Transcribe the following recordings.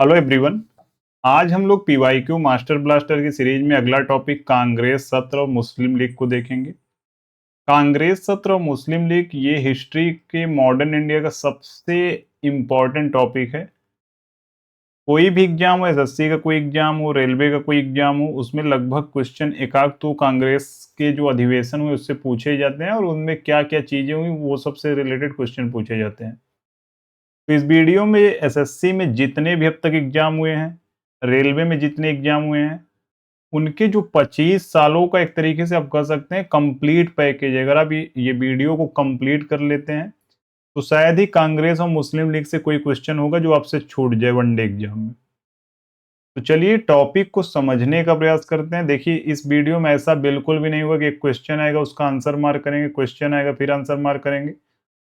Hello everyone. आज हम लोग पीवाईक्यू मास्टर ब्लास्टर की सीरीज में अगला टॉपिक कांग्रेस सत्र और मुस्लिम लीग को देखेंगे। कांग्रेस सत्र और मुस्लिम लीग ये हिस्ट्री के मॉडर्न इंडिया का सबसे इम्पोर्टेंट टॉपिक है। कोई भी एग्जाम हो, एसएससी का कोई एग्जाम हो, रेलवे का कोई एग्जाम हो, उसमें लगभग क्वेश्चन एकाक तो कांग्रेस के जो अधिवेशन हुए उससे पूछे जाते हैं और उनमें क्या क्या चीजें हुई वो सबसे रिलेटेड क्वेश्चन पूछे जाते हैं। तो इस वीडियो में एसएससी में जितने भी अब तक एग्जाम हुए हैं, रेलवे में जितने एग्जाम हुए हैं, उनके जो 25 सालों का एक तरीके से आप कह सकते हैं कंप्लीट पैकेज है। अगर आप ये वीडियो को कंप्लीट कर लेते हैं तो शायद ही कांग्रेस और मुस्लिम लीग से कोई क्वेश्चन होगा जो आपसे छूट जाए वनडे एग्जाम में। तो चलिए टॉपिक को समझने का प्रयास करते हैं। देखिए इस वीडियो में ऐसा बिल्कुल भी नहीं होगा कि एक क्वेश्चन आएगा उसका आंसर मार्क करेंगे, क्वेश्चन आएगा फिर आंसर मार्क करेंगे।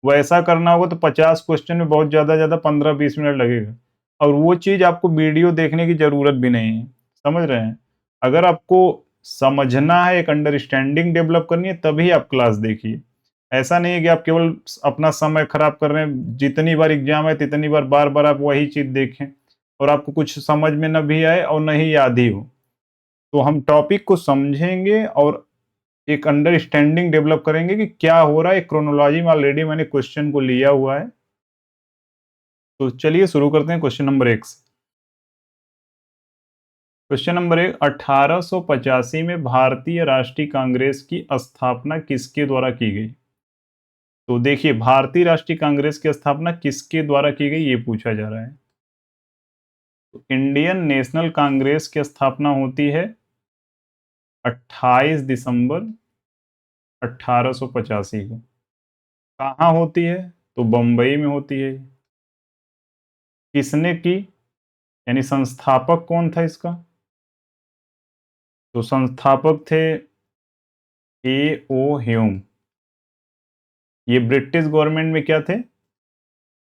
वैसा करना होगा तो 50 क्वेश्चन में बहुत ज्यादा 15-20 मिनट लगेगा और वो चीज आपको वीडियो देखने की जरूरत भी नहीं है। समझ रहे हैं? अगर आपको समझना है, एक अंडरस्टैंडिंग डेवलप करनी है, तभी आप क्लास देखिए। ऐसा नहीं है कि आप केवल अपना समय खराब कर रहे हैं, जितनी बार एग्जाम है तितनी बार बार बार आप वही चीज देखें और आपको कुछ समझ में न भी आए और न ही याद ही हो। तो हम टॉपिक को समझेंगे और एक अंडरस्टैंडिंग डेवलप करेंगे कि क्या हो रहा है। क्रोनोलॉजी में ऑलरेडी मैंने क्वेश्चन को लिया हुआ है। तो चलिए शुरू करते हैं क्वेश्चन नंबर 1 से। क्वेश्चन नंबर 1, 1885 में भारतीय राष्ट्रीय कांग्रेस की स्थापना किसके द्वारा की गई? तो देखिए भारतीय राष्ट्रीय कांग्रेस की स्थापना किसके द्वारा की गई ये पूछा जा रहा है। तो इंडियन नेशनल कांग्रेस की स्थापना होती है 28 दिसंबर 1885 को। कहाँ होती है? तो बम्बई में होती है। किसने की, यानी संस्थापक कौन था इसका? तो संस्थापक थे ए ओ ह्यूम। ये ब्रिटिश गवर्नमेंट में क्या थे?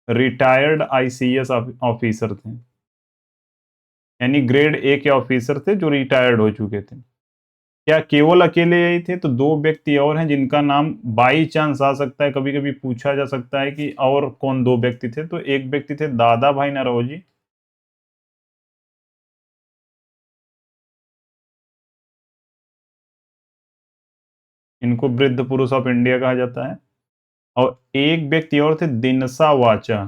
रिटायर्ड आईसीएस ऑफिसर थे, यानी ग्रेड ए के ऑफिसर थे जो रिटायर्ड हो चुके थे। क्या केवल अकेले यही थे? तो दो व्यक्ति और हैं जिनका नाम बाई चांस आ सकता है, कभी कभी पूछा जा सकता है कि और कौन दो व्यक्ति थे। तो एक व्यक्ति थे दादा भाई नौरोजी, इनको वृद्ध पुरुष ऑफ इंडिया कहा जाता है, और एक व्यक्ति और थे दिनसा वाचा।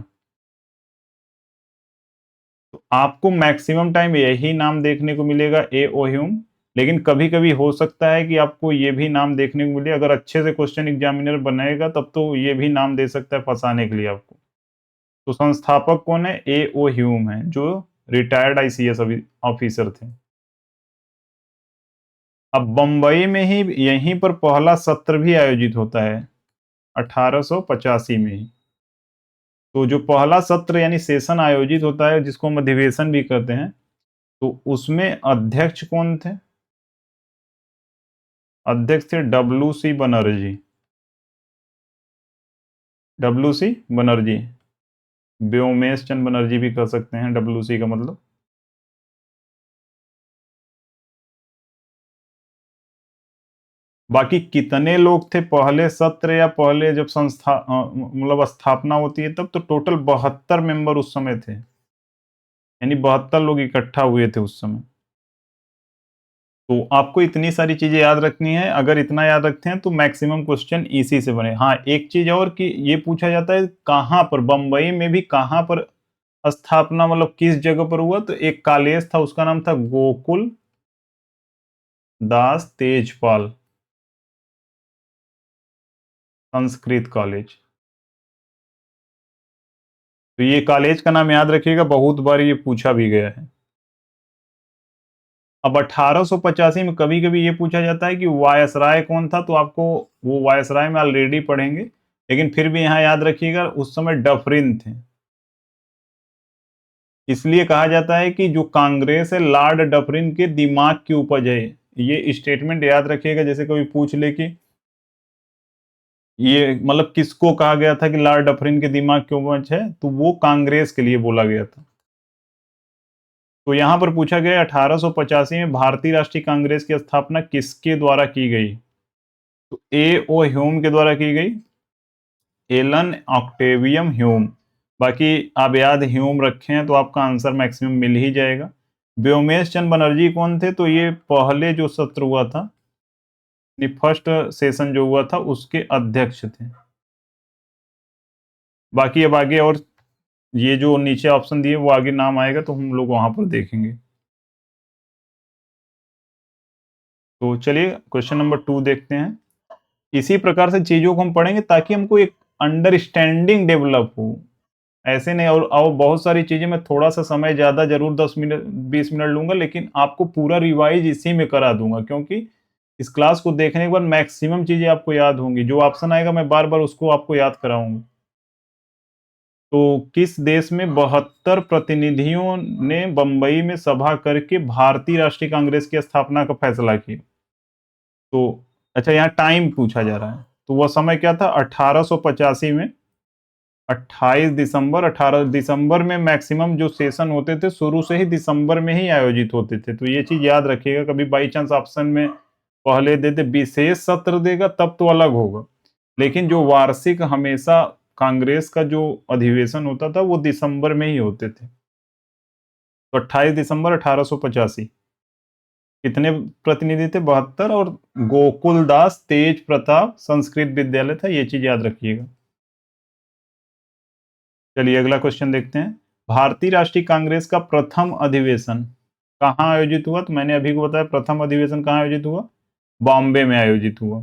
तो आपको मैक्सिमम टाइम यही नाम देखने को मिलेगा, ए ओ ह्यूम। लेकिन कभी कभी हो सकता है कि आपको ये भी नाम देखने को मिले, अगर अच्छे से क्वेश्चन एग्जामिनर बनाएगा तब तो ये भी नाम दे सकता है फंसाने के लिए आपको। तो संस्थापक कौन है? ए ओ ह्यूम है जो रिटायर्ड आईसीएस ऑफिसर थे। अब बंबई में ही यहीं पर पहला सत्र भी आयोजित होता है 1885 में ही। तो जो पहला सत्र यानी सेशन आयोजित होता है जिसको हम अधिवेशन भी कहते हैं, तो उसमें अध्यक्ष कौन थे? अध्यक्ष थे W C Banerjee. W C Banerjee, Vyomesh Chand Banerjee भी कह सकते हैं डब्ल्यू सी का मतलब। बाकी कितने लोग थे पहले सत्र या पहले जब संस्था मतलब स्थापना होती है तब, तो टोटल 72 मेंबर उस समय थे, यानी 72 लोग इकट्ठा हुए थे उस समय। तो आपको इतनी सारी चीजें याद रखनी है। अगर इतना याद रखते हैं तो मैक्सिमम क्वेश्चन इसी से बने। हाँ एक चीज और कि ये पूछा जाता है कहाँ पर, बंबई में भी कहाँ पर स्थापना, मतलब किस जगह पर हुआ? तो एक कॉलेज था उसका नाम था गोकुल दास तेजपाल संस्कृत कॉलेज। तो ये कॉलेज का नाम याद रखिएगा, बहुत बार ये पूछा भी गया है। अब 1885 में कभी कभी ये पूछा जाता है कि वायसराय कौन था, तो आपको वो वायसराय में ऑलरेडी पढ़ेंगे, लेकिन फिर भी यहां याद रखिएगा उस समय डफरिन थे। इसलिए कहा जाता है कि जो कांग्रेस है लॉर्ड डफरिन के दिमाग की उपज है। ये स्टेटमेंट याद रखिएगा, जैसे कोई पूछ ले कि ये मतलब किसको कहा गया था कि लॉर्ड डफरिन के दिमाग की उपज है, तो वो कांग्रेस के लिए बोला गया था। तो यहां पर पूछा गया 1885 में भारतीय राष्ट्रीय कांग्रेस की स्थापना किसके द्वारा की गई? तो ए ओ ह्यूम के द्वारा की गई, एलन ऑक्टेवियम ह्यूम। बाकी आप याद ह्यूम रखे हैं तो आपका आंसर मैक्सिमम मिल ही जाएगा। व्योमेश चंद्र बनर्जी कौन थे? तो ये पहले जो सत्र हुआ था, फर्स्ट सेशन जो हुआ था, उसके अध्यक्ष थे। बाकी अब आगे और ये जो नीचे ऑप्शन दिए वो आगे नाम आएगा तो हम लोग वहां पर देखेंगे। तो चलिए क्वेश्चन नंबर 2 देखते हैं। इसी प्रकार से चीजों को हम पढ़ेंगे ताकि हमको एक अंडरस्टैंडिंग डेवलप हो। ऐसे नहीं, और बहुत सारी चीजें मैं थोड़ा सा समय ज्यादा जरूर 10 मिनट 20 मिनट लूंगा, लेकिन आपको पूरा रिवाइज इसी में करा दूंगा, क्योंकि इस क्लास को देखने के बाद मैक्सिमम चीजें आपको याद होंगी। जो ऑप्शन आएगा मैं बार बार उसको आपको याद कराऊंगा। तो किस देश में 72 प्रतिनिधियों ने बंबई में सभा करके भारतीय राष्ट्रीय कांग्रेस की स्थापना का फैसला किया? तो अच्छा, यहाँ टाइम पूछा जा रहा है, तो वह समय क्या था? 1885 में 28 दिसंबर में मैक्सिमम जो सेशन होते थे शुरू से ही दिसंबर में ही आयोजित होते थे। तो ये चीज याद रखिएगा, कभी बाई चांस ऑप्शन में पहले देते विशेष सत्र देगा तब तो अलग होगा, लेकिन जो वार्षिक हमेशा कांग्रेस का जो अधिवेशन होता था वो दिसंबर में ही होते थे। तो 28 दिसंबर 1885। कितने प्रतिनिधि थे? 72। और गोकुलदास तेज प्रताप संस्कृत विद्यालय था, ये चीज याद रखिएगा। चलिए अगला क्वेश्चन देखते हैं। भारतीय राष्ट्रीय कांग्रेस का प्रथम अधिवेशन कहाँ आयोजित हुआ? तो मैंने अभी को बताया प्रथम अधिवेशन कहाँ आयोजित हुआ? बॉम्बे में आयोजित हुआ।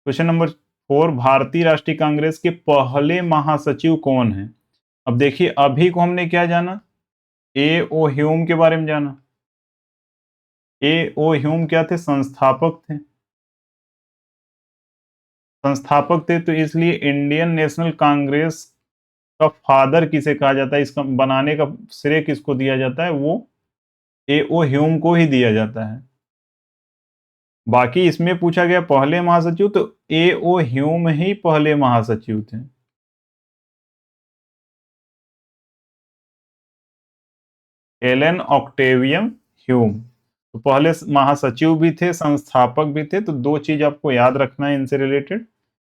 क्वेश्चन नंबर 4, भारतीय राष्ट्रीय कांग्रेस के पहले महासचिव कौन है? अब देखिए, अभी को हमने क्या जाना? ए ओ ह्यूम के बारे में जाना। ए ओ ह्यूम क्या थे? संस्थापक थे। संस्थापक थे, तो इसलिए इंडियन नेशनल कांग्रेस का फादर किसे कहा जाता है, इसका बनाने का श्रेय किसको दिया जाता है? वो ए ओ ह्यूम को ही दिया जाता है। बाकी इसमें पूछा गया पहले महासचिव, तो ए ओ ह्यूम ही पहले महासचिव थे। एलन ऑक्टेवियम ह्यूम तो पहले महासचिव भी थे, संस्थापक भी थे। तो दो चीज आपको याद रखना है इनसे रिलेटेड।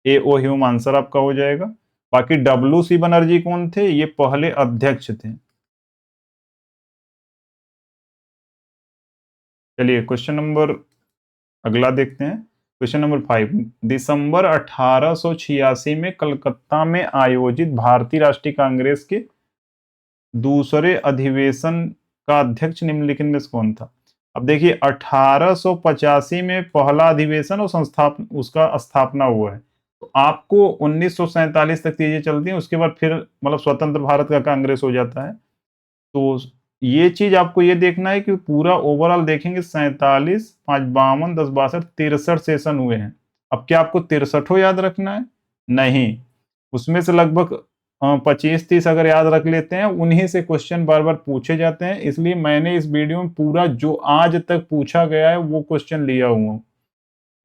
ए ओ ह्यूम आंसर आपका हो जाएगा। बाकी डब्ल्यू सी बनर्जी कौन थे? ये पहले अध्यक्ष थे। चलिए क्वेश्चन नंबर अगला देखते हैं। क्वेश्चन नंबर 5, दिसंबर 1886 में कलकत्ता में आयोजित भारतीय राष्ट्रीय कांग्रेस के दूसरे अधिवेशन का अध्यक्ष निम्नलिखित में से कौन था? अब देखिए, 1885 में पहला अधिवेशन और संस्थापन उसका स्थापना हुआ है। तो आपको 1947 तक चीजें चलती हैं, उसके बाद फिर मतलब स्वतंत्र भारत का कांग्रेस हो जाता है। तो ये चीज आपको ये देखना है कि पूरा ओवरऑल देखेंगे 47, 5, 52, 10, 62, 63 सेशन हुए हैं। अब क्या आपको 63 याद रखना है? नहीं, उसमें से लगभग 25-30 अगर याद रख लेते हैं, उन्हीं से क्वेश्चन बार बार पूछे जाते हैं। इसलिए मैंने इस वीडियो में पूरा जो आज तक पूछा गया है वो क्वेश्चन लिया हुआ हूँ।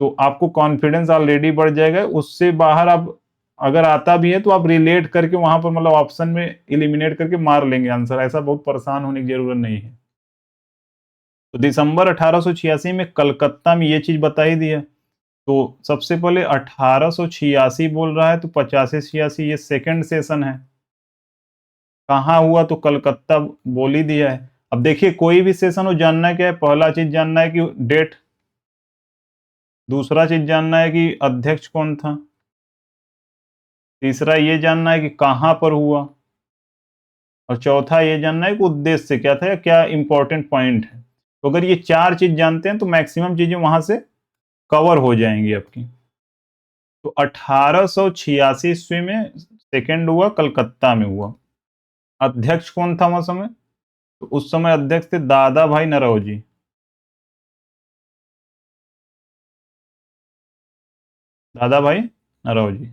तो आपको कॉन्फिडेंस ऑलरेडी बढ़ जाएगा। उससे बाहर आप अगर आता भी है तो आप रिलेट करके वहां पर मतलब ऑप्शन में इलिमिनेट करके मार लेंगे आंसर। ऐसा बहुत परेशान होने की जरूरत नहीं है। तो दिसंबर 1886 में कलकत्ता में ये चीज बता ही दिया। तो सबसे पहले 1886 बोल रहा है, तो 85-86 ये सेकंड सेशन है। कहाँ हुआ? तो कलकत्ता बोल ही दिया है। अब देखिए, कोई भी सेशन हो जानना क्या है? पहला चीज जानना है कि डेट, दूसरा चीज जानना है कि अध्यक्ष कौन था, तीसरा ये जानना है कि कहां पर हुआ, और चौथा ये जानना है कि उद्देश्य क्या था या क्या इंपॉर्टेंट पॉइंट है। तो अगर ये चार चीज जानते हैं तो मैक्सिमम चीजें वहां से कवर हो जाएंगी आपकी। तो 1886 ईस्वी में सेकेंड हुआ, कलकत्ता में हुआ। अध्यक्ष कौन था वह समय? तो उस समय अध्यक्ष थे दादा भाई नरौजी। दादा भाई नरौजी।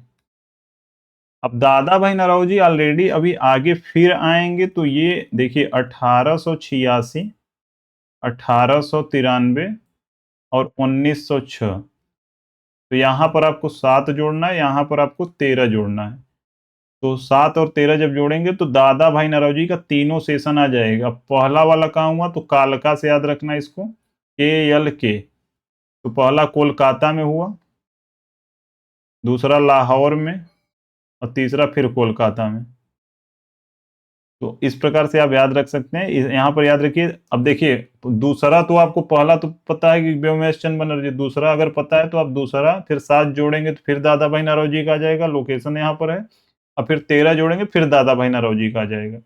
अब दादा भाई नरौजी ऑलरेडी अभी आगे फिर आएंगे, तो ये देखिए 1886, 1893 और 1906। तो यहाँ पर आपको 7 जोड़ना है, यहाँ पर आपको 13 जोड़ना है। तो 7 और 13 जब जोड़ेंगे तो दादा भाई नरौजी का तीनों सेशन आ जाएगा। पहला वाला कहाँ हुआ? तो कालका से याद रखना इसको, के एल के। तो पहला कोलकाता में हुआ, दूसरा लाहौर में, और तीसरा फिर कोलकाता में। तो इस प्रकार से आप याद रख सकते हैं। यहाँ पर याद रखिए। अब देखिए, दूसरा तो आपको, पहला तो पता है कि व्योमेश चंद्र बनर्जी, दूसरा अगर पता है तो आप दूसरा फिर 7 जोड़ेंगे तो फिर दादा भाई नौरोजी का आ जाएगा, लोकेशन यहाँ पर है। और फिर 13 जोड़ेंगे फिर दादा भाई नौरोजी का आ जाएगा।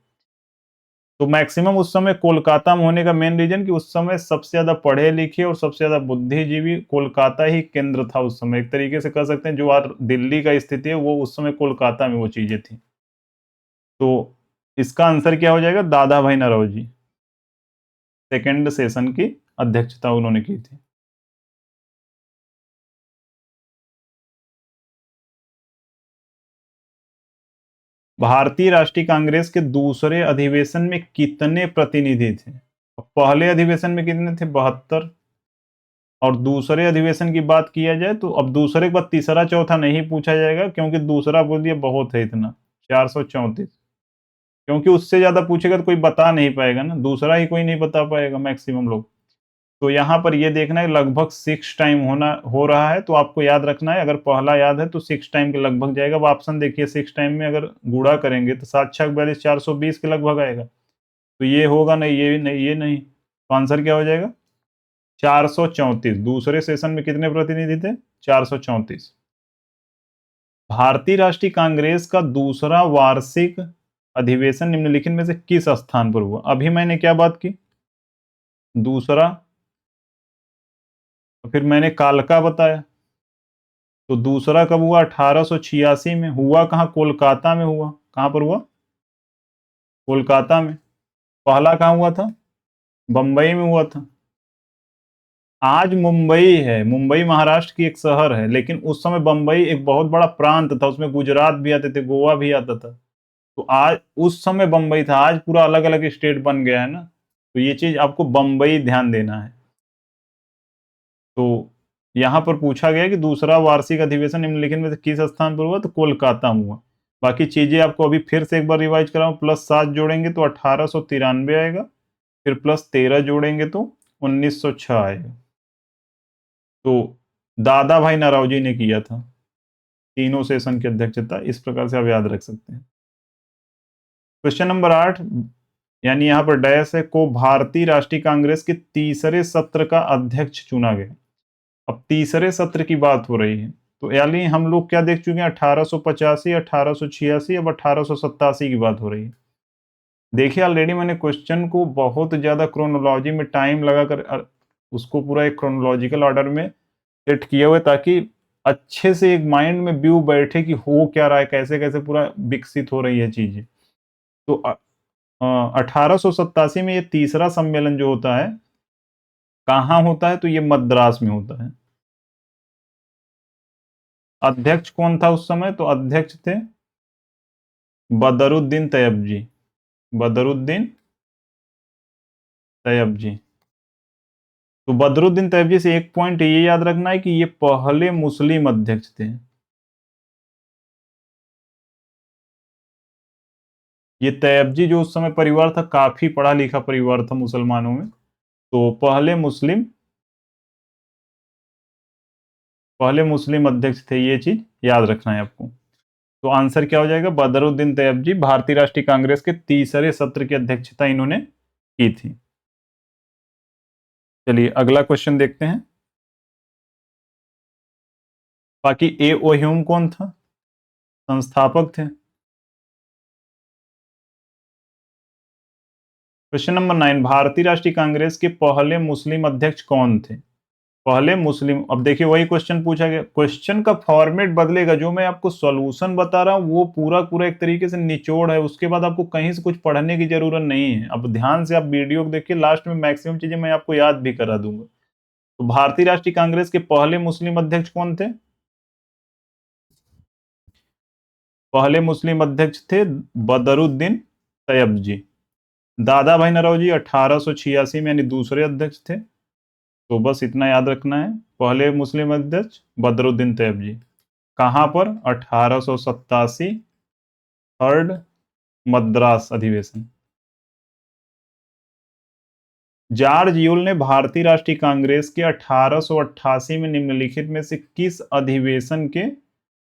तो मैक्सिमम उस समय कोलकाता में होने का मेन रीजन कि उस समय सबसे ज्यादा पढ़े लिखे और सबसे ज्यादा बुद्धिजीवी कोलकाता ही केंद्र था उस समय। एक तरीके से कह सकते हैं जो आज दिल्ली का स्थिति है वो उस समय कोलकाता में वो चीजें थी। तो इसका आंसर क्या हो जाएगा? दादा भाई नौरोजी। सेकेंड सेशन की अध्यक्षता उन्होंने की थी। भारतीय राष्ट्रीय कांग्रेस के दूसरे अधिवेशन में कितने प्रतिनिधि थे? पहले अधिवेशन में कितने थे? 72। और दूसरे अधिवेशन की बात किया जाए तो अब दूसरे के बाद तीसरा चौथा नहीं पूछा जाएगा, क्योंकि दूसरा बोल दिया बहुत है इतना, 434। क्योंकि उससे ज्यादा पूछेगा तो कोई बता नहीं पाएगा ना, दूसरा ही कोई नहीं बता पाएगा मैक्सिमम लोग। तो यहाँ पर ये देखना है लगभग 6 टाइम होना हो रहा है, तो आपको याद रखना है। अगर पहला याद है तो 6 टाइम के लगभग जाएगा। अब ऑप्शन देखिए, 6 टाइम में अगर गुणा करेंगे तो 7×6 = 42, 420 के लगभग आएगा। तो ये होगा नहीं, ये नहीं, ये नहीं। तो आंसर क्या हो जाएगा? 434। दूसरे सेशन में कितने प्रतिनिधि थे? 434। भारतीय राष्ट्रीय कांग्रेस का दूसरा वार्षिक अधिवेशन निम्नलिखित में से किस स्थान पर हुआ? अभी मैंने क्या बात की? दूसरा, फिर मैंने कालका बताया। तो दूसरा कब हुआ? 1886 में। हुआ कहाँ? कोलकाता में हुआ। कहां पर हुआ? कोलकाता में। पहला कहाँ हुआ था? बंबई में हुआ था। आज मुंबई है, मुंबई महाराष्ट्र की एक शहर है, लेकिन उस समय बंबई एक बहुत बड़ा प्रांत था, उसमें गुजरात भी आते थे, गोवा भी आता था। तो आज, उस समय बंबई था, आज पूरा अलग अलग स्टेट बन गया है ना। तो ये चीज आपको बंबई ध्यान देना है। तो यहां पर पूछा गया कि दूसरा वार्षिक अधिवेशन निम्नलिखित में से किस स्थान पर हुआ? तो कोलकाता में हुआ। बाकी चीजें आपको अभी फिर से एक बार रिवाइज कराऊं। +7 जोड़ेंगे तो 1893 आएगा। फिर +13 जोड़ेंगे तो 1906 आएगा। तो दादा भाई नौरोजी ने किया था तीनों सेशन की अध्यक्षता। इस प्रकार से आप याद रख सकते हैं। क्वेश्चन नंबर 8, यानी यहां पर डैश है, को भारतीय राष्ट्रीय कांग्रेस के तीसरे सत्र का अध्यक्ष चुना गया। अब तीसरे सत्र की बात हो रही है, तो यानी हम लोग क्या देख चुके हैं? 1885, 1886, अब 1887 की बात हो रही है। देखिए, ऑलरेडी मैंने क्वेश्चन को बहुत ज्यादा क्रोनोलॉजी में टाइम लगाकर उसको पूरा एक क्रोनोलॉजिकल ऑर्डर में सेट किए हुए, ताकि अच्छे से एक माइंड में व्यू बैठे कि हो क्या रहा है, कैसे कैसे पूरा विकसित हो रही है चीजें। तो 1887 में ये तीसरा सम्मेलन जो होता है, कहाँ होता है? तो ये मद्रास में होता है। अध्यक्ष कौन था उस समय? तो अध्यक्ष थे बदरुद्दीन तैयबजी। बदरुद्दीन तैयबजी। तो बदरुद्दीन तैयबजी से एक पॉइंट ये याद रखना है कि ये पहले मुस्लिम अध्यक्ष थे। ये तैयबजी जो उस समय परिवार था, काफी पढ़ा लिखा परिवार था मुसलमानों में। तो पहले मुस्लिम अध्यक्ष थे, ये चीज याद रखना है आपको। तो आंसर क्या हो जाएगा? बदरुद्दीन तैयबजी भारतीय राष्ट्रीय कांग्रेस के तीसरे सत्र की अध्यक्षता इन्होंने की थी। चलिए अगला क्वेश्चन देखते हैं। बाकी ए ओ ह्यूम कौन था? संस्थापक थे। क्वेश्चन नंबर 9, भारतीय राष्ट्रीय कांग्रेस के पहले मुस्लिम अध्यक्ष कौन थे? पहले मुस्लिम। अब देखिए, वही क्वेश्चन पूछा गया, क्वेश्चन का फॉर्मेट बदलेगा। जो मैं आपको सॉल्यूशन बता रहा हूं वो पूरा पूरा एक तरीके से निचोड़ है, उसके बाद आपको कहीं से कुछ पढ़ने की जरूरत नहीं है। अब ध्यान से आप वीडियो को देखिए, लास्ट में मैक्सिमम चीजें मैं आपको याद भी करा दूंगा। तो भारतीय राष्ट्रीय कांग्रेस के पहले मुस्लिम अध्यक्ष कौन थे? पहले मुस्लिम अध्यक्ष थे बदरुद्दीन तैयबजी। दादा भाई नौरोजी 1886 में, यानी दूसरे अध्यक्ष थे। तो बस इतना याद रखना है, पहले मुस्लिम अध्यक्ष बदरुद्दीन तैयबजी। कहां पर? 1887 थर्ड मद्रास अधिवेशन। जॉर्ज यूल ने भारतीय राष्ट्रीय कांग्रेस के 1888 में निम्नलिखित में से किस अधिवेशन के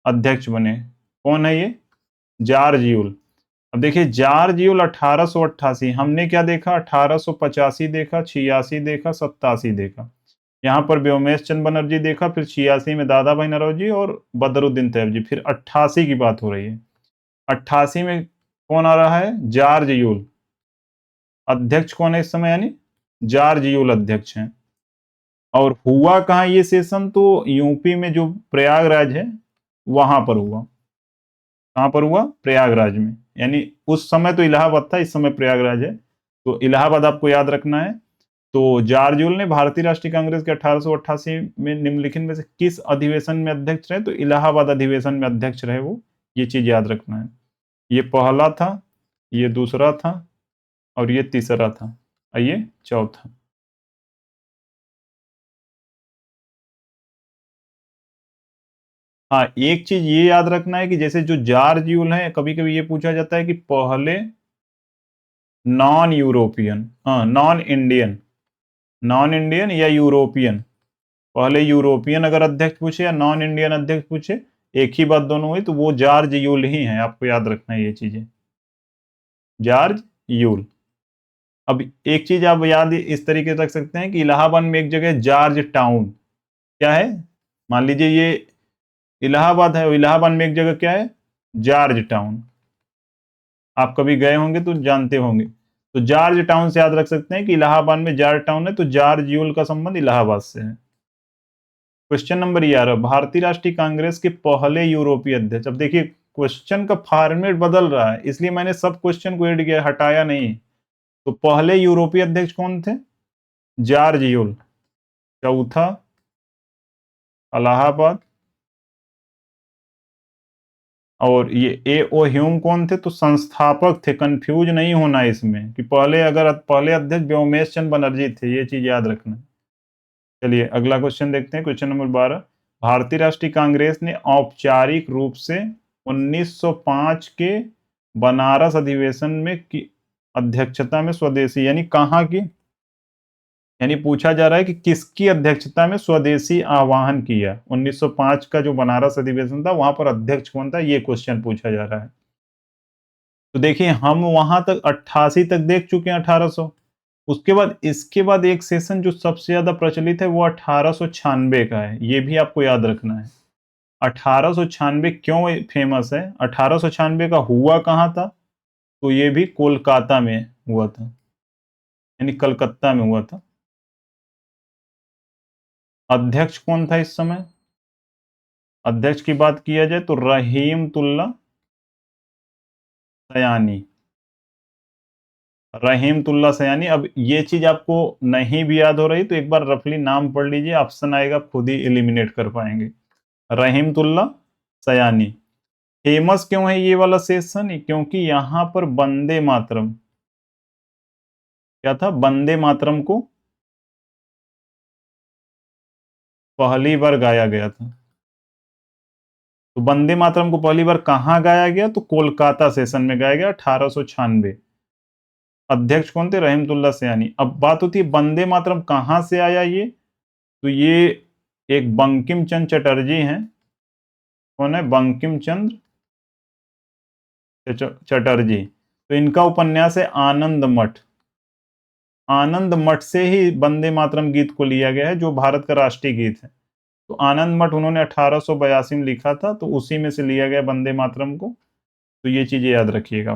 अध्यक्ष बने। कौन है ये? George Yule. अब देखिए जॉर्ज यूल 1888, हमने क्या देखा? 1885 देखा, 86 देखा, 87 देखा। यहाँ पर व्योमेश चंद्र बनर्जी देखा, फिर 86 में दादा भाई नौरोजी और बदरुद्दीन तैयब जी, फिर 88 की बात हो रही है। 88 में कौन आ रहा है? George Yule. अध्यक्ष कौन है इस समय? यानी जॉर्ज यूल अध्यक्ष हैं। और हुआ कहाँ ये सेशन? तो यूपी में जो प्रयागराज है वहां पर हुआ। कहां पर हुआ? प्रयागराज में। यानी उस समय तो इलाहाबाद था, इस समय प्रयागराज है, तो इलाहाबाद आपको याद रखना है। तो जॉर्ज यूल ने भारतीय राष्ट्रीय कांग्रेस के 1888 में निम्नलिखित में से किस अधिवेशन में अध्यक्ष रहे? तो इलाहाबाद अधिवेशन में अध्यक्ष रहे वो, ये चीज याद रखना है। ये पहला था, ये दूसरा था, और ये तीसरा था, और ये चौथा। हाँ, एक चीज ये याद रखना है कि जैसे जो जॉर्ज यूल है, कभी कभी ये पूछा जाता है कि पहले नॉन यूरोपियन, हाँ नॉन इंडियन, नॉन इंडियन या यूरोपियन, पहले यूरोपियन अगर अध्यक्ष पूछे या नॉन इंडियन अध्यक्ष पूछे, एक ही बात दोनों हुई, तो वो जॉर्ज यूल ही है। आपको याद रखना है ये चीजें, जॉर्ज यूल। अब एक चीज आप याद इस तरीके से रख सकते हैं कि इलाहाबाद में एक जगह जॉर्ज टाउन, क्या है? मान लीजिए ये इलाहाबाद है, और इलाहाबाद में एक जगह क्या है? George town. आप कभी गए होंगे तो जानते होंगे। तो जॉर्ज टाउन से याद रख सकते हैं कि इलाहाबाद में जॉर्ज टाउन है, तो जॉर्ज यूल का संबंध इलाहाबाद से है। क्वेश्चन नंबर 11, भारतीय राष्ट्रीय कांग्रेस के पहले यूरोपीय अध्यक्ष। अब देखिए क्वेश्चन का फॉर्मेट बदल रहा है, इसलिए मैंने सब क्वेश्चन को ऐड किया, हटाया नहीं। तो पहले यूरोपीय अध्यक्ष कौन थे? George Yule. चौथा इलाहाबाद। और ये ए ओ ह्यूम कौन थे? तो संस्थापक थे, कंफ्यूज नहीं होना है इसमें कि पहले, अगर पहले अध्यक्ष व्योमेश चंद्र बनर्जी थे, ये चीज याद रखना। चलिए अगला क्वेश्चन देखते हैं, क्वेश्चन नंबर 12, भारतीय राष्ट्रीय कांग्रेस ने औपचारिक रूप से 1905 के बनारस अधिवेशन में की अध्यक्षता में स्वदेशी, यानी कहाँ की, यानी पूछा जा रहा है कि किसकी अध्यक्षता में स्वदेशी आह्वान किया? 1905 का जो बनारस अधिवेशन था वहां पर अध्यक्ष कौन था, ये क्वेश्चन पूछा जा रहा है। तो देखिए हम वहां तक 88 तक देख चुके हैं, 1800। उसके बाद इसके बाद एक सेशन जो सबसे ज्यादा प्रचलित है वो 1896 का है, ये भी आपको याद रखना है। 1896 क्यों फेमस है? 1896 का हुआ कहाँ था? तो ये भी कोलकाता में हुआ था, यानी कलकत्ता में हुआ था। अध्यक्ष कौन था इस समय? अध्यक्ष की बात किया जाए तो रहीमतुल्ला सयानी। रहीमतुल्ला सयानी। अब ये चीज आपको नहीं भी याद हो रही तो एक बार रफली नाम पढ़ लीजिए, ऑप्शन आएगा, खुद ही एलिमिनेट कर पाएंगे। रहीमतुल्ला सयानी। फेमस क्यों है ये वाला सेशन? क्योंकि यहां पर वंदे मातरम, क्या था? वंदे मातरम को पहली बार गाया गया था। तो वंदे मातरम को पहली बार कहाँ गाया गया? तो कोलकाता सेशन में गाया गया, 1896। अध्यक्ष कौन थे? रहीमतुल्ला सयानी। अब बात होती है वंदे मातरम कहाँ से आया ये? तो ये एक बंकिम चंद्र चटर्जी हैं। कौन है? बंकिम चंद्र चटर्जी। तो इनका उपन्यास है आनंद मठ। आनंद मठ से ही वंदे मातरम गीत को लिया गया है, जो भारत का राष्ट्रीय गीत है। तो आनंद मठ उन्होंने 1882 में लिखा था, तो उसी में से लिया गया वंदे मातरम को। तो ये चीजें याद रखिएगा।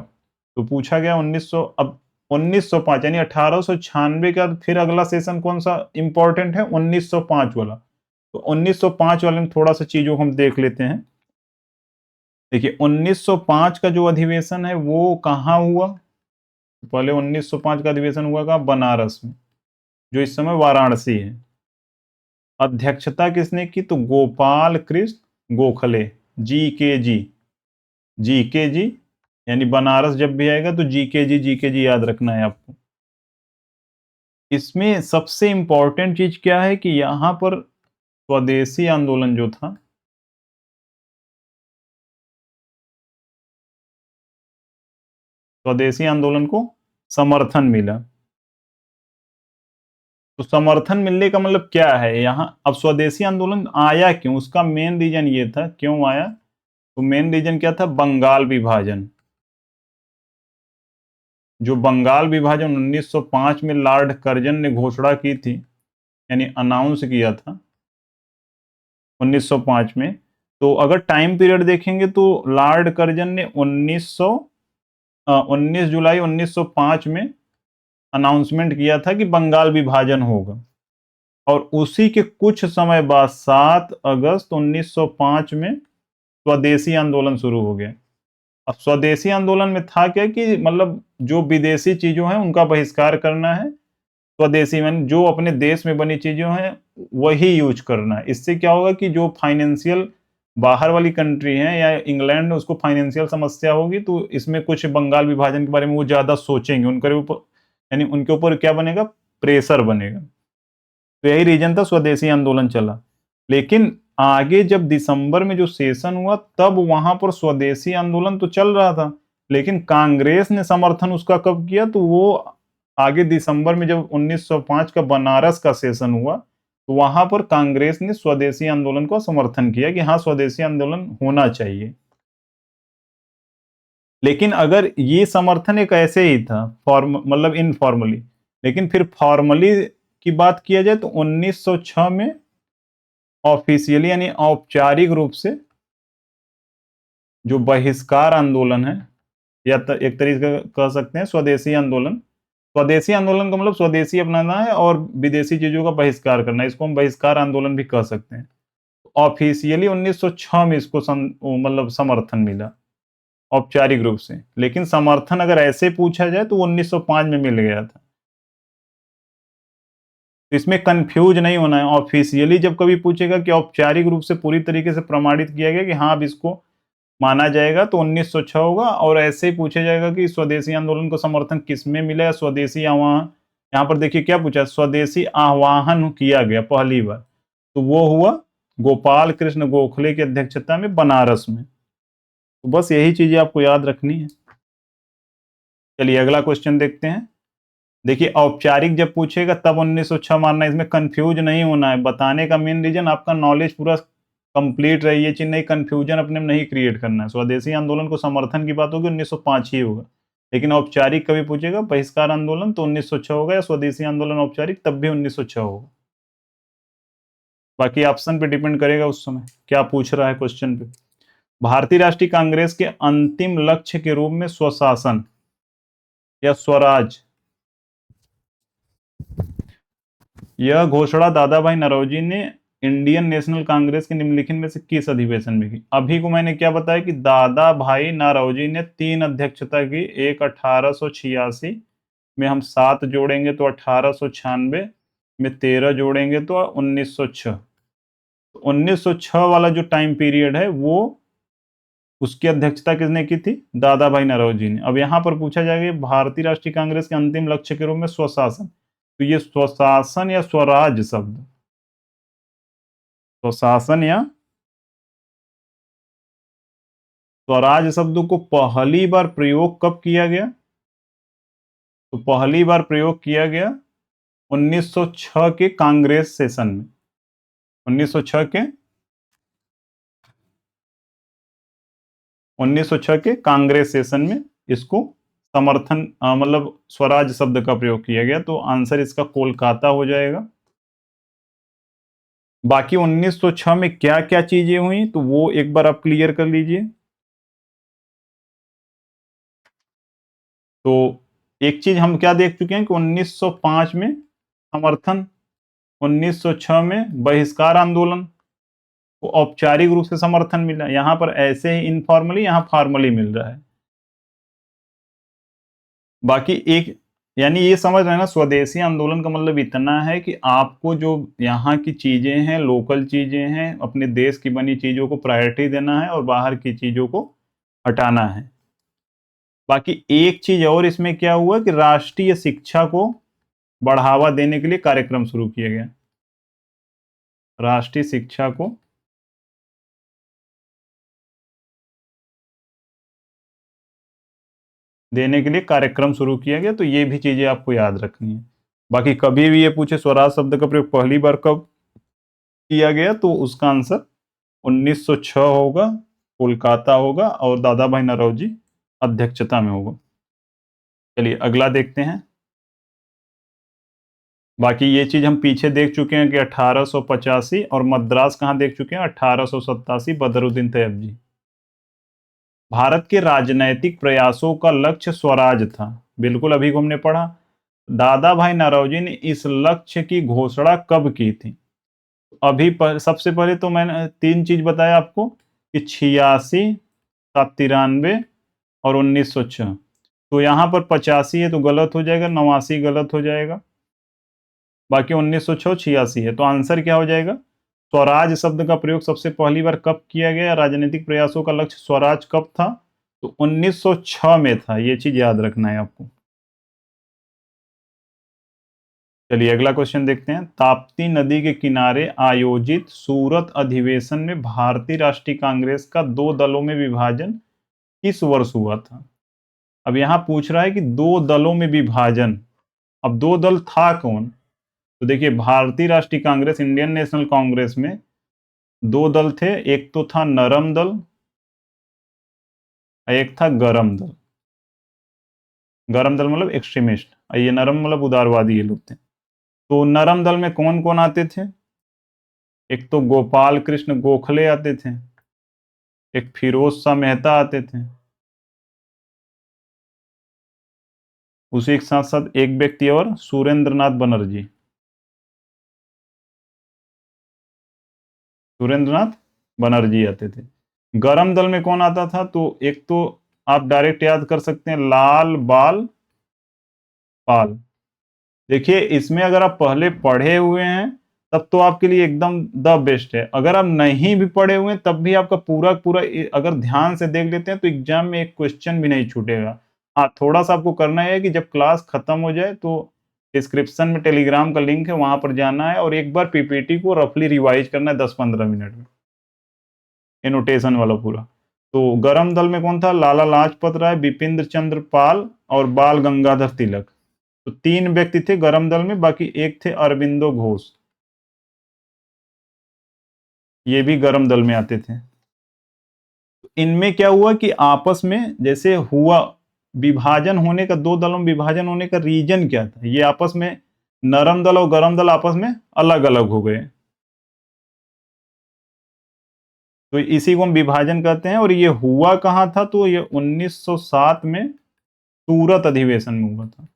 तो पूछा गया 1900, अब 1905 यानी 1896 का फिर अगला सेशन कौन सा इंपॉर्टेंट है? 1905 वाला। तो 1905 वाले में थोड़ा सा चीजों को हम देख लेते हैं। देखिए 1905 का जो अधिवेशन है वो कहाँ हुआ? पहले 1905 का अधिवेशन हुआ का बनारस में, जो इस समय वाराणसी है। अध्यक्षता किसने की? तो गोपाल कृष्ण गोखले, जी। जी के जी, यानी बनारस जब भी आएगा तो जी के जी याद रखना है आपको। इसमें सबसे इंपॉर्टेंट चीज क्या है कि यहां पर स्वदेशी आंदोलन जो था, स्वदेशी आंदोलन को समर्थन मिला। तो समर्थन मिलने का मतलब क्या है यहाँ? अब स्वदेशी आंदोलन आया क्यों? उसका मेन रीजन ये था, क्यों आया तो मेन रीजन क्या था? बंगाल विभाजन। जो बंगाल विभाजन 1905 में लॉर्ड कर्जन ने घोषणा की थी, यानी अनाउंस किया था 1905 में। तो अगर टाइम पीरियड देखेंगे तो लॉर्ड कर्जन ने 19 जुलाई 1905 में अनाउंसमेंट किया था कि बंगाल विभाजन होगा, और उसी के कुछ समय बाद 7 अगस्त 1905 में स्वदेशी आंदोलन शुरू हो गया। अब स्वदेशी आंदोलन में था क्या कि मतलब जो विदेशी चीजों हैं उनका बहिष्कार करना है, स्वदेशी मान जो अपने देश में बनी चीजें हैं वही यूज करना है। इससे क्या होगा कि जो फाइनेंशियल बाहर वाली कंट्री है या इंग्लैंड, उसको फाइनेंशियल समस्या होगी, तो इसमें कुछ बंगाल विभाजन के बारे में वो ज्यादा सोचेंगे, उनके ऊपर यानी उनके ऊपर क्या बनेगा? प्रेशर बनेगा। तो यही रीजन था, स्वदेशी आंदोलन चला। लेकिन आगे जब दिसंबर में जो सेशन हुआ तब वहां पर स्वदेशी आंदोलन तो चल रहा था, लेकिन कांग्रेस ने समर्थन उसका कब किया? तो वो आगे दिसंबर में जब 1905 का बनारस का सेशन हुआ तो वहां पर कांग्रेस ने स्वदेशी आंदोलन को समर्थन किया कि हाँ स्वदेशी आंदोलन होना चाहिए। लेकिन अगर ये समर्थन एक ऐसे ही था फॉर्म मतलब इनफॉर्मली, लेकिन फिर फॉर्मली की बात किया जाए तो 1906 में ऑफिशियली यानी औपचारिक रूप से जो बहिष्कार आंदोलन है, या एक तरीके का कह सकते हैं स्वदेशी आंदोलन। स्वदेशी आंदोलन का मतलब स्वदेशी अपनाना है और विदेशी चीजों का बहिष्कार करना, इसको हम बहिष्कार आंदोलन भी कह सकते हैं। ऑफिशियली 1906 में इसको मतलब समर्थन मिला औपचारिक रूप से, लेकिन समर्थन अगर ऐसे पूछा जाए तो 1905 में मिल गया था। तो इसमें कंफ्यूज नहीं होना है। ऑफिशियली जब कभी पूछेगा कि औपचारिक रूप से पूरी तरीके से प्रमाणित किया गया कि हाँ अब इसको माना जाएगा, तो 1906 होगा। और ऐसे ही पूछा जाएगा कि स्वदेशी आंदोलन को समर्थन किसमें मिला है? स्वदेशी आह्वान, यहाँ पर देखिए क्या पूछा, स्वदेशी आह्वान किया गया पहली बार, तो वो हुआ गोपाल कृष्ण गोखले की अध्यक्षता में बनारस में। तो बस यही चीजें आपको याद रखनी है। चलिए अगला क्वेश्चन देखते हैं। देखिए औपचारिक जब पूछेगा तब 1906 मानना, इसमें कंफ्यूज नहीं होना है। बताने का मेन रीजन आपका नॉलेज पूरा कंप्लीट रही है, चीज नहीं कंफ्यूजन अपने में नहीं क्रिएट करना है। स्वदेशी आंदोलन को समर्थन की बात होगी 1905 ही होगा, लेकिन औपचारिक कभी पूछेगा बहिष्कार आंदोलन तो 1906 होगा, या स्वदेशी आंदोलन औपचारिक तब भी 1906 होगा। बाकी ऑप्शन पे डिपेंड करेगा उस समय क्या पूछ रहा है क्वेश्चन पे। भारतीय राष्ट्रीय कांग्रेस के अंतिम लक्ष्य के रूप में स्वशासन या स्वराज, यह घोषणा दादा भाई नौरोजी ने इंडियन नेशनल कांग्रेस के निम्नलिखित में से किस अधिवेशन में की? अभी को मैंने क्या बताया कि दादा भाई नौरोजी ने 3 अध्यक्षता की। एक 1886 में हम 7 जोड़ेंगे तो 1896 में 13 जोड़ेंगे तो 1906। 1906 वाला जो टाइम पीरियड है वो उसकी अध्यक्षता किसने की थी? दादा भाई नौरोजी ने। अब यहां पर पूछा जाएगा भारतीय राष्ट्रीय कांग्रेस के अंतिम लक्ष्य के रूप में स्वशासन, तो ये स्वशासन या स्वराज शब्द, स्वशासन या स्वराज शब्द को पहली बार प्रयोग कब किया गया? तो पहली बार प्रयोग किया गया 1906 के कांग्रेस सेशन में। 1906 के 1906 के कांग्रेस सेशन में इसको समर्थन मतलब स्वराज शब्द का प्रयोग किया गया। तो आंसर इसका कोलकाता हो जाएगा। बाकी 1906 में क्या क्या चीजें हुई तो वो एक बार आप क्लियर कर लीजिए। तो एक चीज हम क्या देख चुके हैं कि 1905 में समर्थन, 1906 में बहिष्कार आंदोलन को औपचारिक रूप से समर्थन मिला। यहां पर ऐसे ही इनफॉर्मली, यहां फॉर्मली मिल रहा है। बाकी एक यानी ये समझ रहे हैं ना, स्वदेशी आंदोलन का मतलब इतना है कि आपको जो यहाँ की चीजें हैं, लोकल चीजें हैं, अपने देश की बनी चीजों को प्रायोरिटी देना है और बाहर की चीजों को हटाना है। बाकी एक चीज और इसमें क्या हुआ कि राष्ट्रीय शिक्षा को बढ़ावा देने के लिए कार्यक्रम शुरू किया गया। राष्ट्रीय शिक्षा को देने के लिए कार्यक्रम शुरू किया गया। तो ये भी चीजें आपको याद रखनी है। बाकी कभी भी ये पूछे स्वराज शब्द का प्रयोग पहली बार कब किया गया तो उसका आंसर 1906 होगा। कोलकाता होगा और दादा भाई नौरोजी अध्यक्षता में होगा। चलिए अगला देखते हैं। बाकी ये चीज हम पीछे देख चुके हैं कि 1885 और मद्रास कहाँ देख चुके हैं, 1887 बदरुद्दीन तैयब जी। भारत के राजनैतिक प्रयासों का लक्ष्य स्वराज था, बिल्कुल अभी को हमने पढ़ा। दादा भाई नौरोजी ने इस लक्ष्य की घोषणा कब की थी? अभी सबसे पहले तो मैंने तीन चीज बताया आपको कि 86, 93 और 1906। तो यहाँ पर 85 है तो गलत हो जाएगा, 89 गलत हो जाएगा, बाकी 1906 86 है। तो आंसर क्या हो जाएगा? स्वराज शब्द का प्रयोग सबसे पहली बार कब किया गया? राजनीतिक प्रयासों का लक्ष्य स्वराज कब था? तो 1906 में था। ये चीज याद रखना है आपको। चलिए अगला क्वेश्चन देखते हैं। ताप्ती नदी के किनारे आयोजित सूरत अधिवेशन में भारतीय राष्ट्रीय कांग्रेस का दो दलों में विभाजन किस वर्ष हुआ था? अब यहां पूछ रहा है कि दो दलों में विभाजन। अब दो दल था कौन? तो देखिए, भारतीय राष्ट्रीय कांग्रेस, इंडियन नेशनल कांग्रेस में दो दल थे। एक तो था नरम दल, एक था गरम दल। गरम दल मतलब एक्सट्रीमिस्ट, ये नरम मतलब उदारवादी, ये लोग थे। तो नरम दल में कौन कौन आते थे? एक तो गोपाल कृष्ण गोखले आते थे, एक फिरोज शाह मेहता आते थे, उसी के साथ साथ एक व्यक्ति और सुरेंद्रनाथ बनर्जी। सुरेंद्रनाथ बनर्जी आते थे। गरम दल में कौन आता था? तो एक तो आप डायरेक्ट याद कर सकते हैं, लाल बाल पाल। देखिए, इसमें अगर आप पहले पढ़े हुए हैं तब तो आपके लिए एकदम द बेस्ट है। अगर आप नहीं भी पढ़े हुए हैं तब भी आपका पूरा पूरा अगर ध्यान से देख लेते हैं तो एग्जाम में एक क्वेश्चन भी नहीं छूटेगा। हाँ, थोड़ा सा आपको करना है कि जब क्लास खत्म हो जाए तो डिस्क्रिप्शन में टेलीग्राम का लिंक है, वहां पर जाना है और एक बार पीपीटी को रफली रिवाइज करना है 10-15 मिनट में, एनोटेशन वाला पूरा। तो गरम दल में कौन था? लाला लाजपत राय, बिपिन चंद्र पाल और बाल गंगाधर तिलक। तो तीन व्यक्ति थे गरम दल में, बाकी एक थे अरविंदो घोष, ये भी गरम दल में आते थे। इनमें क्या हुआ कि आपस में जैसे हुआ विभाजन होने का, दो दलों में विभाजन होने का रीजन क्या था? ये आपस में नरम दल और गरम दल आपस में अलग अलग हो गए, तो इसी को हम विभाजन कहते हैं। और ये हुआ कहां था? तो ये 1907 में सूरत अधिवेशन में हुआ था।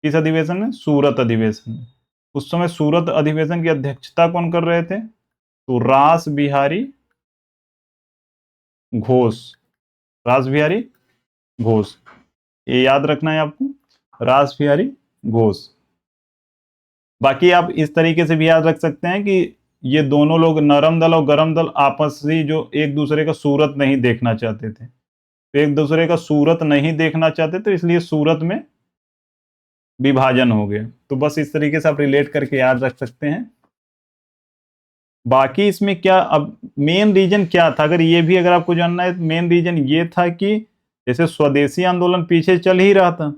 किस अधिवेशन में? सूरत अधिवेशन में। उस समय सूरत अधिवेशन की अध्यक्षता कौन कर रहे थे? तो रास बिहारी घोष। रास बिहारी घोष, ये याद रखना है आपको, रास बिहारी घोष। बाकी आप इस तरीके से भी याद रख सकते हैं कि ये दोनों लोग, नरम दल और गरम दल, आपसी जो एक दूसरे का सूरत नहीं देखना चाहते थे, तो एक दूसरे का सूरत नहीं देखना चाहते तो इसलिए सूरत में विभाजन हो गया। तो बस इस तरीके से आप रिलेट करके याद रख सकते हैं। बाकी इसमें क्या, अब मेन रीजन क्या था, अगर ये भी अगर आपको जानना है, मेन रीजन ये था कि जैसे स्वदेशी आंदोलन पीछे चल ही रहा था,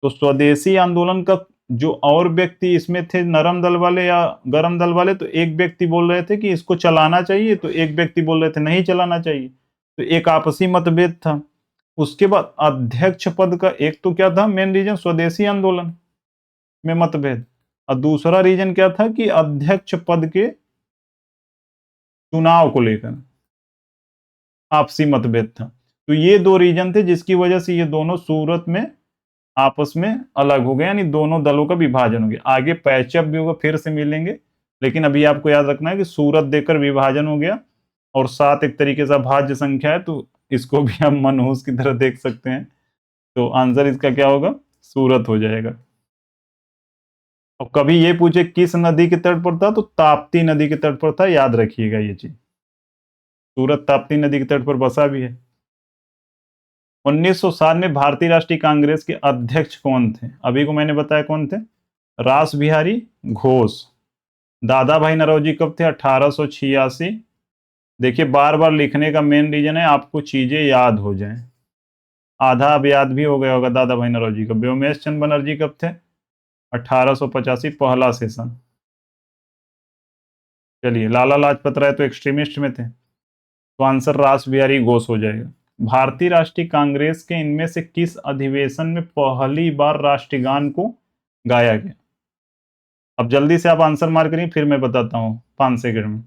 तो स्वदेशी आंदोलन का जो और व्यक्ति इसमें थे, नरम दल वाले या गरम दल वाले, तो एक व्यक्ति बोल रहे थे कि इसको चलाना चाहिए, तो एक व्यक्ति बोल रहे थे नहीं चलाना चाहिए। तो एक आपसी मतभेद था। उसके बाद अध्यक्ष पद का एक तो क्या था मेन रीजन, स्वदेशी आंदोलन में मतभेद, और दूसरा रीजन क्या था कि अध्यक्ष पद के चुनाव को लेकर आपसी मतभेद था। तो ये दो रीजन थे जिसकी वजह से ये दोनों सूरत में आपस में अलग हो गए, यानी दोनों दलों का विभाजन हो गया। आगे पैचअप भी होगा, फिर से मिलेंगे, लेकिन अभी आपको याद रखना है कि सूरत देकर विभाजन हो गया और सात एक तरीके से भाज्य संख्या है, तो इसको भी हम मनहूस की तरह देख सकते हैं। तो आंसर इसका क्या होगा? सूरत हो जाएगा। और कभी ये पूछे किस नदी के तट पर था, तो ताप्ती नदी के तट पर था, याद रखिएगा ये चीज। सूरत ताप्ती नदी के तट पर बसा भी है। 1907 में भारतीय राष्ट्रीय कांग्रेस के अध्यक्ष कौन थे? अभी को मैंने बताया कौन थे, रास बिहारी घोष। दादा भाई नौरोजी कब थे? 1886। देखिए, बार बार लिखने का मेन रीजन है आपको चीजें याद हो जाएं। आधा अब याद भी हो गया होगा दादा भाई नौरोजी का। व्योमेश चंद्र बनर्जी कब थे? 1885 पहला सेशन। चलिए, लाला लाजपत राय तो एक्सट्रीमिस्ट में थे। तो आंसर रास बिहारी घोष हो जाएगा। भारतीय राष्ट्रीय कांग्रेस के इनमें से किस अधिवेशन में पहली बार राष्ट्रगान को गाया गया? अब जल्दी से आप आंसर मार करिए, फिर मैं बताता हूँ 5 सेकंड में।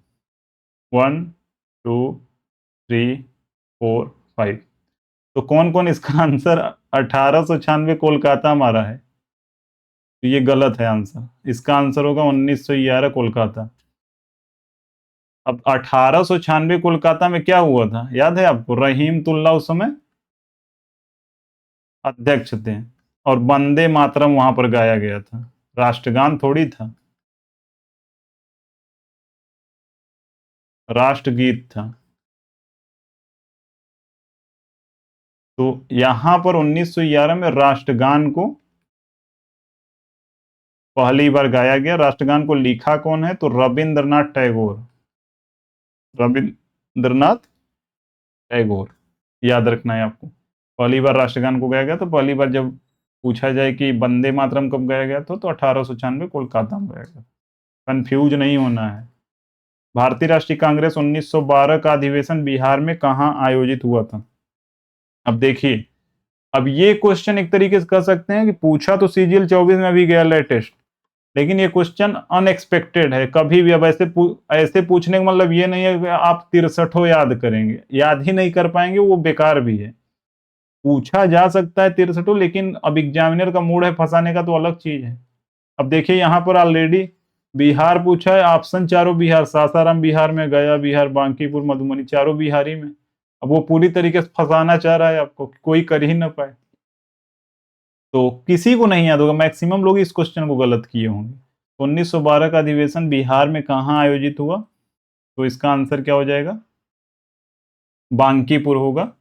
1 2 3 4 5। तो कौन कौन इसका आंसर 1896 कोलकाता मारा है? तो ये गलत है आंसर। इसका आंसर होगा 1911 कोलकाता। अब 1896 कोलकाता में क्या हुआ था याद है आपको? रहीमतुल्ला उस समय अध्यक्ष थे और वंदे मातरम वहां पर गाया गया था, राष्ट्रगान थोड़ी था, राष्ट्रगीत था। तो यहां पर 1911 में राष्ट्रगान को पहली बार गाया गया। राष्ट्रगान को लिखा कौन है? तो रविंद्रनाथ टैगोर। रविंद्रनाथ टैगोर, याद रखना है आपको। पहली बार राष्ट्रगान को गाया गया। तो पहली बार जब पूछा जाए कि वंदे मातरम कब गाया गया था, तो 1896 कोलकाता में गाया गया। कंफ्यूज नहीं होना है। भारतीय राष्ट्रीय कांग्रेस 1912 का अधिवेशन बिहार में कहां आयोजित हुआ था? अब देखिए, अब ये क्वेश्चन एक तरीके से कह सकते हैं कि पूछा तो सीजीएल 24 में अभी गया लेटेस्ट, लेकिन ये क्वेश्चन अनएक्सपेक्टेड है। कभी भी अब ऐसे पूछने का मतलब ये नहीं है कि आप 63 याद करेंगे, याद ही नहीं कर पाएंगे, वो बेकार भी है। पूछा जा सकता है 63, लेकिन अब एग्जामिनर का मूड है फंसाने का, तो अलग चीज है। अब देखिए यहाँ पर ऑलरेडी बिहार पूछा है, ऑप्शन चारों बिहार, सासाराम बिहार में, गया बिहार, बांकीपुर, मधुबनी, चारों बिहारी में। अब वो पूरी तरीके से फंसाना चाह रहा है आपको, कोई कर ही ना पाए। तो किसी को नहीं याद होगा, मैक्सिमम लोग इस क्वेश्चन को गलत किए होंगे। 1912 का अधिवेशन बिहार में कहाँ आयोजित हुआ? तो इसका आंसर क्या हो जाएगा? बांकीपुर होगा।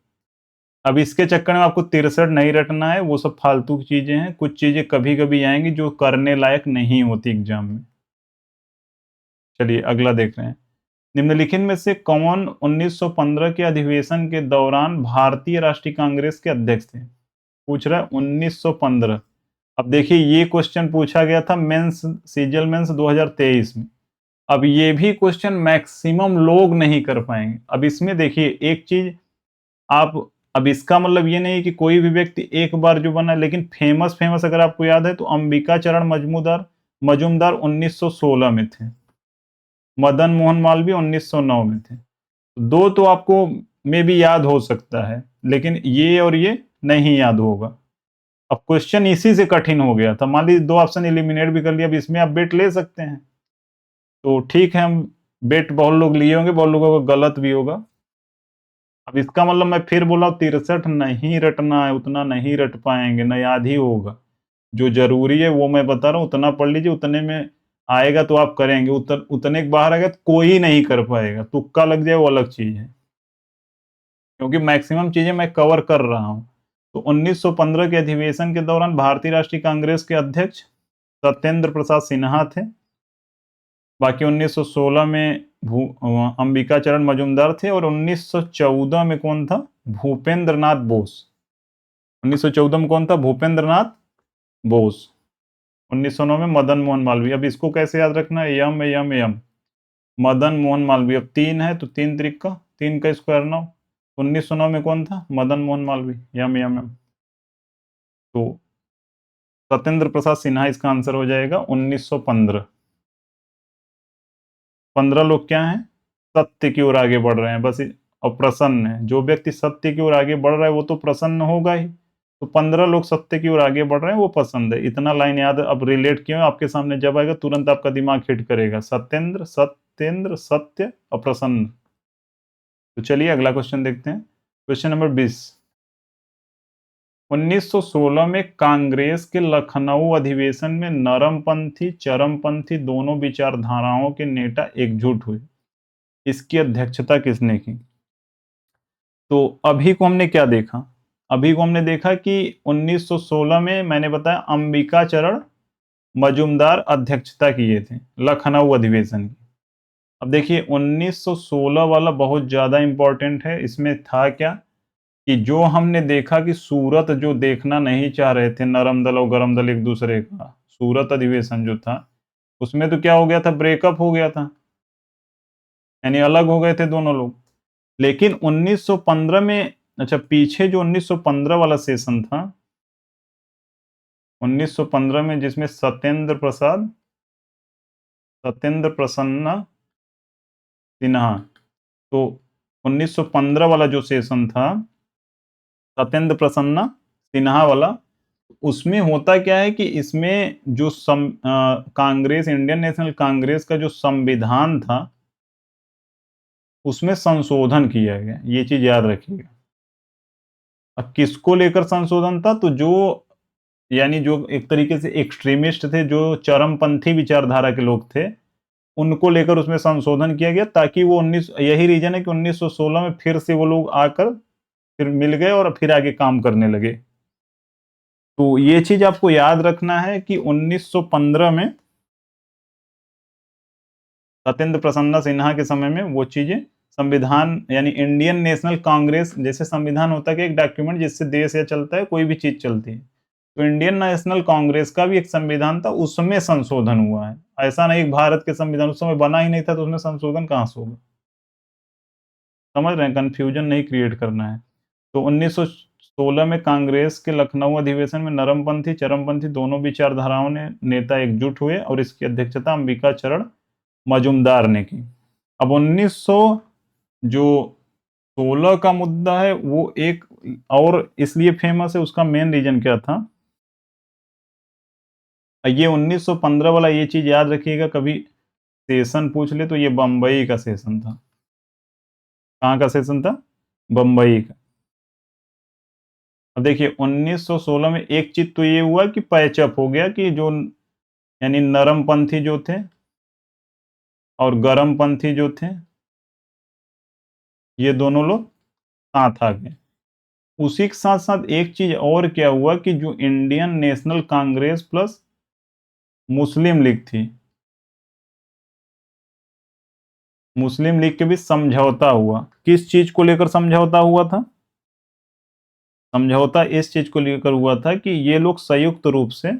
अब इसके चक्कर में आपको 63 नहीं रटना है, वो सब फालतू की चीजें हैं। कुछ चीजें कभी कभी आएंगी जो करने लायक नहीं होती एग्जाम में। चलिए अगला देख रहे हैं। निम्नलिखित में से कौन 1915 के अधिवेशन के दौरान भारतीय राष्ट्रीय कांग्रेस के अध्यक्ष थे? पूछ रहा है 1915। अब देखिए ये क्वेश्चन पूछा गया था मेंस, सीजीएल मेंस 2023 में। अब ये भी क्वेश्चन मैक्सिमम लोग नहीं कर पाएंगे। अब इसमें देखिए एक चीज आप, अब इसका मतलब ये नहीं कि कोई भी व्यक्ति एक बार जो बना, लेकिन फेमस फेमस अगर आपको याद है तो अंबिका चरण मजूमदार मजूमदार 1916 में थे, मदन मोहन मालवीय 1909 में थे। दो तो आपको में भी याद हो सकता है, लेकिन ये और ये नहीं याद होगा। अब क्वेश्चन इसी से कठिन हो गया था। मान लीजिए 2 ऑप्शन एलिमिनेट भी कर लिया, अब इसमें आप बेट ले सकते हैं। तो ठीक है, हम बेट बहुत लोग लिए होंगे, बहुत लोगों का गलत भी होगा। अब इसका मतलब मैं फिर बोला 63 नहीं रटना है, उतना नहीं रट पाएंगे, ना याद ही होगा। जो जरूरी है वो मैं बता रहा हूँ, उतना पढ़ लीजिए, उतने में आएगा तो आप करेंगे। उतने के बाहर आएगा तो कोई नहीं कर पाएगा, तुक्का लग जाए वो अलग चीज है, क्योंकि मैक्सिमम चीजें मैं कवर कर रहा हूं। तो 1915 के अधिवेशन के दौरान भारतीय राष्ट्रीय कांग्रेस के अध्यक्ष सत्येंद्र प्रसाद सिन्हा थे। बाकी 1916 में अंबिका चरण मजूमदार थे, और 1914 में कौन था? भूपेंद्र नाथ बोस। 1914 में कौन था? भूपेंद्र नाथ बोस। 1909 में मदन मोहन मालवीय। अब इसको कैसे याद रखना है? यम यम यम, मदन मोहन मालवीय। अब 3 है तो 3 त्रिक का 3 का स्क्वायर 9। 1909 में कौन था? मदन मोहन मालवीय। यम यम यम। तो सत्येंद्र प्रसाद सिन्हा इसका आंसर हो जाएगा 1915। 15 लोग क्या हैं? सत्य की ओर आगे बढ़ रहे हैं बस। और प्रसन्न है। जो व्यक्ति सत्य की ओर आगे बढ़ रहा है वो तो प्रसन्न होगा ही। तो 15 लोग सत्य की ओर आगे बढ़ रहे हैं, वो पसंद है। इतना लाइन याद अब रिलेट किया, आपके सामने जब आएगा तुरंत आपका दिमाग हिट करेगा। सत्येंद्र, सत्येंद्र, सत्य और प्रसन्न। तो चलिए अगला क्वेश्चन देखते हैं। Question number 20। 1916 में कांग्रेस के लखनऊ अधिवेशन में नरमपंथी चरमपंथी दोनों विचारधाराओं के नेता एकजुट हुए। इसकी अध्यक्षता किसने की? तो अभी को हमने क्या देखा? अभी को हमने देखा कि 1916 में मैंने बताया अंबिका चरण मजूमदार अध्यक्षता किए थे लखनऊ अधिवेशन की। अब देखिए 1916 वाला बहुत ज्यादा इंपॉर्टेंट है। इसमें था क्या कि जो हमने देखा कि सूरत जो देखना नहीं चाह रहे थे नरम दल और गरम दल एक दूसरे का, सूरत अधिवेशन जो था उसमें तो क्या हो गया था? ब्रेकअप हो गया था, यानी अलग हो गए थे दोनों लोग। लेकिन 1915 में, अच्छा पीछे जो 1915 वाला सेशन था, 1915 में जिसमें सत्येंद्र प्रसन्न सिन्हा, तो 1915 वाला जो सेशन था सत्येंद्र प्रसन्न सिन्हा वाला, उसमें होता क्या है कि इसमें जो कांग्रेस, इंडियन नेशनल कांग्रेस का जो संविधान था उसमें संशोधन किया गया, ये चीज याद रखिएगा। अब किसको लेकर संशोधन था, तो जो यानी जो एक तरीके से एक्सट्रीमिस्ट थे, जो चरमपंथी विचारधारा के लोग थे, उनको लेकर उसमें संशोधन किया गया, ताकि वो 19, यही रीजन है कि 1916 में फिर से वो लोग आकर फिर मिल गए और फिर आगे काम करने लगे। तो ये चीज आपको याद रखना है कि 1915 में सत्येंद्र प्रसन्न सिन्हा के समय में वो चीजें, संविधान यानी इंडियन नेशनल कांग्रेस, जैसे संविधान होता है कि एक डॉक्यूमेंट जिससे देश या चलता है, कोई भी चीज चलती है, तो इंडियन नेशनल कांग्रेस का भी एक संविधान था, उसमें संशोधन हुआ है। ऐसा नहीं भारत के संविधान उस समय बना ही नहीं था तो उसमें संशोधन कहां से होगा, समझ रहे हैं, कंफ्यूजन नहीं क्रिएट करना है। तो 1916 में कांग्रेस के लखनऊ अधिवेशन में नरमपंथी चरमपंथी दोनों विचारधाराओं ने नेता एकजुट हुए और इसकी अध्यक्षता अंबिका चरण मजूमदार ने की। अब 1900 जो 16 का मुद्दा है वो एक और इसलिए फेमस है, उसका मेन रीजन क्या था, ये 1915 वाला, ये चीज याद रखिएगा, कभी सेशन पूछ ले तो ये बंबई का सेशन था। कहाँ का सेशन था, बंबई का। अब देखिए 1916 में एक चीज तो ये हुआ कि पैचअप हो गया कि जो यानी नरमपंथी जो थे और गरमपंथी जो थे, ये दोनों लोग साथ आ गए। उसी के साथ साथ एक चीज और क्या हुआ कि जो इंडियन नेशनल कांग्रेस प्लस मुस्लिम लीग थी, मुस्लिम लीग के बीच समझौता हुआ। किस चीज को लेकर समझौता हुआ था, समझौता इस चीज को लेकर हुआ था कि ये लोग संयुक्त रूप से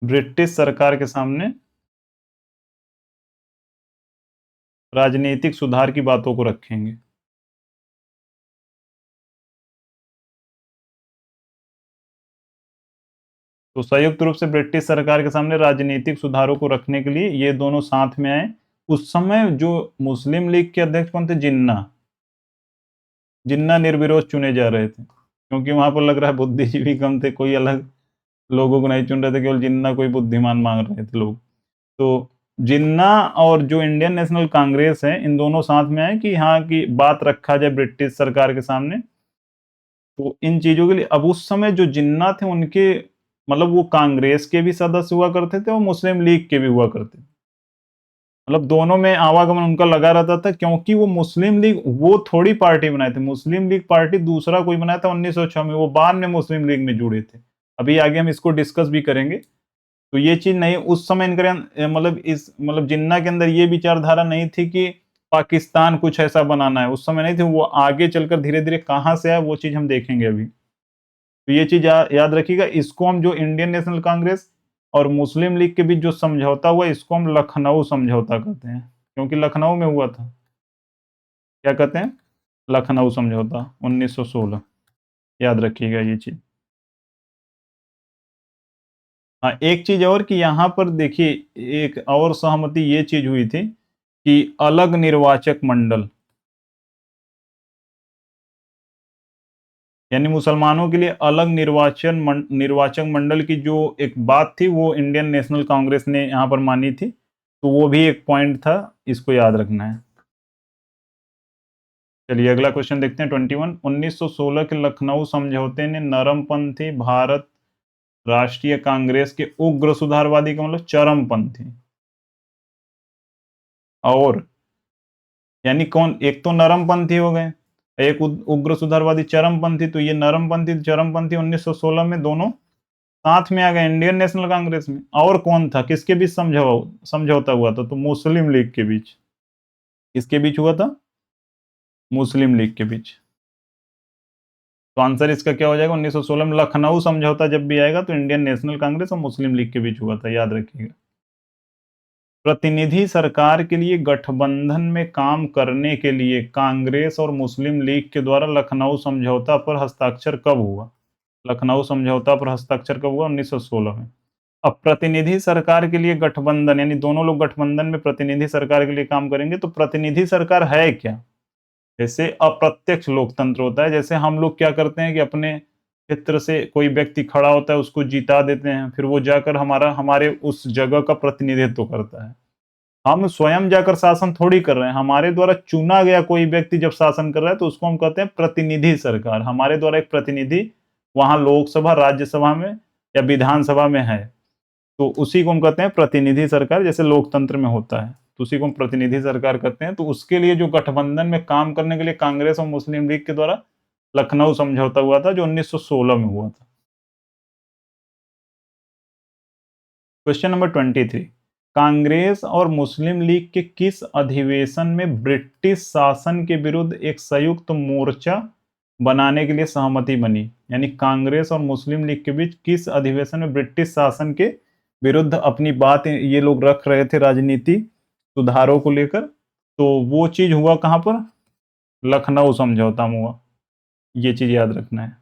ब्रिटिश सरकार के सामने राजनीतिक सुधार की बातों को रखेंगे। तो संयुक्त रूप से ब्रिटिश सरकार के सामने राजनीतिक सुधारों को रखने के लिए ये दोनों साथ में आए। उस समय जो मुस्लिम लीग के अध्यक्ष कौन थे, जिन्ना, जिन्ना निर्विरोध चुने जा रहे थे, क्योंकि वहां पर लग रहा है बुद्धिजीवी कम थे, कोई अलग लोगों को नहीं चुन रहे थे, केवल जिन्ना कोई बुद्धिमान मांग रहे थे लोग। तो जिन्ना और जो इंडियन नेशनल कांग्रेस है, इन दोनों साथ में आए कि हाँ की बात रखा जाए ब्रिटिश सरकार के सामने। तो इन चीजों के लिए अब उस समय जो जिन्ना थे उनके मतलब वो कांग्रेस के भी सदस्य हुआ करते थे और मुस्लिम लीग के भी हुआ करते थे, मतलब दोनों में आवागमन उनका लगा रहता था, क्योंकि वो मुस्लिम लीग वो थोड़ी पार्टी बनाए थे, मुस्लिम लीग पार्टी दूसरा कोई बनाया था 1906 में, वो बाद में मुस्लिम लीग में जुड़े थे। अभी आगे हम इसको डिस्कस भी करेंगे। तो ये चीज नहीं, उस समय इनके मतलब इस मतलब जिन्ना के अंदर ये विचारधारा नहीं थी कि पाकिस्तान कुछ ऐसा बनाना है, उस समय नहीं थी, वो आगे चलकर धीरे धीरे कहां से आया वो चीज हम देखेंगे अभी। तो ये चीज याद रखिएगा, इसको हम जो इंडियन नेशनल कांग्रेस और मुस्लिम लीग के बीच जो समझौता हुआ इसको हम लखनऊ समझौता कहते हैं, क्योंकि लखनऊ में हुआ था। क्या कहते हैं, लखनऊ समझौता 1916, याद रखिएगा ये चीज। हाँ एक चीज और कि यहाँ पर देखिए एक और सहमति ये चीज हुई थी कि अलग निर्वाचक मंडल, यानी मुसलमानों के लिए अलग निर्वाचक मंडल की जो एक बात थी वो इंडियन नेशनल कांग्रेस ने यहाँ पर मानी थी। तो वो भी एक पॉइंट था, इसको याद रखना है। चलिए अगला क्वेश्चन देखते हैं 21। 1916 के लखनऊ समझौते ने नरमपंथी भारत राष्ट्रीय कांग्रेस के उग्र सुधारवादी का मतलब चरमपंथी, और यानी कौन, एक तो नरमपंथी हो गए, एक उग्र सुधारवादी चरमपंथी, तो ये नरमपंथी चरमपंथी 1916 में दोनों साथ में आ गए इंडियन नेशनल कांग्रेस में। और कौन था, किसके बीच समझौता हुआ था, तो मुस्लिम लीग के बीच। किसके बीच हुआ था, मुस्लिम लीग के बीच। तो आंसर इसका क्या हो जाएगा, 1916 में लखनऊ समझौता जब भी आएगा तो इंडियन नेशनल कांग्रेस और मुस्लिम लीग के बीच हुआ था, याद रखिएगा। प्रतिनिधि सरकार के लिए गठबंधन में काम करने के लिए कांग्रेस और मुस्लिम लीग के द्वारा लखनऊ समझौता पर हस्ताक्षर कब हुआ? लखनऊ समझौता पर हस्ताक्षर कब हुआ? 1916 में। अब प्रतिनिधि सरकार के लिए गठबंधन, यानी दोनों लोग गठबंधन में प्रतिनिधि सरकार के लिए काम करेंगे, तो प्रतिनिधि सरकार है क्या? जैसे अप्रत्यक्ष लोकतंत्र होता है, जैसे हम लोग क्या करते हैं कि अपने क्षेत्र से कोई व्यक्ति खड़ा होता है, उसको जिता देते हैं, फिर वो जाकर हमारे उस जगह का प्रतिनिधित्व करता है। हम स्वयं जाकर शासन थोड़ी कर रहे हैं, हमारे द्वारा चुना गया कोई व्यक्ति जब शासन कर रहा है तो उसको हम कहते हैं प्रतिनिधि सरकार। हमारे द्वारा एक प्रतिनिधि वहां लोकसभा, राज्यसभा में या विधानसभा में है, तो उसी को हम कहते हैं प्रतिनिधि सरकार, जैसे लोकतंत्र में होता है, तो उसी को हम प्रतिनिधि सरकार कहते हैं। तो उसके लिए जो गठबंधन में काम करने के लिए कांग्रेस और मुस्लिम लीग के द्वारा लखनऊ समझौता हुआ था, जो 1916 में हुआ था। क्वेश्चन नंबर 23, कांग्रेस और मुस्लिम लीग के किस अधिवेशन में ब्रिटिश शासन के विरुद्ध एक संयुक्त मोर्चा बनाने के लिए सहमति बनी? यानी कांग्रेस और मुस्लिम लीग के बीच किस अधिवेशन में ब्रिटिश शासन के विरुद्ध अपनी बात ये लोग रख रहे थे, राजनीति सुधारों को लेकर? तो वो चीज हुआ कहां पर? लखनऊ समझौता में हुआ। ये चीज याद रखना है।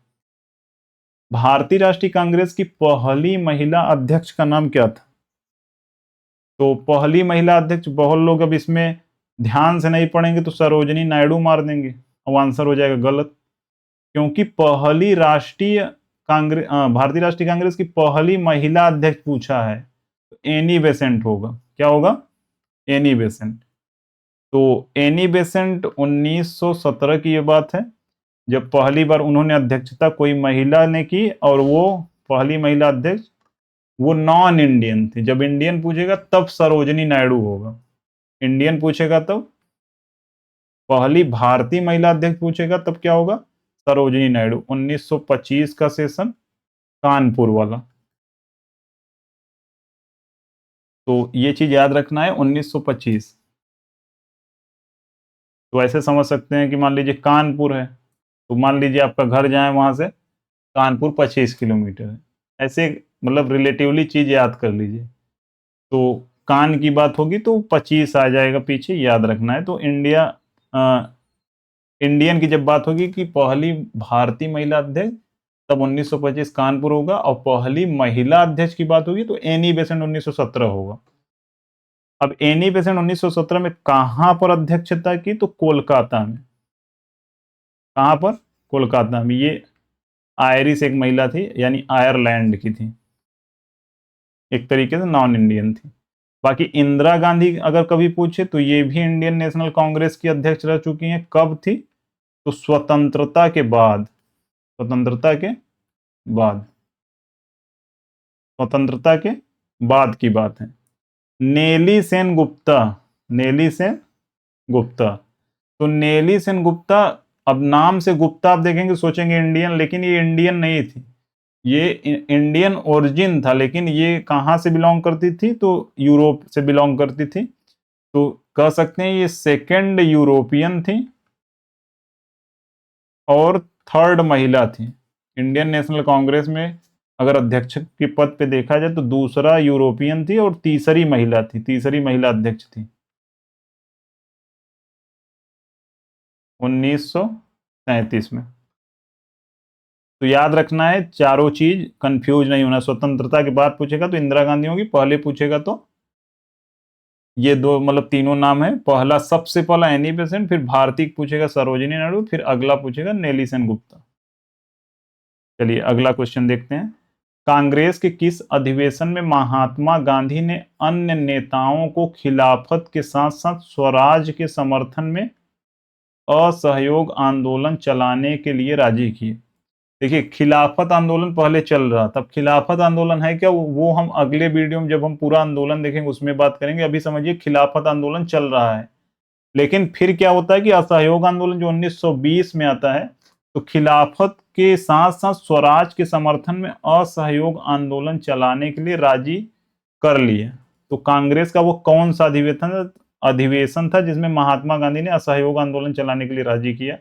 भारतीय राष्ट्रीय कांग्रेस की पहली महिला अध्यक्ष का नाम क्या था? तो पहली महिला अध्यक्ष, बहुत लोग अब इसमें ध्यान से नहीं पढ़ेंगे तो सरोजनी नायडू मार देंगे, अब आंसर हो जाएगा गलत, क्योंकि पहली राष्ट्रीय कांग्रेस, भारतीय राष्ट्रीय कांग्रेस की पहली महिला अध्यक्ष पूछा है, तो एनी बेसेंट होगा। क्या होगा? Annie Besant. तो एनी बेसेंट 1917 की ये बात है, जब पहली बार उन्होंने अध्यक्षता कोई महिला ने की, और वो पहली महिला अध्यक्ष वो नॉन इंडियन थी। जब इंडियन पूछेगा तब सरोजनी नायडू होगा, इंडियन पूछेगा तब, पहली भारतीय महिला अध्यक्ष पूछेगा तब क्या होगा? सरोजनी नायडू। 1925 का सेशन, कानपुर वाला। तो ये चीज याद रखना है, 1925। तो ऐसे समझ सकते हैं कि मान लीजिए कानपुर है, तो मान लीजिए आपका घर जाए वहां से कानपुर 25 किलोमीटर है, ऐसे मतलब रिलेटिवली चीज याद कर लीजिए। तो कान की बात होगी तो 25 आ जाएगा पीछे, याद रखना है। तो इंडियन की जब बात होगी कि पहली भारतीय महिला अध्यक्ष, तब 1925 कानपुर होगा, और पहली महिला अध्यक्ष की बात होगी तो एनी बेसेंट 1917 होगा। अब एनी बेसेंट 1917 में कहां पर अध्यक्षता की? तो कोलकाता में। कहां पर? कोलकाता में। ये आयरिश एक महिला थी, यानी आयरलैंड की थी, एक तरीके से नॉन इंडियन थी। बाकी इंदिरा गांधी अगर कभी पूछे तो ये भी इंडियन नेशनल कांग्रेस की अध्यक्ष रह चुकी हैं। कब थी? तो स्वतंत्रता के बाद, स्वतंत्रता के बाद, स्वतंत्रता के बाद की बात है। नेली सेन गुप्ता, नेली सेन गुप्ता। तो नेली सेन गुप्ता, अब नाम से गुप्ता आप देखेंगे सोचेंगे इंडियन, लेकिन ये इंडियन नहीं थी, ये इंडियन ओरिजिन था, लेकिन ये कहाँ से बिलोंग करती थी? तो यूरोप से बिलोंग करती थी। तो कह सकते हैं ये सेकंड यूरोपियन थी और थर्ड महिला थी। इंडियन नेशनल कांग्रेस में अगर अध्यक्ष के पद पे देखा जाए तो दूसरा यूरोपियन थी और तीसरी महिला थी, तीसरी महिला अध्यक्ष थी 1937 में। तो याद रखना है, चारों चीज, कंफ्यूज नहीं होना। स्वतंत्रता के बाद पूछेगा तो इंदिरा गांधी होगी, पहले पूछेगा तो ये दो, मतलब तीनों नाम है। पहला, सबसे पहला एनी बेसेंट, फिर भारती पूछेगा सरोजिनी नायडू, फिर अगला पूछेगा नेली सेन गुप्ता। चलिए अगला क्वेश्चन देखते हैं। कांग्रेस के किस अधिवेशन में महात्मा गांधी ने अन्य नेताओं को खिलाफत के साथ साथ स्वराज के समर्थन में असहयोग आंदोलन चलाने के लिए राजी किए? देखिए, खिलाफत आंदोलन पहले चल रहा था, अब खिलाफत आंदोलन है क्या, वो हम अगले वीडियो में जब हम पूरा आंदोलन देखेंगे उसमें बात करेंगे। अभी समझिए खिलाफत आंदोलन चल रहा है, लेकिन फिर क्या होता है कि असहयोग आंदोलन जो 1920 में आता है, तो खिलाफत के साथ साथ स्वराज के समर्थन में असहयोग आंदोलन चलाने के लिए राजी कर लिए। तो कांग्रेस का वो कौन सा अधिवेशन था जिसमें महात्मा गांधी ने असहयोग आंदोलन चलाने के लिए राजी किया?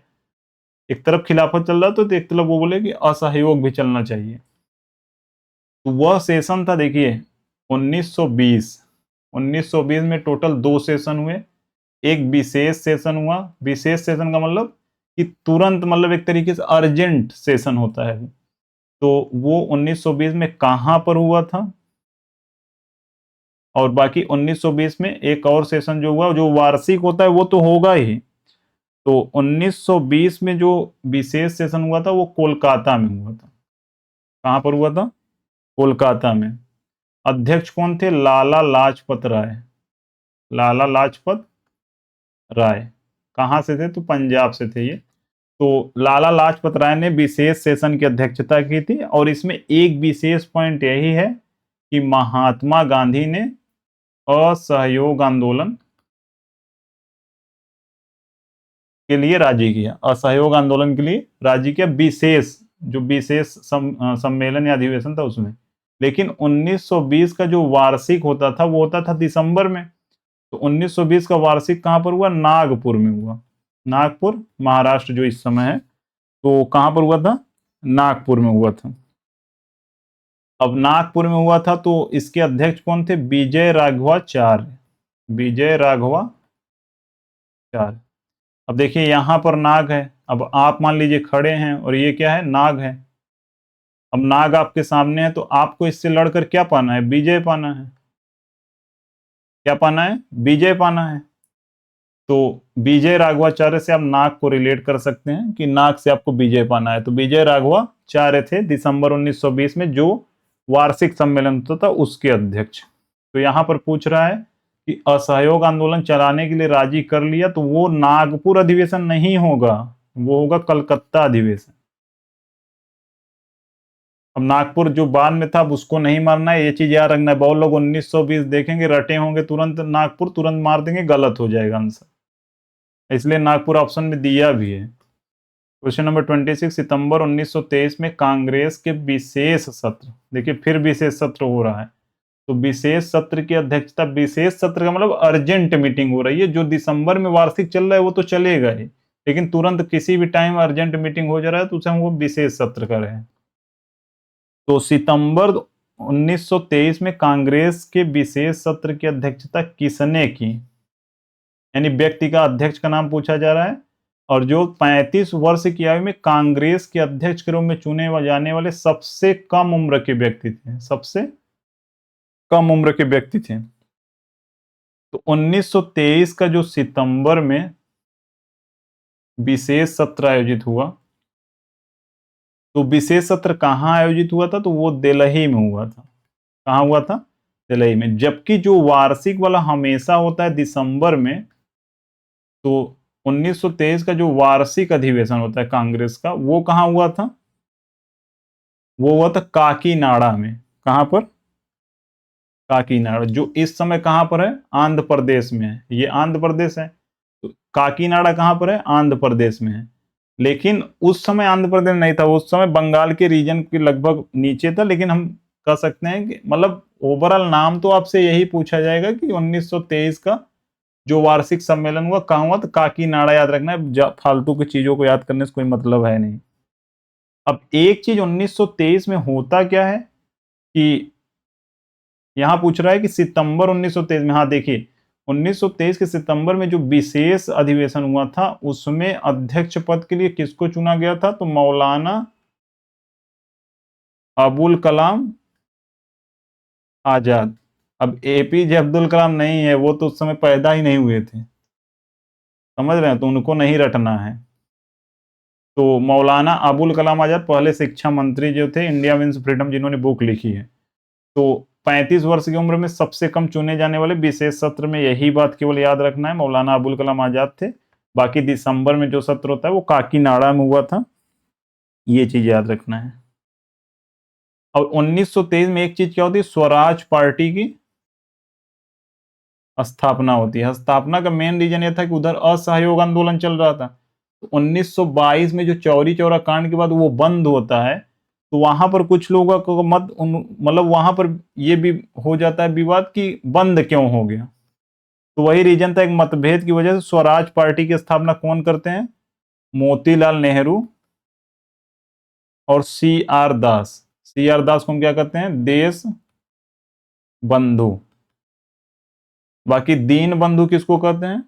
एक तरफ खिलाफत चल रहा था तो एक तरफ वो बोले कि असहयोग भी चलना चाहिए। तो वह सेशन था, देखिए 1920, 1920 में टोटल 2 सेशन हुए, एक विशेष सेशन हुआ। विशेष सेशन का मतलब कि तुरंत, मतलब एक तरीके से अर्जेंट सेशन होता है, तो वो 1920 में कहां पर हुआ था। और बाकी 1920 में एक और सेशन जो हुआ, जो वार्षिक होता है वो तो होगा ही। तो 1920 में जो विशेष सेशन हुआ था वो कोलकाता में हुआ था। कहां पर हुआ था? कोलकाता में। अध्यक्ष कौन थे? लाला लाजपत राय। लाला लाजपत राय कहां से थे? तो पंजाब से थे ये। तो लाला लाजपत राय ने विशेष सेशन की अध्यक्षता की थी, और इसमें एक विशेष पॉइंट यही है कि महात्मा गांधी ने असहयोग आंदोलन के लिए राजी किया। असहयोग आंदोलन के लिए राजी किया, विशेष जो विशेष सम्मेलन या अधिवेशन था उसमें। लेकिन 1920 का जो वार्षिक होता था वो होता था दिसंबर में। तो 1920 का वार्षिक कहां पर हुआ? नागपुर में हुआ। नागपुर, महाराष्ट्र जो इस समय है, तो कहां पर हुआ था? नागपुर में हुआ था। अब नागपुर में हुआ था तो इसके अध्यक्ष कौन थे? विजय राघवाचार्य। विजय राघवाचार्य। अब देखिए यहां पर नाग है, अब आप मान लीजिए खड़े हैं और ये क्या है? नाग है। अब नाग आपके सामने है तो आपको इससे लड़कर क्या पाना है? विजय पाना है। क्या पाना है? विजय पाना है। तो विजय राघवाचार्य से आप नाग को रिलेट कर सकते हैं कि नाग से आपको विजय पाना है। तो विजय राघवाचार्य थे दिसंबर 1920 में जो वार्षिक सम्मेलन होता था उसके अध्यक्ष। तो यहां पर पूछ रहा है कि असहयोग आंदोलन चलाने के लिए राजी कर लिया, तो वो नागपुर अधिवेशन नहीं होगा, वो होगा कलकत्ता अधिवेशन। अब नागपुर जो बाद में था अब उसको नहीं मारना है, ये चीज याद रखना है। बहुत लोग 1920 देखेंगे, रटे होंगे तुरंत नागपुर, तुरंत मार देंगे, गलत हो जाएगा आंसर। इसलिए नागपुर ऑप्शन में दिया भी है। क्वेश्चन नंबर 26, सितंबर 1923 में कांग्रेस के विशेष सत्र, देखिए फिर विशेष सत्र हो रहा है, तो विशेष सत्र की अध्यक्षता, विशेष सत्र का मतलब अर्जेंट मीटिंग हो रही है। जो दिसंबर में वार्षिक चल रहा है वो तो चलेगा ही, लेकिन तुरंत किसी भी टाइम अर्जेंट मीटिंग हो जा रहा है तो उसे हम वो विशेष सत्र कर रहे हैं। तो सितंबर 1923 में कांग्रेस के विशेष सत्र की अध्यक्षता किसने की? यानी व्यक्ति का अध्यक्ष का नाम पूछा जा रहा है, और जो 35 वर्ष की आयु में कांग्रेस के अध्यक्ष के रूप में चुने जाने वाले सबसे कम उम्र के व्यक्ति थे, सबसे कम उम्र के व्यक्ति थे। तो 1923 का जो सितंबर में विशेष सत्र आयोजित हुआ, तो विशेष सत्र कहां आयोजित हुआ था? तो वो दिल्ली में हुआ था। कहां हुआ था? दिल्ली में। जबकि जो वार्षिक वाला हमेशा होता है दिसंबर में, तो 1923 का जो वार्षिक अधिवेशन होता है कांग्रेस का, वो कहां हुआ था? वो हुआ था काकीनाडा में। कहां पर? काकीनाडा, जो इस समय कहां पर है? आंध्र प्रदेश में है। ये आंध्र प्रदेश है, तो काकीनाडा कहां पर है? आंध्र प्रदेश में है। लेकिन उस समय आंध्र प्रदेश नहीं था, उस समय बंगाल के रीजन के लगभग नीचे था। लेकिन हम कह सकते हैं कि मतलब ओवरऑल नाम तो आपसे यही पूछा जाएगा कि 1923 का जो वार्षिक सम्मेलन हुआ कहां हुआ? तो काकीनाडा याद रखना है, फालतू की चीजों को याद करने से कोई मतलब है नहीं। अब एक चीज 1923 में होता क्या है कि यहां पूछ रहा है कि सितंबर 1923 में, हाँ देखिए 1923 के सितंबर में जो विशेष अधिवेशन हुआ था उसमें अध्यक्ष पद के लिए किसको चुना गया था? तो मौलाना अबुल कलाम आजाद। अब एपीजे अब्दुल कलाम नहीं है, वो तो उस समय पैदा ही नहीं हुए थे, समझ रहे हैं, तो उनको नहीं रटना है। तो मौलाना अबुल कलाम आजाद पहले शिक्षा मंत्री जो थे, इंडिया मीन्स फ्रीडम, जिन्होंने बुक लिखी है। तो 35 वर्ष की उम्र में सबसे कम चुने जाने वाले विशेष सत्र में यही बात केवल याद रखना है, मौलाना अबुल कलाम आजाद थे। बाकी दिसंबर में जो सत्र होता है वो काकीनाडा में हुआ था, ये चीज याद रखना है। और 1923 में एक चीज क्या होती है? स्वराज पार्टी की स्थापना होती है। स्थापना का मेन रीजन ये था कि उधर असहयोग आंदोलन चल रहा था। तो 1922 में जो चौरी चौरा कांड के बाद वो बंद होता है, तो वहां पर कुछ लोगों को मतलब वहां पर ये भी हो जाता है विवाद कि बंद क्यों हो गया। तो वही रीजन था, एक मतभेद की वजह से स्वराज पार्टी की स्थापना कौन करते हैं? मोतीलाल नेहरू और सी आर दास। सी आर दास को हम क्या कहते हैं? देश बंधु। बाकी दीन बंधु किसको कहते हैं?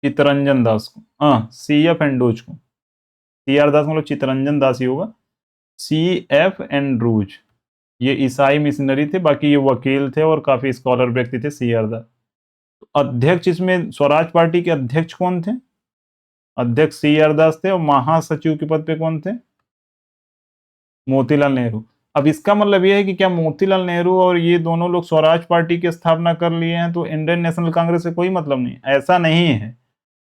चित्तरंजन दास को। हाँ, सी एफ एंड्रूज को। सी आर दास मतलब चित्तरंजन दास ही होगा। सी एफ एंड्रूज ये ईसाई मिशनरी थे, बाकी ये वकील थे और काफी स्कॉलर व्यक्ति थे सी आर दास। अध्यक्ष इसमें स्वराज पार्टी के अध्यक्ष कौन थे? अध्यक्ष सी आर दास थे। और महासचिव के पद पे कौन थे? मोतीलाल नेहरू। अब इसका मतलब यह है कि क्या मोतीलाल नेहरू और ये दोनों लोग स्वराज पार्टी की स्थापना कर लिए हैं तो इंडियन नेशनल कांग्रेस से कोई मतलब नहीं? ऐसा नहीं है।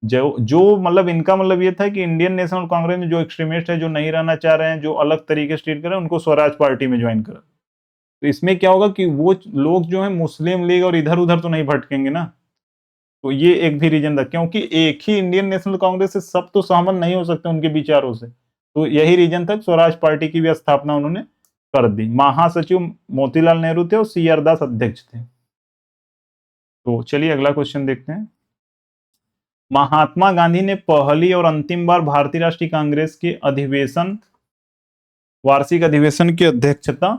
जो जो मतलब इनका मतलब ये था कि इंडियन नेशनल कांग्रेस में जो एक्सट्रीमिस्ट है, जो नहीं रहना चाह रहे हैं, जो अलग तरीके से ट्रीट कर रहे हैं, उनको स्वराज पार्टी में ज्वाइन करा। तो इसमें क्या होगा कि वो लोग जो है मुस्लिम लीग और इधर उधर तो नहीं भटकेंगे ना। तो ये एक भी रीजन था, क्योंकि एक ही इंडियन नेशनल कांग्रेस से सब तो सहमत नहीं हो सकते उनके विचारों से। तो यही रीजन था, स्वराज पार्टी की भी स्थापना उन्होंने कर दी। महासचिव मोतीलाल नेहरू थे और सी आर दास अध्यक्ष थे। तो चलिए अगला क्वेश्चन देखते हैं। महात्मा गांधी ने पहली और अंतिम बार भारतीय राष्ट्रीय कांग्रेस के अधिवेशन, वार्षिक अधिवेशन की अध्यक्षता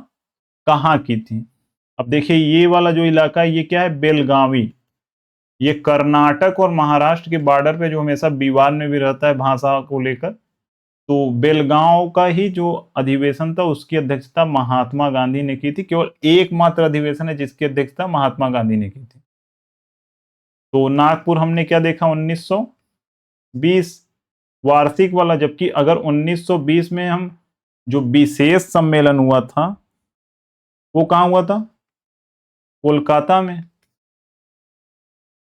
कहाँ की थी? अब देखिए ये वाला जो इलाका है ये क्या है? बेलगावी। ये कर्नाटक और महाराष्ट्र के बॉर्डर पे जो हमेशा विवाद में भी रहता है भाषा को लेकर। तो बेलगांव का ही जो अधिवेशन था उसकी अध्यक्षता महात्मा गांधी ने की थी। केवल एकमात्र अधिवेशन है जिसकी अध्यक्षता महात्मा गांधी ने की थी। तो नागपुर हमने क्या देखा? 1920 वार्षिक वाला। जबकि अगर 1920 में हम जो विशेष सम्मेलन हुआ था वो कहाँ हुआ था? कोलकाता में।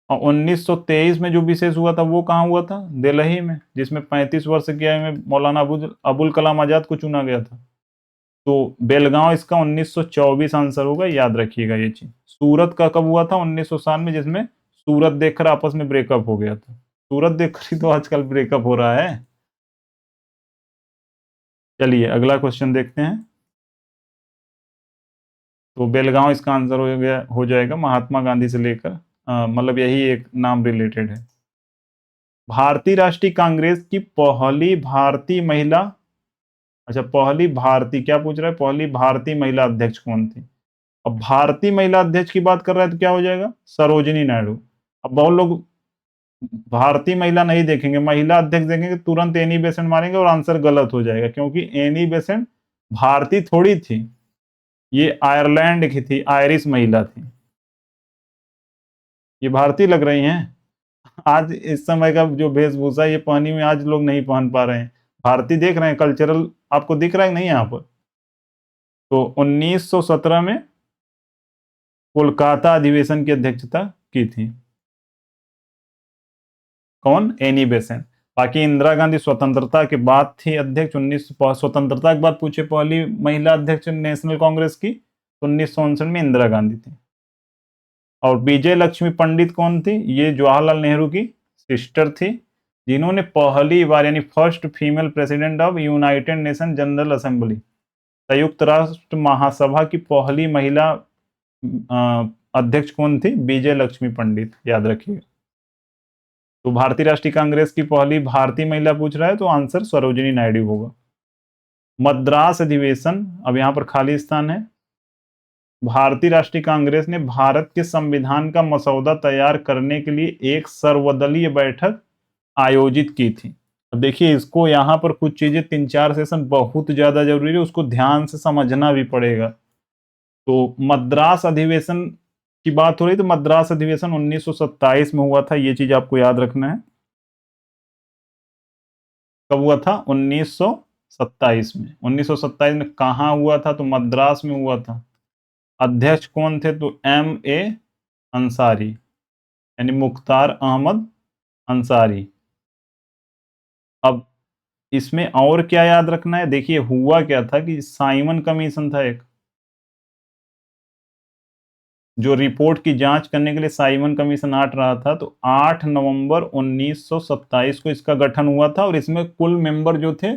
और 1923 में जो विशेष हुआ था वो कहाँ हुआ था? दिल्ली में, जिसमें 35 वर्ष की आयु में मौलाना अबुल कलाम आजाद को चुना गया था। तो बेलगांव इसका 1924 आंसर होगा, याद रखिएगा ये चीज। सूरत का कब हुआ था? 1960 में, जिसमें सूरत देखकर आपस में ब्रेकअप हो गया था। सूरत देखकर ही तो आजकल ब्रेकअप हो रहा है। चलिए अगला क्वेश्चन देखते हैं। तो बेलगांव इसका आंसर हो जाएगा, महात्मा गांधी से लेकर मतलब यही एक नाम रिलेटेड है। भारतीय राष्ट्रीय कांग्रेस की पहली भारतीय महिला, अच्छा पहली भारतीय क्या पूछ रहा है? पहली भारतीय महिला अध्यक्ष कौन थी? अब भारतीय महिला अध्यक्ष की बात कर रहा है तो क्या हो जाएगा? सरोजिनी नायडू। अब बहुत लोग भारतीय महिला नहीं देखेंगे, महिला अध्यक्ष देखेंगे तुरंत एनी बेसेंट मारेंगे और आंसर गलत हो जाएगा, क्योंकि एनी बेसेंट भारतीय थोड़ी थी, ये आयरलैंड की थी, आयरिश महिला थी। ये भारतीय लग रही हैं। आज इस समय का जो वेशभूषा ये पहनी में आज लोग नहीं पहन पा रहे हैं। भारतीय देख रहे हैं, कल्चरल आपको दिख रहा है नहीं यहाँ पर? तो 1917 में कोलकाता अधिवेशन की अध्यक्षता की थी कौन? Annie Besant. बाकी इंदिरा गांधी स्वतंत्रता के बाद थी अध्यक्ष। 19 स्वतंत्रता के बाद पूछे पहली महिला अध्यक्ष नेशनल कांग्रेस की, तो 1959 में इंदिरा गांधी थी। और विजय लक्ष्मी पंडित कौन थी? ये जवाहरलाल नेहरू की सिस्टर थी, जिन्होंने पहली बार यानी first female president of United nation general assembly, संयुक्त राष्ट्र महासभा की पहली महिला अध्यक्ष कौन थी? विजय लक्ष्मी पंडित, याद रखिए। तो भारतीय राष्ट्रीय कांग्रेस की पहली भारतीय महिला पूछ रहा है तो आंसर सरोजिनी नायडू होगा। मद्रास अधिवेशन, अब यहां पर खाली स्थान है। भारतीय राष्ट्रीय कांग्रेस ने भारत के संविधान का मसौदा तैयार करने के लिए एक सर्वदलीय बैठक आयोजित की थी। अब देखिए इसको यहाँ पर कुछ चीजें 3-4 सेशन बहुत ज्यादा जरूरी है, उसको ध्यान से समझना भी पड़ेगा। तो मद्रास अधिवेशन की बात हो रही, तो मद्रास अधिवेशन 1927 में हुआ था, ये चीज आपको याद रखना है। कब हुआ था? 1927 में। 1927 में कहाँ हुआ था? तो मद्रास में हुआ था। अध्यक्ष कौन थे? तो M.A. अंसारी, यानी मुख्तार अहमद अंसारी। अब इसमें और क्या याद रखना है? देखिए हुआ क्या था कि साइमन कमीशन था एक, जो रिपोर्ट की जांच करने के लिए साइमन कमीशन 8 रहा था। तो 8 नवंबर 1927 को इसका गठन हुआ था, और इसमें कुल मेंबर जो थे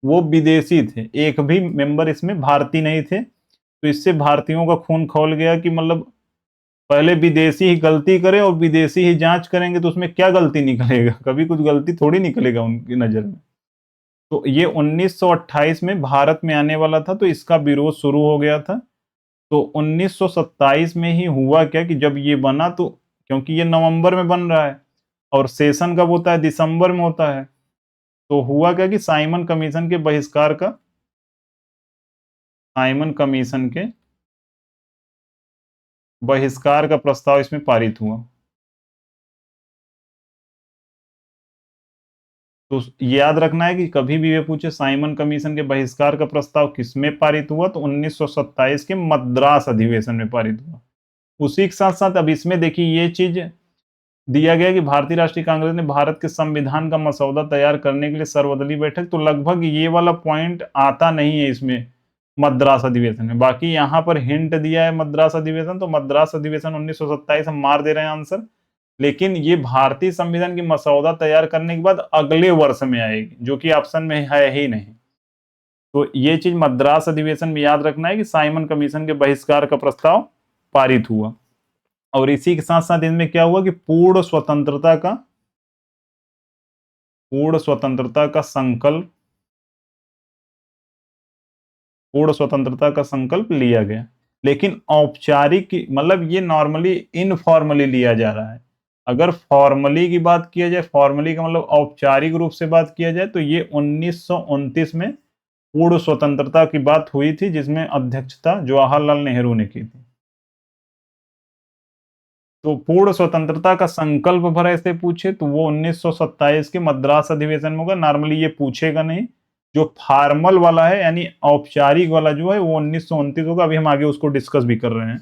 वो विदेशी थे, एक भी मेंबर इसमें भारतीय नहीं थे। तो इससे भारतीयों का खून खौल गया कि मतलब पहले विदेशी ही गलती करे और विदेशी ही जांच करेंगे तो उसमें क्या गलती निकलेगा? कभी कुछ गलती थोड़ी निकलेगा उनकी नजर में। तो ये 1928 में भारत में आने वाला था, तो इसका विरोध शुरू हो गया था। तो 1927 में ही हुआ क्या कि जब ये बना तो क्योंकि ये नवंबर में बन रहा है और सेशन कब होता है, दिसंबर में होता है। तो हुआ क्या कि साइमन कमीशन के बहिष्कार का प्रस्ताव इसमें पारित हुआ। तो याद रखना है कि कभी भी ये पूछे साइमन कमीशन के बहिष्कार का प्रस्ताव किसमें पारित हुआ, तो 1927 के मद्रास अधिवेशन में पारित हुआ। उसी के साथ साथ अब इसमें देखिए ये चीज दिया गया कि भारतीय राष्ट्रीय कांग्रेस ने भारत के संविधान का मसौदा तैयार करने के लिए सर्वदलीय बैठक, तो लगभग ये वाला पॉइंट आता नहीं है इसमें मद्रास अधिवेशन में। बाकी यहाँ पर हिंट दिया है मद्रास अधिवेशन, तो मद्रास अधिवेशन 1927 हम मार दे रहे हैं आंसर। लेकिन ये भारतीय संविधान की मसौदा तैयार करने के बाद अगले वर्ष में आएगी, जो कि ऑप्शन में है ही नहीं। तो ये चीज मद्रास अधिवेशन में याद रखना है कि साइमन कमीशन के बहिष्कार का प्रस्ताव पारित हुआ। और इसी के साथ साथ इनमें क्या हुआ कि पूर्ण स्वतंत्रता का संकल्प लिया गया। लेकिन औपचारिक मतलब ये नॉर्मली इनफॉर्मली लिया जा रहा है। अगर फॉर्मली की बात किया जाए, फॉर्मली का मतलब औपचारिक रूप से बात किया जाए, तो ये 1929 में पूर्ण स्वतंत्रता की बात हुई थी, जिसमें अध्यक्षता जवाहरलाल नेहरू ने की थी। तो पूर्ण स्वतंत्रता का संकल्प भर ऐसे पूछे तो वो 1927 के मद्रास अधिवेशन में होगा। नॉर्मली ये पूछेगा नहीं। जो फॉर्मल वाला है यानी औपचारिक वाला जो है वो 1929 होगा। अभी हम आगे उसको डिस्कस भी कर रहे हैं।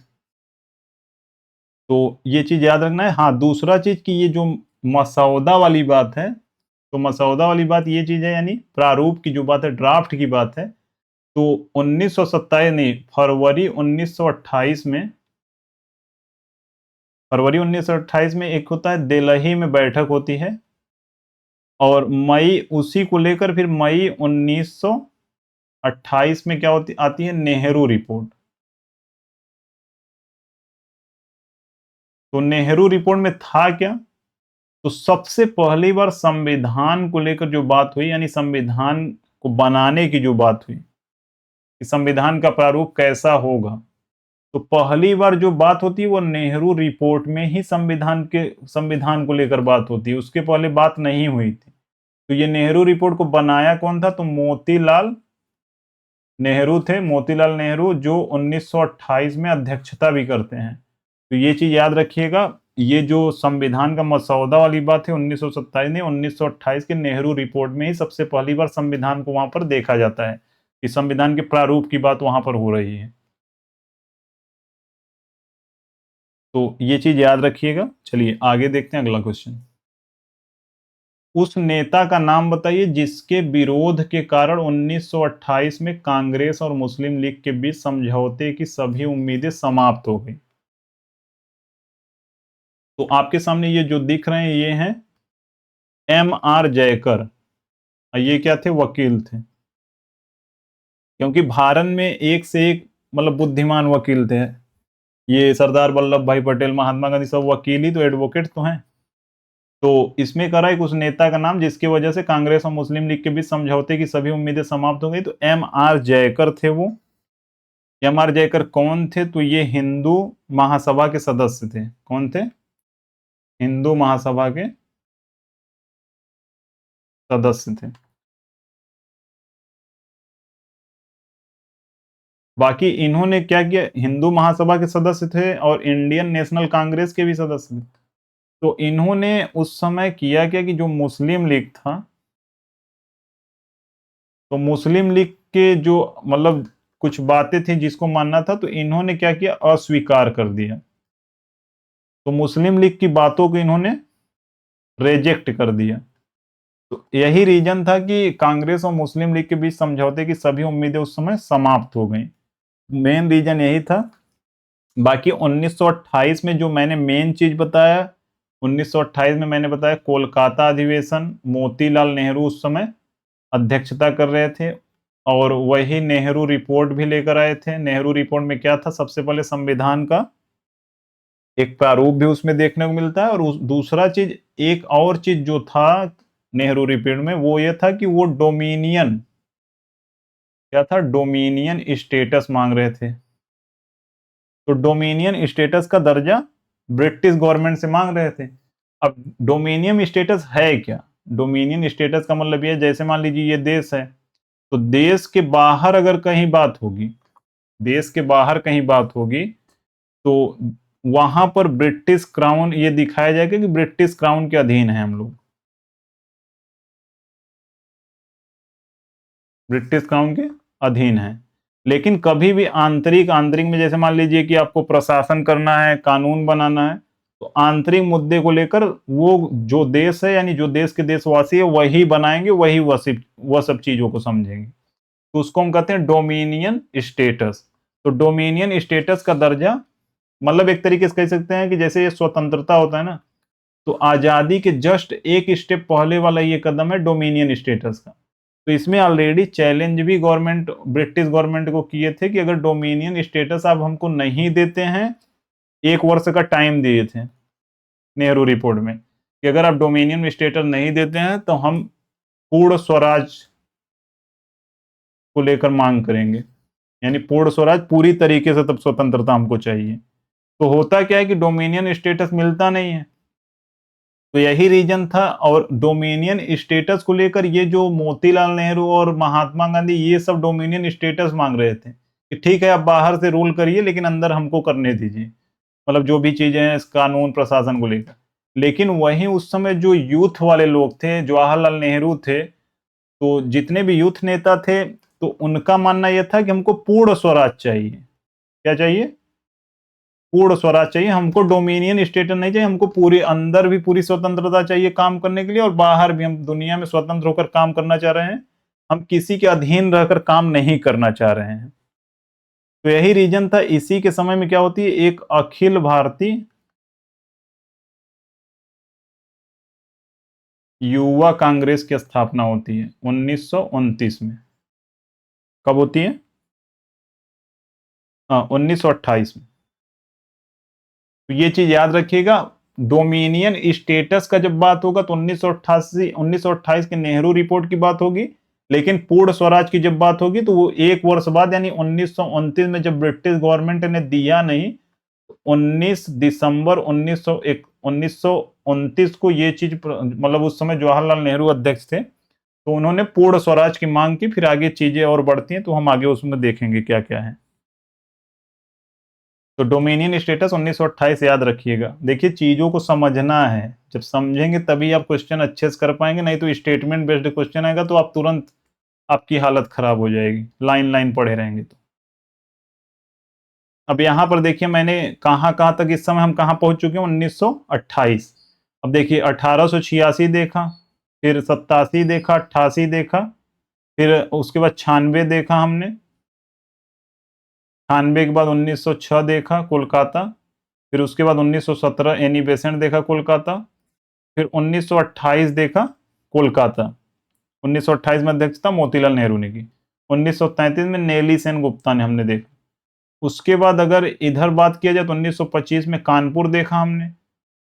तो ये चीज याद रखना है। हाँ, दूसरा चीज कि ये जो मसौदा वाली बात है, तो मसौदा वाली बात ये चीज है यानी प्रारूप की जो बात है, ड्राफ्ट की बात है, तो 1927 नहीं, फरवरी 1928 में एक होता है दिल्ली में बैठक होती है, और मई उसी को लेकर फिर मई 1928 में क्या होती आती है, नेहरू रिपोर्ट। तो नेहरू रिपोर्ट में था क्या, तो सबसे पहली बार संविधान को लेकर जो बात हुई, यानी संविधान को बनाने की जो बात हुई कि संविधान का प्रारूप कैसा होगा, तो पहली बार जो बात होती है वो नेहरू रिपोर्ट में ही संविधान को लेकर बात होती है। उसके पहले बात नहीं हुई थी। तो ये नेहरू रिपोर्ट को बनाया कौन था, तो मोतीलाल नेहरू थे। मोतीलाल नेहरू जो 1928 में अध्यक्षता भी करते हैं। तो ये चीज याद रखिएगा। ये जो संविधान का मसौदा वाली बात है 1927 ने 1928 के नेहरू रिपोर्ट में ही सबसे पहली बार संविधान को वहां पर देखा जाता है कि संविधान के प्रारूप की बात वहां पर हो रही है। तो ये चीज याद रखिएगा। चलिए आगे देखते हैं अगला क्वेश्चन। उस नेता का नाम बताइए जिसके विरोध के कारण 1928 में कांग्रेस और मुस्लिम लीग के बीच समझौते की सभी उम्मीदें समाप्त हो गई। तो आपके सामने ये जो दिख रहे हैं ये हैं M.R. जयकर। ये क्या थे, वकील थे। क्योंकि भारत में एक से एक मतलब बुद्धिमान वकील थे। ये सरदार वल्लभ भाई पटेल, महात्मा गांधी, सब वकील ही तो, एडवोकेट तो हैं। तो इसमें करा एक उस नेता का नाम जिसकी वजह से कांग्रेस और मुस्लिम लीग के बीच समझौते की सभी उम्मीदें समाप्त हो गई, तो M.R. जयकर थे वो। M.R. जयकर कौन थे, तो ये हिंदू महासभा के सदस्य थे। कौन थे, हिंदू महासभा के सदस्य थे। बाकी इन्होंने क्या किया, हिंदू महासभा के सदस्य थे और इंडियन नेशनल कांग्रेस के भी सदस्य थे। तो इन्होंने उस समय किया क्या कि जो मुस्लिम लीग था, तो मुस्लिम लीग के जो मतलब कुछ बातें थी जिसको मानना था, तो इन्होंने क्या किया, अस्वीकार कर दिया। तो मुस्लिम लीग की बातों को इन्होंने रिजेक्ट कर दिया। तो यही रीजन था कि कांग्रेस और मुस्लिम लीग के बीच समझौते की सभी उम्मीदें उस समय समाप्त हो गई। मेन रीजन यही था। बाकी 1928 में जो मैंने मेन चीज बताया, 1928 में मैंने बताया कोलकाता अधिवेशन, मोतीलाल नेहरू उस समय अध्यक्षता कर रहे थे, और वही नेहरू रिपोर्ट भी लेकर आए थे। नेहरू रिपोर्ट में क्या था, सबसे पहले संविधान का एक प्रारूप भी उसमें देखने को मिलता है, और दूसरा चीज, एक और चीज जो था नेहरू रिपोर्ट में, वो ये था कि वो डोमिनियन, क्या था, डोमिनियन स्टेटस मांग रहे थे। तो डोमिनियन स्टेटस का दर्जा ब्रिटिश गवर्नमेंट से मांग रहे थे। अब डोमिनियन स्टेटस है क्या? डोमिनियन स्टेटस का मतलब ये, जैसे मान लीजिए ये देश है, तो देश के बाहर अगर कहीं बात होगी, देश के बाहर कहीं बात होगी, तो वहां पर ब्रिटिश क्राउन ये दिखाया जाएगा कि ब्रिटिश क्राउन के अधीन है हम लोग, ब्रिटिश क्राउन के अधीन है। लेकिन कभी भी आंतरिक आंतरिक में, जैसे मान लीजिए कि आपको प्रशासन करना है, कानून बनाना है, तो आंतरिक मुद्दे को लेकर वो जो देश है, यानी जो देश के देशवासी है, वही बनाएंगे, वही वह सब चीजों को समझेंगे। तो उसको हम कहते हैं डोमिनियन स्टेटस। तो डोमिनियन स्टेटस का दर्जा, मतलब एक तरीके से कह सकते हैं कि जैसे ये स्वतंत्रता होता है ना, तो आजादी के जस्ट एक स्टेप पहले वाला ये कदम है डोमिनियन स्टेटस का। तो इसमें ऑलरेडी चैलेंज भी गवर्नमेंट, ब्रिटिश गवर्नमेंट को किए थे कि अगर डोमिनियन स्टेटस आप हमको नहीं देते हैं, 1 वर्ष का टाइम दिए थे नेहरू रिपोर्ट में, कि अगर आप डोमिनियन स्टेटस नहीं देते हैं तो हम पूर्ण स्वराज को लेकर मांग करेंगे, यानी पूर्ण स्वराज, पूरी तरीके से तब स्वतंत्रता हमको चाहिए। तो होता क्या है कि डोमिनियन स्टेटस मिलता नहीं है, तो यही रीजन था। और डोमिनियन स्टेटस को लेकर ये जो मोतीलाल नेहरू और महात्मा गांधी, ये सब डोमिनियन स्टेटस मांग रहे थे कि ठीक है आप बाहर से रूल करिए लेकिन अंदर हमको करने दीजिए, मतलब जो भी चीजें हैं इस कानून प्रशासन को लेकर। लेकिन वहीं उस समय जो यूथ वाले लोग थे, जवाहरलाल नेहरू थे, तो जितने भी यूथ नेता थे, तो उनका मानना यह था कि हमको पूर्ण स्वराज चाहिए। क्या चाहिए? पूर्ण स्वराज चाहिए हमको, डोमिनियन स्टेटस नहीं चाहिए हमको, पूरे अंदर भी पूरी स्वतंत्रता चाहिए काम करने के लिए, और बाहर भी हम दुनिया में स्वतंत्र होकर काम करना चाह रहे हैं, हम किसी के अधीन रहकर काम नहीं करना चाह रहे हैं। तो यही रीजन था। इसी के समय में क्या होती है, एक अखिल भारतीय युवा कांग्रेस की स्थापना होती है 1929 में। कब होती है? 1928 में। तो ये चीज याद रखिएगा, डोमिनियन स्टेटस का जब बात होगा तो 1928 के नेहरू रिपोर्ट की बात होगी, लेकिन पूर्ण स्वराज की जब बात होगी तो वो 1 वर्ष बाद, यानी 1929 में जब ब्रिटिश गवर्नमेंट ने दिया नहीं, 19 दिसंबर 1929 को ये चीज, मतलब उस समय जवाहरलाल नेहरू अध्यक्ष थे, तो उन्होंने पूर्ण स्वराज की मांग की। फिर आगे चीजें और बढ़ती हैं तो हम आगे उसमें देखेंगे क्या क्या है। तो डोमिनियन स्टेटस 1928 याद रखिएगा। देखिए चीजों को समझना है, जब समझेंगे तभी आप क्वेश्चन अच्छे से कर पाएंगे, नहीं तो स्टेटमेंट बेस्ड क्वेश्चन आएगा तो आप तुरंत, आपकी हालत खराब हो जाएगी, लाइन लाइन पढ़े रहेंगे तो। अब यहां पर देखिए मैंने कहां कहां तक, इस समय हम कहां पहुंच चुके हैं, 1928। अब देखिए 1886 देखा, फिर 87 देखा, 88 देखा, फिर उसके बाद 96 देखा हमने, 98 के बाद 1906 देखा कोलकाता, फिर उसके बाद 1917 एनी बेसेंट देखा कोलकाता, फिर 1928 देखा कोलकाता। 1928 में अध्यक्षता मोतीलाल नेहरू ने की। 1933 में नेली सेन गुप्ता ने हमने देखा। उसके बाद अगर इधर बात किया जाए तो 1925 में कानपुर देखा हमने,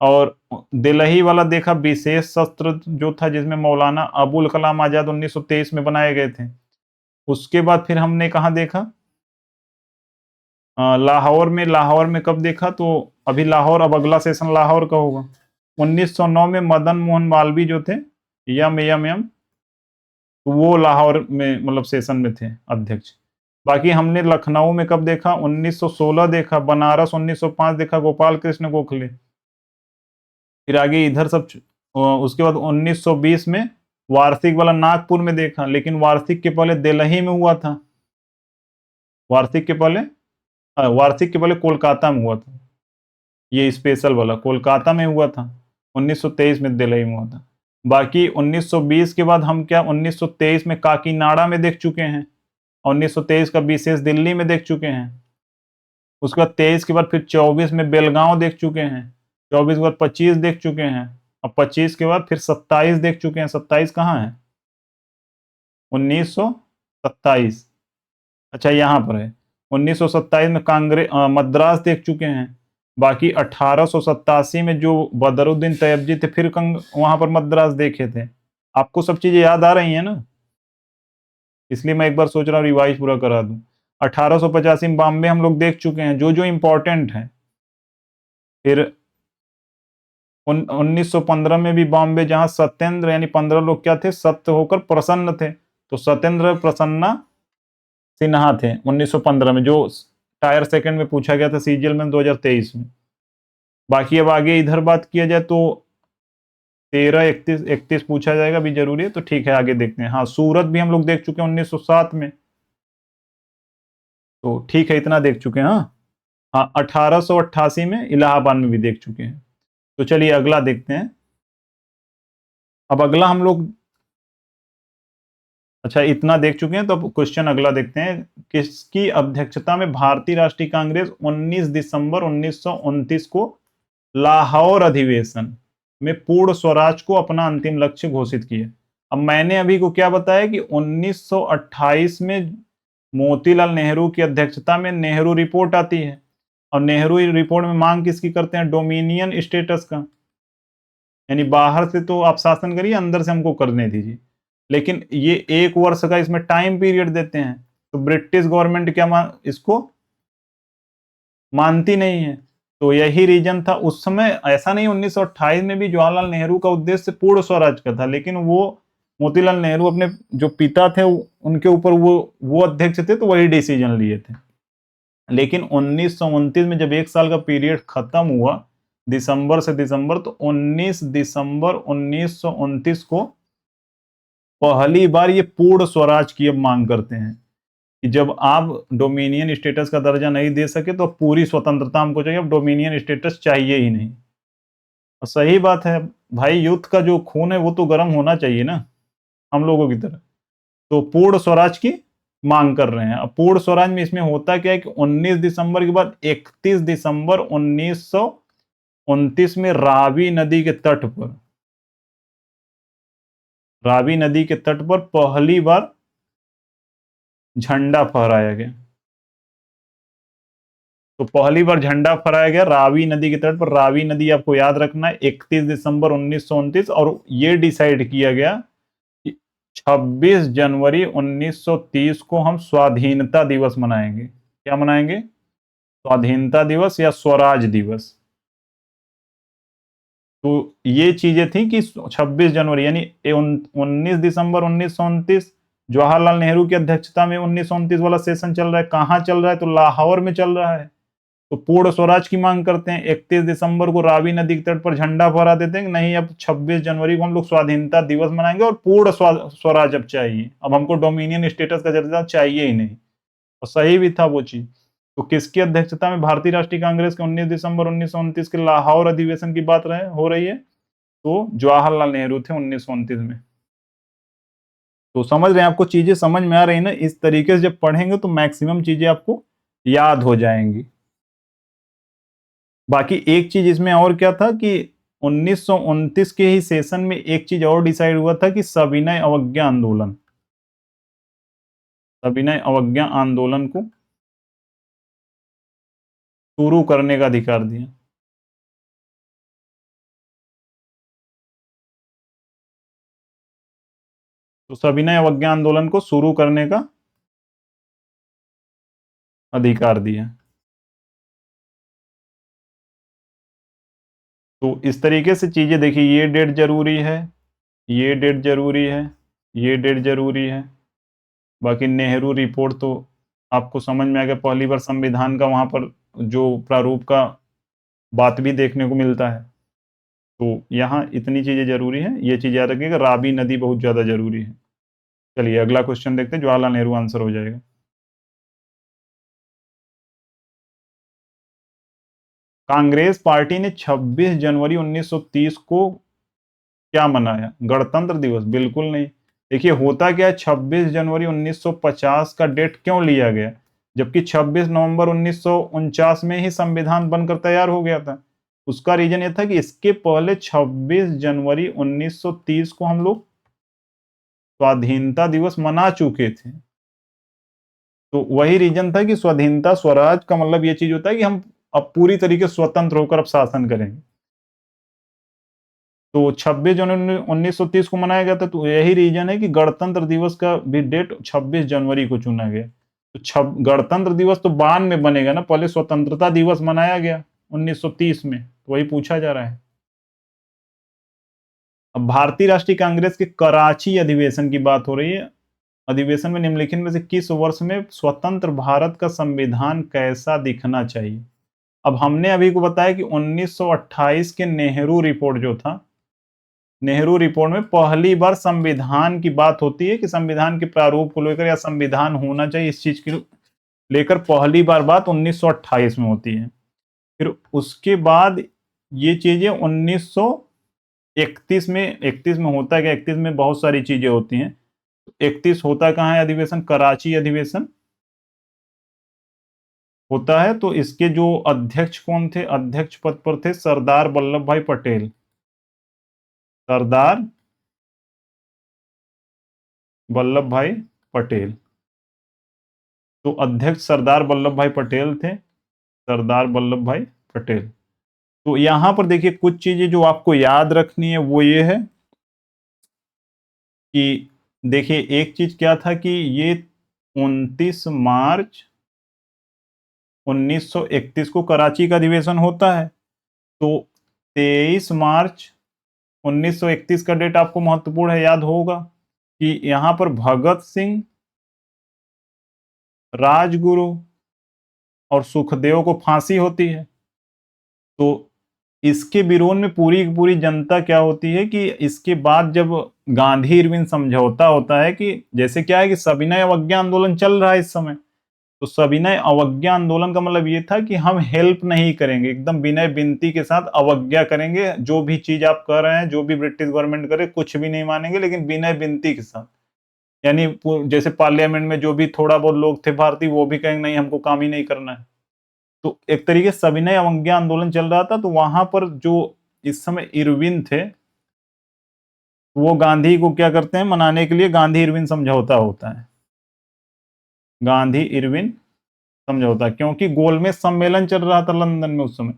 और दिल्ली वाला देखा, विशेष सत्र जो था जिसमें मौलाना अबुल कलाम आजाद 1923 में बनाए गए थे। उसके बाद फिर हमने कहा देखा, लाहौर में। लाहौर में कब देखा, तो अभी लाहौर, अब अगला सेशन लाहौर का होगा। 1909 में मदन मोहन मालवीय जो थे, यम यम यम, तो वो लाहौर में मतलब सेशन में थे अध्यक्ष। बाकी हमने लखनऊ में कब देखा, 1916 देखा, बनारस 1905 देखा, गोपाल कृष्ण गोखले। फिर आगे इधर सब उसके बाद 1920 में वार्षिक वाला नागपुर में देखा, लेकिन वार्षिक के पहले दिल्ली में हुआ था। वार्षिक के पहले, वार्षिक के पहले कोलकाता में हुआ था। ये स्पेशल वाला कोलकाता में हुआ था, 1923 में दिल्ली में हुआ था। बाकी 1920 के बाद हम क्या, 1923 में काकीनाडा में देख चुके हैं, 1923 का विशेष दिल्ली में देख चुके हैं। उसके बाद 23 के बाद फिर 24 में बेलगांव देख चुके हैं, 24 के बाद 25 देख चुके हैं, अब 25 के बाद फिर 27 देख चुके हैं। 27 कहाँ है, 1927, अच्छा यहाँ पर है। 1927 में कांग्रेस मद्रास देख चुके हैं। बाकी 1887 में जो बदरुद्दीन तैयबजी थे, फिर वहां पर मद्रास देखे थे। आपको सब चीजें याद आ रही हैं ना, इसलिए मैं एक बार सोच रहा हूँ रिवाइज पूरा करा दूं। 1885 में बॉम्बे हम लोग देख चुके हैं, जो जो इंपॉर्टेंट है। फिर 1915 में भी बॉम्बे, जहां सत्येंद्र यानी 15 लोग क्या थे, सत्य होकर प्रसन्न थे, तो सत्येंद्र प्रसन्ना सिन्हा थे 1915 में, जो टायर सेकंड में पूछा गया था सीजीएल में 2023 में। बाकी अब आगे इधर बात किया जाए तो 13, 31 पूछा जाएगा भी जरूरी है, तो ठीक है आगे देखते हैं। हाँ, सूरत भी हम लोग देख चुके हैं 1907 में, तो ठीक है इतना देख चुके हैं। हाँ हाँ, 1888 में इलाहाबाद में भी देख चुके हैं। तो चलिए अगला देखते हैं। अब अगला हम लोग, अच्छा इतना देख चुके हैं, तो अब क्वेश्चन अगला देखते हैं। किसकी अध्यक्षता में भारतीय राष्ट्रीय कांग्रेस 19 दिसंबर 1929 को लाहौर अधिवेशन में पूर्ण स्वराज को अपना अंतिम लक्ष्य घोषित किया? अब मैंने अभी को क्या बताया कि 1928 में मोतीलाल नेहरू की अध्यक्षता में नेहरू रिपोर्ट आती है, और नेहरू रिपोर्ट में मांग किसकी करते हैं, डोमिनियन स्टेटस का, यानी बाहर से तो आप शासन करिए, अंदर से हमको करने दीजिए। लेकिन ये 1 वर्ष का इसमें टाइम पीरियड देते हैं, तो ब्रिटिश गवर्नमेंट क्या इसको मानती नहीं है। तो यही रीजन था उस समय। ऐसा नहीं, 1928 में भी जवाहरलाल नेहरू का उद्देश्य पूर्ण स्वराज का था, लेकिन वो मोतीलाल नेहरू अपने जो पिता थे उनके ऊपर वो अध्यक्ष थे, तो वही डिसीजन लिए थे। लेकिन 1929 में जब 1 साल का पीरियड खत्म हुआ दिसंबर से दिसंबर, तो 19 दिसंबर 1929 को पहली बार ये पूर्ण स्वराज की अब मांग करते हैं कि जब आप डोमिनियन स्टेटस का दर्जा नहीं दे सके तो पूरी स्वतंत्रता हमको चाहिए, अब डोमिनियन स्टेटस चाहिए ही नहीं। और सही बात है भाई, युद्ध का जो खून है वो तो गर्म होना चाहिए ना, हम लोगों की तरह। तो पूर्ण स्वराज की मांग कर रहे हैं। अब पूर्ण स्वराज में इसमें होता क्या है कि 19 दिसंबर के बाद 31 दिसंबर 1929 में रावी नदी के तट पर पहली बार झंडा फहराया गया। तो पहली बार झंडा फहराया गया रावी नदी के तट पर। रावी नदी आपको याद रखना है, 31 दिसंबर 1929, और ये डिसाइड किया गया कि 26 जनवरी 1930 को हम स्वाधीनता दिवस मनाएंगे। क्या मनाएंगे? स्वाधीनता दिवस या स्वराज दिवस। तो ये चीजें थी कि 26 जनवरी यानी 19 दिसंबर 1929 जवाहरलाल नेहरू की अध्यक्षता में 1929 वाला सेशन चल रहा है। कहाँ चल रहा है? तो लाहौर में चल रहा है। तो पूर्ण स्वराज की मांग करते हैं। 31 दिसंबर को रावी नदी के तट पर झंडा फहरा देते हैं, नहीं अब 26 जनवरी को हम लोग स्वाधीनता दिवस मनाएंगे और पूर्ण स्वराज अब चाहिए, अब हमको डोमिनियन स्टेटस का दर्जा चाहिए ही नहीं। और सही भी था वो चीज। तो किसकी अध्यक्षता में भारतीय राष्ट्रीय कांग्रेस के 19 दिसंबर 1929 के लाहौर अधिवेशन की बात हो रही है? तो जवाहरलाल नेहरू थे 1929 में। तो समझ रहे हैं, आपको चीजें समझ में आ रही है ना? इस तरीके से जब पढ़ेंगे तो मैक्सिमम चीजें आपको याद हो जाएंगी। बाकी एक चीज इसमें और क्या था कि 1929 के ही सेशन में एक चीज और डिसाइड हुआ था कि सविनय अवज्ञा आंदोलन को शुरू करने का अधिकार दिया। तो सविनय अवज्ञा आंदोलन को शुरू करने का अधिकार दिया। तो इस तरीके से चीजें देखिए, ये डेट जरूरी है, ये डेट जरूरी है, ये डेट जरूरी है। बाकी नेहरू रिपोर्ट तो आपको समझ में आ गया, पहली बार संविधान का वहां पर जो प्रारूप का बात भी देखने को मिलता है। तो यहाँ इतनी चीजें जरूरी है, ये चीज याद रखिएगा। रावी नदी बहुत ज्यादा जरूरी है। चलिए अगला क्वेश्चन देखते हैं, जवाहरलाल नेहरू आंसर हो जाएगा। कांग्रेस पार्टी ने 26 जनवरी 1930 को क्या मनाया? गणतंत्र दिवस? बिल्कुल नहीं। देखिए होता क्या है, 26 जनवरी 1950 का डेट क्यों लिया गया, जबकि 26 नवंबर 1949 में ही संविधान बनकर तैयार हो गया था? उसका रीजन ये था कि इसके पहले 26 जनवरी 1930 को हम लोग स्वाधीनता दिवस मना चुके थे। तो वही रीजन था कि स्वाधीनता स्वराज का मतलब ये चीज होता है कि हम अब पूरी तरीके से स्वतंत्र होकर अब शासन करेंगे। तो 26 जनवरी 1930 को मनाया गया था, तो यही रीजन है कि गणतंत्र दिवस का भी डेट 26 जनवरी को चुना गया। तो गणतंत्र दिवस तो बाद में बनेगा ना, पहले स्वतंत्रता दिवस मनाया गया 1930 में, तो वही पूछा जा रहा है। अब भारतीय राष्ट्रीय कांग्रेस के कराची अधिवेशन की बात हो रही है। अधिवेशन में निम्नलिखित में से किस वर्ष में स्वतंत्र भारत का संविधान कैसा दिखना चाहिए? अब हमने अभी को बताया कि 1928 के नेहरू रिपोर्ट जो था, नेहरू रिपोर्ट में पहली बार संविधान की बात होती है कि संविधान के प्रारूप को लेकर या संविधान होना चाहिए, इस चीज की लेकर पहली बार बात 1928 में होती है। फिर उसके बाद ये चीजें 1931 में, 31 में होता है क्या, 31 में बहुत सारी चीजें होती हैं। 31 होता कहाँ है अधिवेशन? कराची अधिवेशन होता है। तो इसके जो अध्यक्ष कौन थे? अध्यक्ष पद पर थे सरदार वल्लभ भाई पटेल। सरदार वल्लभ भाई पटेल। तो अध्यक्ष सरदार वल्लभ भाई पटेल थे, सरदार वल्लभ भाई पटेल। तो यहां पर देखिए कुछ चीजें जो आपको याद रखनी है वो ये है कि देखिए एक चीज क्या था कि ये 29 मार्च 1931 को कराची का अधिवेशन होता है। तो 23 मार्च 1931 का डेट आपको महत्वपूर्ण है, याद होगा कि यहां पर भगत सिंह, राजगुरु और सुखदेव को फांसी होती है। तो इसके विरोध में पूरी की पूरी जनता क्या होती है कि इसके बाद जब गांधी इरविन समझौता होता है कि जैसे क्या है कि सविनय अवज्ञा आंदोलन चल रहा है इस समय, तो सविनय अवज्ञा आंदोलन का मतलब ये था कि हम हेल्प नहीं करेंगे, एकदम विनय विनती के साथ अवज्ञा करेंगे, जो भी चीज आप कर रहे हैं, जो भी ब्रिटिश गवर्नमेंट करे कुछ भी नहीं मानेंगे, लेकिन विनय विनती के साथ। यानी जैसे पार्लियामेंट में जो भी थोड़ा बहुत लोग थे भारतीय, वो भी कहेंगे नहीं हमको काम ही नहीं करना है। तो एक तरीके से सविनय अवज्ञा आंदोलन चल रहा था। तो वहां पर जो इस समय इरविन थे, वो गांधी को क्या करते हैं मनाने के लिए गांधी इरविन समझौता होता है। गांधी इरविन समझौता, क्योंकि गोलमेज सम्मेलन चल रहा था लंदन में उस समय,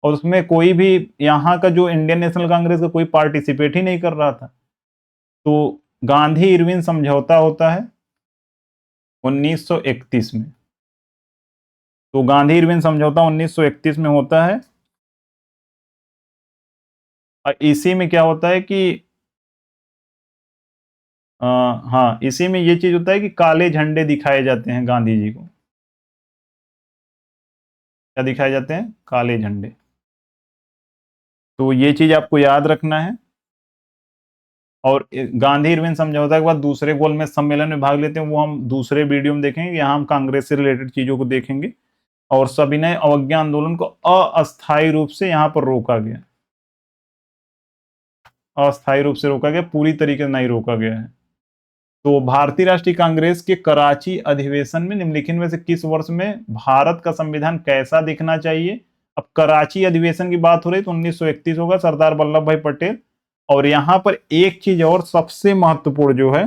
और उसमें कोई भी यहाँ का जो इंडियन नेशनल कांग्रेस का कोई पार्टिसिपेट ही नहीं कर रहा था। तो गांधी इरविन समझौता होता है 1931 में। तो गांधी इरविन समझौता 1931 में होता है। और इसी में क्या होता है कि हाँ, इसी में ये चीज होता है कि काले झंडे दिखाए जाते हैं गांधी जी को। क्या दिखाए जाते हैं? काले झंडे। तो ये चीज आपको याद रखना है। और गांधी इरविन समझौता के बाद दूसरे गोलमेज सम्मेलन में भाग लेते हैं, वो हम दूसरे वीडियो में देखेंगे। यहाँ हम कांग्रेस से रिलेटेड चीजों को देखेंगे। और सविनय अवज्ञा आंदोलन को अस्थायी रूप से यहाँ पर रोका गया, अस्थायी रूप से रोका गया, पूरी तरीके से नहीं रोका गया है। तो भारतीय राष्ट्रीय कांग्रेस के कराची अधिवेशन में निम्नलिखित में से किस वर्ष में भारत का संविधान कैसा दिखना चाहिए? अब कराची अधिवेशन की बात हो रही तो 1931 होगा, सरदार वल्लभ भाई पटेल। और यहां पर एक चीज और सबसे महत्वपूर्ण जो है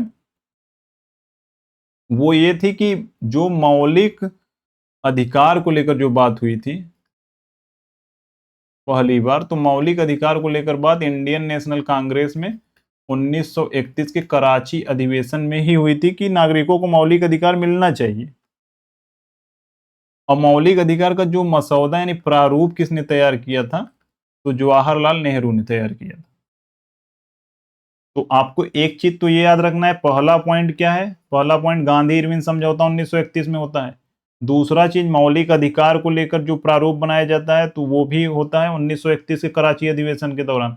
वो ये थी कि जो मौलिक अधिकार को लेकर जो बात हुई थी पहली बार, तो मौलिक अधिकार को लेकर बात इंडियन नेशनल कांग्रेस में 1931 के कराची अधिवेशन में ही हुई थी कि नागरिकों को मौलिक अधिकार मिलना चाहिए। और मौलिक अधिकार का जो मसौदा यानी प्रारूप किसने तैयार किया था? तो जवाहरलाल नेहरू ने तैयार किया था। तो आपको एक चीज तो ये याद रखना है, पहला पॉइंट क्या है? पहला पॉइंट गांधी इरविन समझौता 1931 में होता है। दूसरा चीज मौलिक अधिकार को लेकर जो प्रारूप बनाया जाता है तो वो भी होता है 1931 के कराची अधिवेशन के दौरान।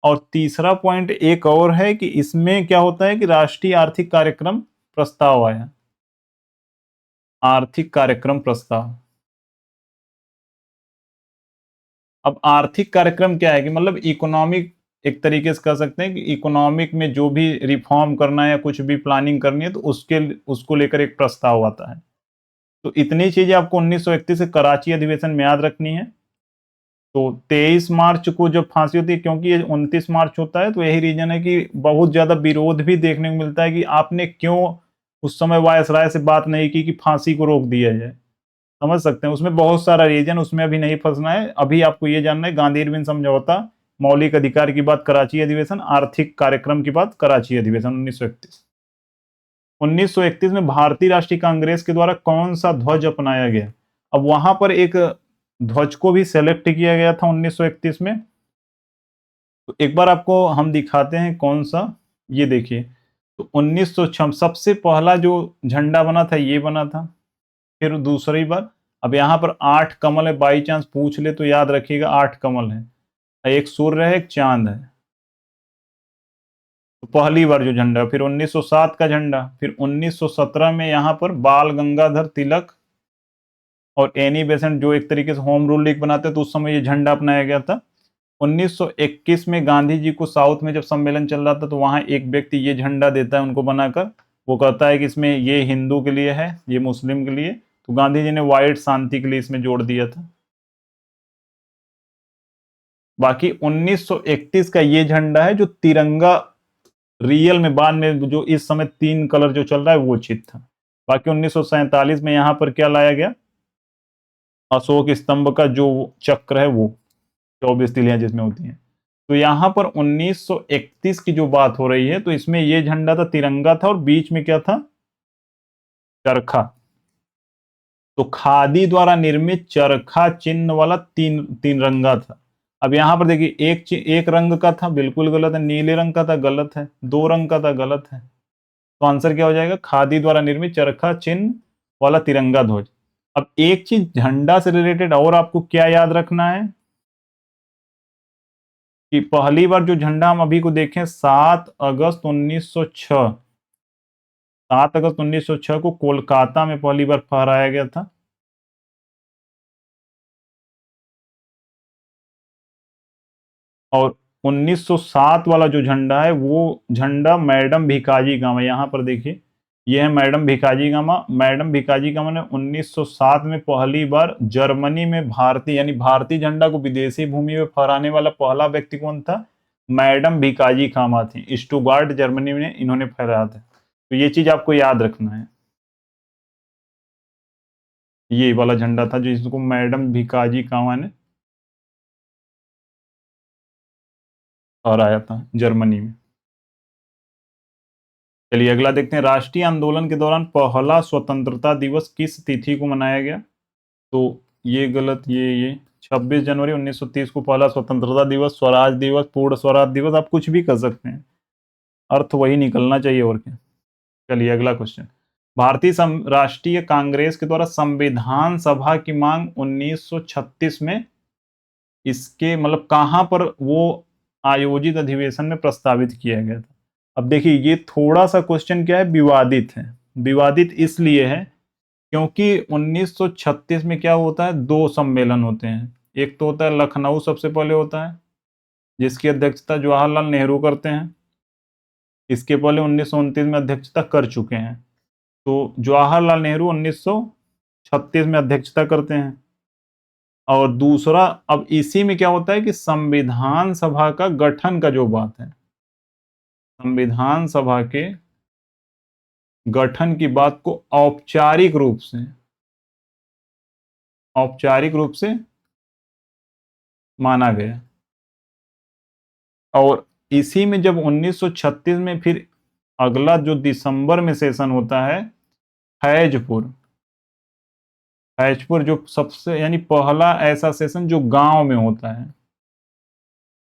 और तीसरा पॉइंट एक और है कि इसमें क्या होता है कि राष्ट्रीय आर्थिक कार्यक्रम प्रस्ताव आया, आर्थिक कार्यक्रम प्रस्ताव। अब आर्थिक कार्यक्रम क्या है कि मतलब इकोनॉमिक, एक तरीके से कह सकते हैं कि इकोनॉमिक में जो भी रिफॉर्म करना है या कुछ भी प्लानिंग करनी है तो उसको लेकर एक प्रस्ताव आता है। तो इतनी चीजें आपको 1931 से कराची अधिवेशन में याद रखनी है। तो 23 मार्च को जब फांसी होती है, क्योंकि ये 29 मार्च होता है, तो यही रीजन है कि बहुत ज्यादा विरोध भी देखने को मिलता है कि आपने क्यों उस समय वायसराय से बात नहीं की कि फांसी को रोक दिया जाए। समझ सकते हैं, उसमें बहुत सारा रीजन, उसमें अभी नहीं फंसना है। अभी आपको ये जानना है गांधी इरविन समझौता, मौलिक अधिकार की बात कराची अधिवेशन, आर्थिक कार्यक्रम की बात कराची अधिवेशन 1931। 1931 में भारतीय राष्ट्रीय कांग्रेस के द्वारा कौन सा ध्वज अपनाया गया? अब वहां पर एक ध्वज को भी सेलेक्ट किया गया था 1931 में, तो एक बार आपको हम दिखाते हैं कौन सा, ये देखिए। तो 1906 सबसे पहला जो झंडा बना था ये बना था। फिर दूसरी बार, अब यहाँ पर 8 कमल है, बाई चांस पूछ ले तो याद रखिएगा 8 कमल है, एक सूर्य है, एक चांद है। तो पहली बार जो झंडा, फिर 1907 का झंडा, फिर 1917 में यहाँ पर बाल गंगाधर तिलक और एनी बेसेंट जो एक तरीके से होम रूल लीग बनाते हैं, तो उस समय ये झंडा अपनाया गया था। 1921 में गांधी जी को साउथ में जब सम्मेलन चल रहा था, तो वहां एक व्यक्ति ये झंडा देता है उनको बनाकर, वो कहता है कि इसमें ये हिंदू के लिए है, ये मुस्लिम के लिए, तो गांधी जी ने व्हाइट शांति के लिए इसमें जोड़ दिया था। बाकी 1931 का ये झंडा है जो तिरंगा रियल में, बाद में जो इस समय 3 कलर जो चल रहा है वो चित था। बाकी 1947 में यहां पर क्या लाया गया, अशोक स्तंभ का जो चक्र है वो, 24 तिलियां जिसमें होती हैं। तो यहां पर 1931 की जो बात हो रही है, तो इसमें ये झंडा था, तिरंगा था, और बीच में क्या था, चरखा। तो खादी द्वारा निर्मित चरखा चिन्ह वाला तीन तीन रंगा था। अब यहां पर देखिए, एक रंग का था, बिल्कुल गलत है। नीले रंग का था, गलत है। 2 रंग का था, गलत है। तो आंसर क्या हो जाएगा, खादी द्वारा निर्मित चरखा चिन्ह वाला तिरंगा ध्वज। अब एक चीज झंडा से रिलेटेड और आपको क्या याद रखना है, कि पहली बार जो झंडा हम अभी को देखें, 7 अगस्त 1906, 7 अगस्त 1906 को कोलकाता में पहली बार फहराया गया था। और 1907 वाला जो झंडा है, वो झंडा मैडम भिकाजी कामा, यहाँ पर देखिए, ये है मैडम भिकाजी कामा। मैडम भिकाजी कामा ने 1907 में पहली बार जर्मनी में भारतीय, यानी भारतीय झंडा को विदेशी भूमि में फहराने वाला पहला व्यक्ति कौन था, मैडम भिकाजी कामा थी। स्टुटगार्ट जर्मनी में इन्होंने फहराया था। तो ये चीज आपको याद रखना है, ये वाला झंडा था जो इसको मैडम भिकाजी कामा ने फहराया था जर्मनी में। चलिए अगला देखते हैं, राष्ट्रीय आंदोलन के दौरान पहला स्वतंत्रता दिवस किस तिथि को मनाया गया। तो ये गलत, ये 26 जनवरी 1930 को पहला स्वतंत्रता दिवस, स्वराज दिवस, पूर्ण स्वराज दिवस, आप कुछ भी कर सकते हैं, अर्थ वही निकलना चाहिए और क्या। चलिए अगला क्वेश्चन, भारतीय राष्ट्रीय कांग्रेस के द्वारा संविधान सभा की मांग 1936 में इसके मतलब कहां पर वो आयोजित अधिवेशन में प्रस्तावित किया गया था। अब देखिए, ये थोड़ा सा क्वेश्चन क्या है, विवादित है। विवादित इसलिए है क्योंकि 1936 में क्या होता है, 2 सम्मेलन होते हैं। एक तो होता है लखनऊ, सबसे पहले होता है, जिसकी अध्यक्षता जवाहरलाल नेहरू करते हैं। इसके पहले 1929 में अध्यक्षता कर चुके हैं। तो जवाहरलाल नेहरू 1936 में अध्यक्षता करते हैं। और दूसरा, अब इसी में क्या होता है कि संविधान सभा का गठन का जो बात है, संविधान सभा के गठन की बात को औपचारिक रूप से माना गया। और इसी में जब 1936 में फिर अगला जो दिसंबर में सेशन होता है, फैजपुर, फैजपुर जो सबसे यानी पहला ऐसा सेशन जो गांव में होता है,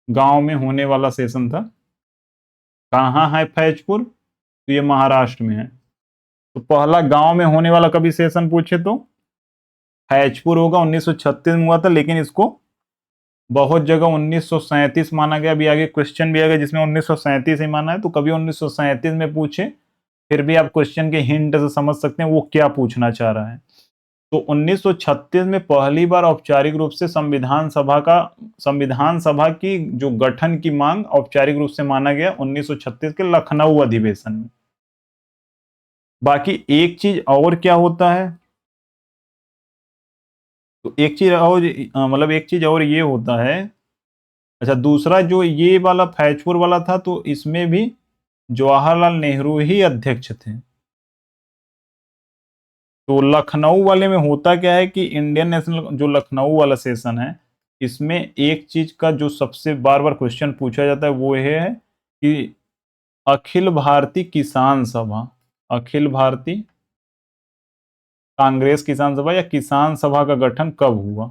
गांव में होने वाला सेशन था। कहाँ है फैजपुर, तो ये महाराष्ट्र में है। तो पहला गांव में होने वाला कभी सेशन पूछे तो फैजपुर होगा, 1936 में हुआ था, लेकिन इसको बहुत जगह 1937 माना गया। अभी आगे क्वेश्चन भी आएगा जिसमें 1937 ही माना है, तो कभी 1937 में पूछे, फिर भी आप क्वेश्चन के हिंट से समझ सकते हैं वो क्या पूछना चाह रहा है। तो 1936 में पहली बार औपचारिक रूप से संविधान सभा की जो गठन की मांग औपचारिक रूप से माना गया 1936 के लखनऊ अधिवेशन में। बाकी एक चीज और क्या होता है, तो एक चीज और मतलब एक चीज और ये होता है। अच्छा, दूसरा जो ये वाला फैजपुर वाला था, तो इसमें भी जवाहरलाल नेहरू ही अध्यक्ष थे। तो लखनऊ वाले में होता क्या है कि इंडियन नेशनल जो लखनऊ वाला सेशन है, इसमें एक चीज का जो सबसे बार बार क्वेश्चन पूछा जाता है वो ये है कि अखिल भारतीय किसान सभा, अखिल भारतीय कांग्रेस किसान सभा या किसान सभा का गठन कब हुआ।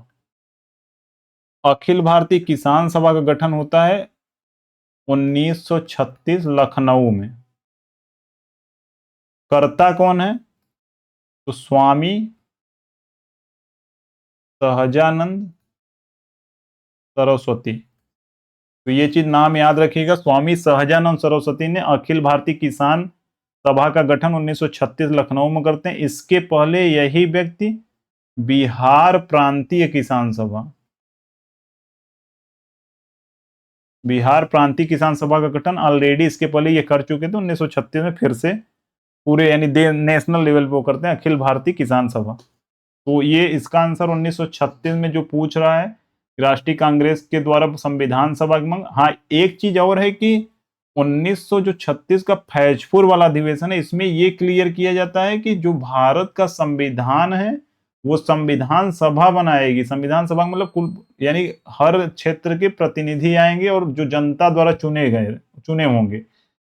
अखिल भारतीय किसान सभा का गठन होता है 1936 लखनऊ में। कर्ता कौन है? तो स्वामी सहजानंद सरस्वती। तो ये चीज नाम याद रखिएगा, स्वामी सहजानंद सरस्वती ने अखिल भारतीय किसान सभा का गठन 1936 लखनऊ में करते हैं। इसके पहले यही व्यक्ति बिहार प्रांतीय किसान सभा, बिहार प्रांतीय किसान सभा का गठन ऑलरेडी इसके पहले ये कर चुके थे। 1936 में फिर से पूरे यानी नेशनल लेवल पे वो करते हैं अखिल भारतीय किसान सभा। तो ये इसका आंसर 1936 में जो पूछ रहा है राष्ट्रीय कांग्रेस के द्वारा संविधान सभा की मांग। हाँ, एक चीज और है कि 1936 का फैजपुर वाला अधिवेशन है, इसमें ये क्लियर किया जाता है कि जो भारत का संविधान है वो संविधान सभा बनाएगी। संविधान सभा मतलब कुल यानी हर क्षेत्र के प्रतिनिधि आएंगे और जो जनता द्वारा चुने होंगे।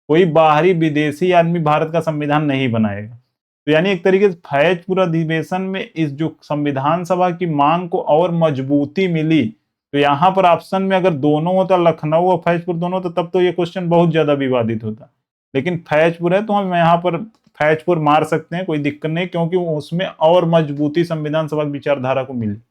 कोई बाहरी विदेशी आदमी भारत का संविधान नहीं बनाएगा। तो यानी एक तरीके से फैजपुर अधिवेशन में इस जो संविधान सभा की मांग को और मजबूती मिली। तो यहाँ पर ऑप्शन में अगर दोनों होता, लखनऊ और फैजपुर दोनों, तो तब तो ये क्वेश्चन बहुत ज्यादा विवादित होता। लेकिन फैजपुर है तो हम यहाँ पर फैजपुर मार सकते हैं, कोई दिक्कत नहीं, क्योंकि उसमें और मजबूती संविधान सभा की विचारधारा को मिली।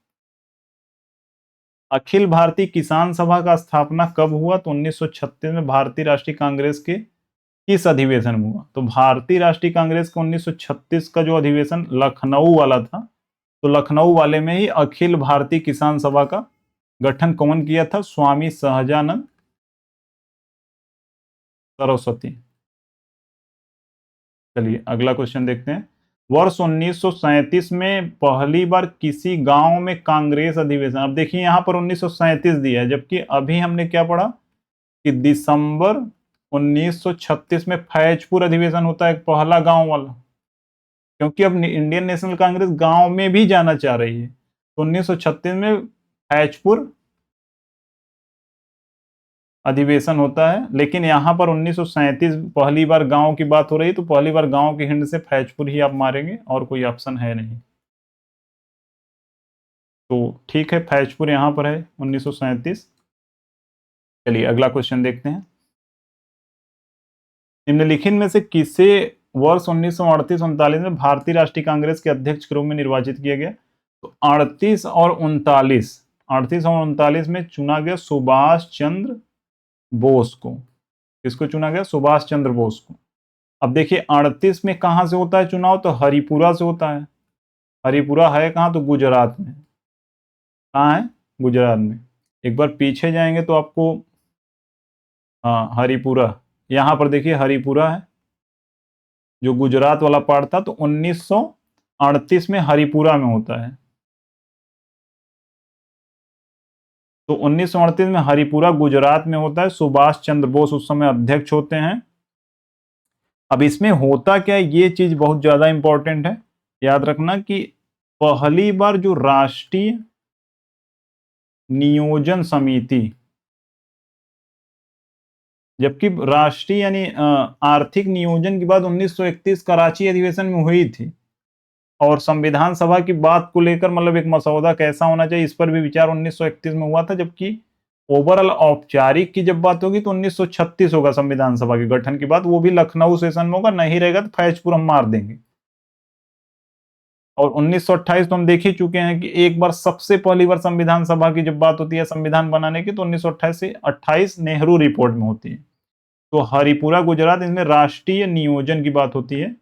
अखिल भारतीय किसान सभा का स्थापना कब हुआ? तो 1936 में भारतीय राष्ट्रीय कांग्रेस के किस अधिवेशन में हुआ? तो भारतीय राष्ट्रीय कांग्रेस का 1936 का जो अधिवेशन लखनऊ वाला था, तो लखनऊ वाले में ही अखिल भारतीय किसान सभा का गठन कौन किया था? स्वामी सहजानंद सरस्वती। चलिए अगला क्वेश्चन देखते हैं। वर्ष 1937 में पहली बार किसी गांव में कांग्रेस अधिवेशन। अब देखिए यहां पर 1937 दिया है, जबकि अभी हमने क्या पढ़ा कि दिसंबर 1936 में फैजपुर अधिवेशन होता है, पहला गांव वाला। क्योंकि अब इंडियन नेशनल कांग्रेस गांव में भी जाना चाह रही है, तो 1936 में फैजपुर अधिवेशन होता है। लेकिन यहां पर 1937 पहली बार गांव की बात हो रही है, तो पहली बार गांव के हिंट से फैजपुर ही आप मारेंगे और कोई ऑप्शन है नहीं। तो ठीक है, फैजपुर यहां पर है 1937। चलिए अगला क्वेश्चन देखते हैं। निम्नलिखित में से किसे वर्ष 1938-39 में भारतीय राष्ट्रीय कांग्रेस के अध्यक्ष के रूप में निर्वाचित किया गया? तो 38 और 39 में चुना गया सुभाष चंद्र बोस को। किसको चुना गया? सुभाष चंद्र बोस को। अब देखिए 38 में कहां से होता है चुनाव? तो हरिपुरा से होता है। हरिपुरा है कहां? तो गुजरात में। कहां है? गुजरात में। एक बार पीछे जाएंगे तो आपको, हाँ हरिपुरा, यहां पर देखिए हरिपुरा है जो गुजरात वाला पार्ट था। तो 1938 में हरिपुरा में होता है। तो 1938 में हरिपुरा गुजरात में होता है। सुभाष चंद्र बोस उस समय अध्यक्ष होते हैं। अब इसमें होता क्या है, ये चीज बहुत ज्यादा इंपॉर्टेंट है, याद रखना कि पहली बार जो राष्ट्रीय नियोजन समिति, जबकि राष्ट्रीय यानी आर्थिक नियोजन की बात 1931 कराची अधिवेशन में हुई थी, और संविधान सभा की बात को लेकर मतलब एक मसौदा कैसा होना चाहिए इस पर भी विचार 1931 में हुआ था। जबकि ओवरऑल औपचारिक की जब बात होगी तो 1936 होगा संविधान सभा के गठन की बात, वो भी लखनऊ सेशन में होगा। नहीं रहेगा तो फैजपुर हम मार देंगे। और 1928 तो हम देख ही चुके हैं कि एक बार सबसे पहली बार संविधान सभा की जब बात होती है संविधान बनाने की, तो 1928 से 28 नेहरू रिपोर्ट में होती है। तो हरिपुरा गुजरात, इसमें राष्ट्रीय नियोजन की बात होती है,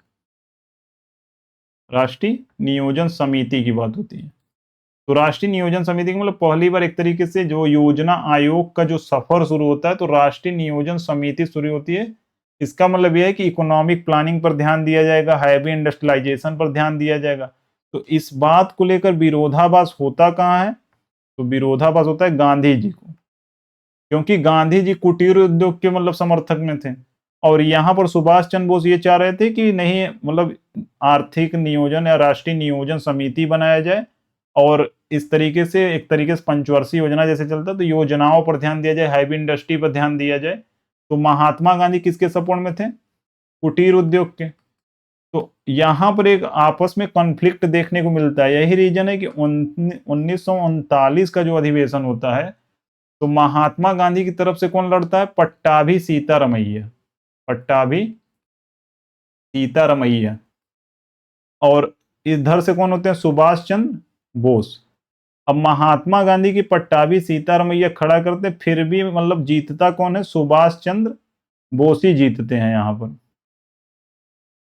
राष्ट्रीय नियोजन समिति की बात होती है। तो राष्ट्रीय नियोजन समिति का मतलब पहली बार एक तरीके से जो योजना आयोग का जो सफर शुरू होता है, तो राष्ट्रीय नियोजन समिति शुरू होती है। इसका मतलब यह है कि इकोनॉमिक प्लानिंग पर ध्यान दिया जाएगा, हैवी इंडस्ट्रियलाइजेशन पर ध्यान दिया जाएगा। तो इस बात को लेकर विरोधाभास होता कहाँ है? तो विरोधाभास होता है गांधी जी को, क्योंकि गांधी जी कुटीर उद्योग के मतलब समर्थक में थे, और यहाँ पर सुभाष चंद्र बोस ये चाह रहे थे कि नहीं मतलब आर्थिक नियोजन या राष्ट्रीय नियोजन समिति बनाया जाए, और इस तरीके से एक तरीके से पंचवर्षीय योजना जैसे चलता है तो योजनाओं पर ध्यान दिया जाए, हैवी इंडस्ट्री पर ध्यान दिया जाए। तो महात्मा गांधी किसके सपोर्ट में थे? कुटीर उद्योग के। तो यहाँ पर एक आपस में कॉन्फ्लिक्ट देखने को मिलता है। यही रीजन है कि 1939 का जो अधिवेशन होता है तो महात्मा गांधी की तरफ से कौन लड़ता है? पट्टाभी सीतारमैया, पट्टाभी सीतारमैया। और इधर से कौन होते हैं? सुभाष चंद्र बोस। अब महात्मा गांधी की पट्टाभी सीतारमैया खड़ा करते, फिर भी मतलब जीतता कौन है? सुभाष चंद्र बोस ही जीतते हैं यहां पर।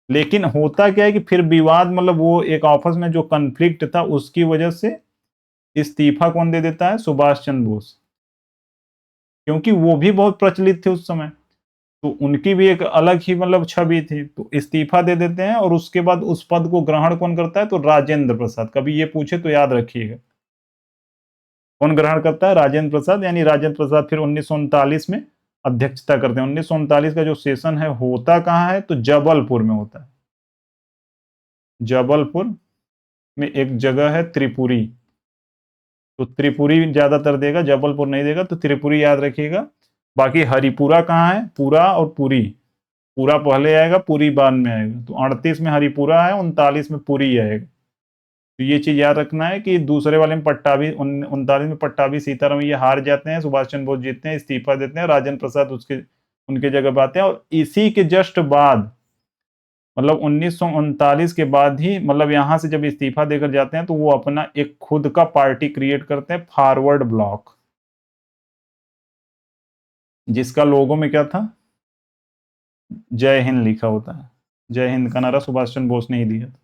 लेकिन होता क्या है कि फिर विवाद, मतलब वो एक आपस में जो कन्फ्लिक्ट था उसकी वजह से इस्तीफा कौन दे देता है? सुभाष चंद्र बोस, क्योंकि वो भी बहुत प्रचलित थे उस समय, तो उनकी भी एक अलग ही मतलब छवि थी, तो इस्तीफा दे देते हैं। और उसके बाद उस पद को ग्रहण कौन करता है? तो राजेंद्र प्रसाद। कभी ये पूछे तो याद रखिएगा, कौन ग्रहण करता है? राजेंद्र प्रसाद। यानी राजेंद्र प्रसाद फिर 1939 में अध्यक्षता करते हैं। 1939 का जो सेशन है होता कहाँ है? तो जबलपुर में होता है। जबलपुर में एक जगह है त्रिपुरी, तो त्रिपुरी ज्यादातर देगा, जबलपुर नहीं देगा, तो त्रिपुरी याद रखिएगा। बाकी हरिपुरा कहाँ है? पूरा और पुरी। पूरा पहले आएगा, पुरी बाद में आएगा। तो 38 में हरिपुरा है, 39 में पुरी आएगा। तो ये चीज याद रखना है कि दूसरे वाले में पट्टाभी 39 में पट्टाभी सीतारमैया हार जाते हैं, सुभाष चंद्र बोस जीतते हैं, इस्तीफा देते हैं, राजेंद्र प्रसाद उसके उनके जगह पे आते हैं। और इसी के जस्ट बाद, मतलब 1939 के बाद ही, मतलब यहां से जब इस्तीफा देकर जाते हैं तो वो अपना एक खुद का पार्टी क्रिएट करते हैं, फॉरवर्ड ब्लॉक, जिसका लोगो में क्या था? जय हिंद लिखा होता है। जय हिंद का नारा सुभाष चंद्र बोस ने ही दिया था।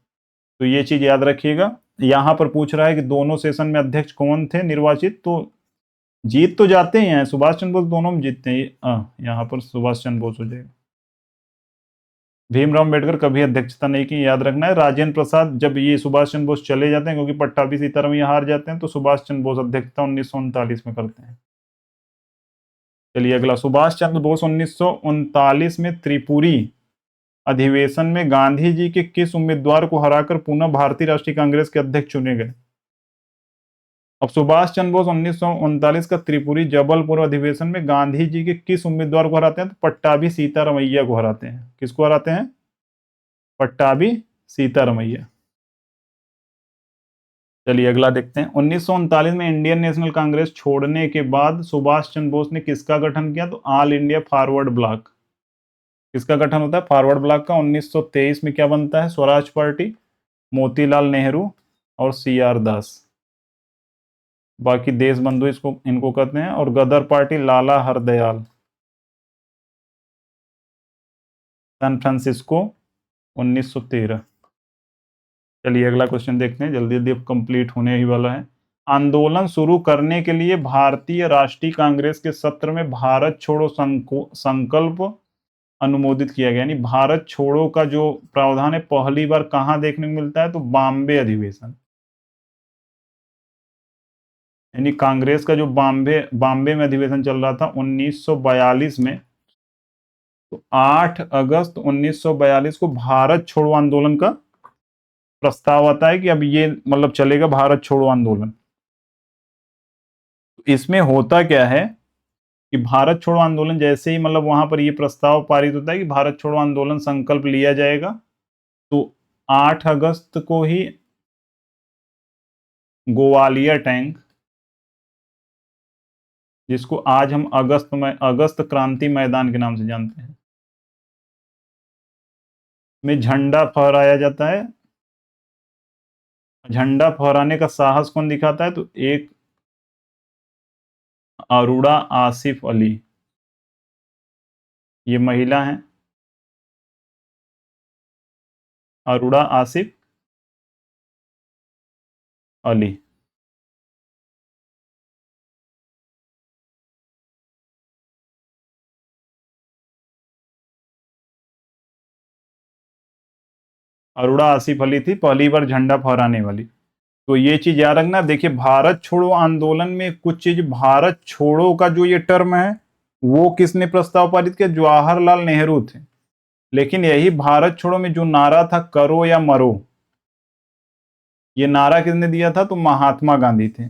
तो ये चीज याद रखिएगा। यहां पर पूछ रहा है कि दोनों सेशन में अध्यक्ष कौन थे निर्वाचित, तो जीत तो जाते ही हैं, सुभाष चंद्र बोस दोनों में जीतते हैं। यहाँ पर सुभाष चंद्र बोस हो जाएगा। भीमराव अम्बेडकर कभी अध्यक्षता नहीं की, याद रखना है। राजेंद्र प्रसाद, जब ये सुभाष चंद्र बोस चले जाते हैं क्योंकि पट्टाभी सीतारमैया हार जाते हैं, तो सुभाष चंद्र बोस अध्यक्षता 1939 में करते हैं। चलिए अगला, सुभाष चंद्र बोस 1939 में त्रिपुरी अधिवेशन में गांधी जी के किस उम्मीदवार को हराकर पुनः भारतीय राष्ट्रीय कांग्रेस के अध्यक्ष चुने गए? अब सुभाष चंद्र बोस 1939 का त्रिपुरी जबलपुर अधिवेशन में गांधी जी के किस उम्मीदवार को हराते हैं? तो पट्टाभी सीतारमैया को हराते हैं। किसको हराते हैं? पट्टाभी सीतारमैया। चलिए अगला देखते हैं। 1939 में इंडियन नेशनल कांग्रेस छोड़ने के बाद सुभाष चंद्र बोस ने किसका गठन किया? तो ऑल इंडिया फॉरवर्ड ब्लॉक। किसका गठन होता है? फॉरवर्ड ब्लॉक का। 1923 में क्या बनता है? स्वराज पार्टी, मोतीलाल नेहरू और CR दास। बाकी देश बंधु इसको इनको कहते हैं। और गदर पार्टी लाला हरदयाल, सैन फ्रांसिस्को, 1913। चलिए अगला क्वेश्चन देखते हैं, जल्दी जल्दी अब कंप्लीट होने ही वाला है। आंदोलन शुरू करने के लिए भारतीय राष्ट्रीय कांग्रेस के सत्र में भारत छोड़ो संकल्प अनुमोदित किया गया। यानी भारत छोड़ो का जो प्रावधान है पहली बार कहां देखने को मिलता है? तो बॉम्बे अधिवेशन। यानी कांग्रेस का जो बॉम्बे में अधिवेशन चल रहा था 1942 में, तो 8 अगस्त 1942 को भारत छोड़ो आंदोलन का प्रस्ताव आता है कि अब ये मतलब चलेगा भारत छोड़ो आंदोलन। तो इसमें होता क्या है कि भारत छोड़ो आंदोलन जैसे ही मतलब वहां पर ये प्रस्ताव पारित होता है कि भारत छोड़ो आंदोलन संकल्प लिया जाएगा, तो 8 अगस्त को ही गोवालिया टैंक, जिसको आज हम अगस्त क्रांति मैदान के नाम से जानते हैं, में झंडा फहराया जाता है। झंडा फहराने का साहस कौन दिखाता है? तो एक अरुणा आसिफ अली, ये महिला हैं, अरुणा आसिफ अली। अरुणा आसिफ अली थी पहली बार झंडा फहराने वाली। तो ये चीज याद रखना। देखिए भारत छोड़ो आंदोलन में कुछ चीज, भारत छोड़ो का जो ये टर्म है वो किसने प्रस्ताव पारित किया? जवाहरलाल नेहरू थे। लेकिन यही भारत छोड़ो में जो नारा था करो या मरो, ये नारा किसने दिया था? तो महात्मा गांधी थे।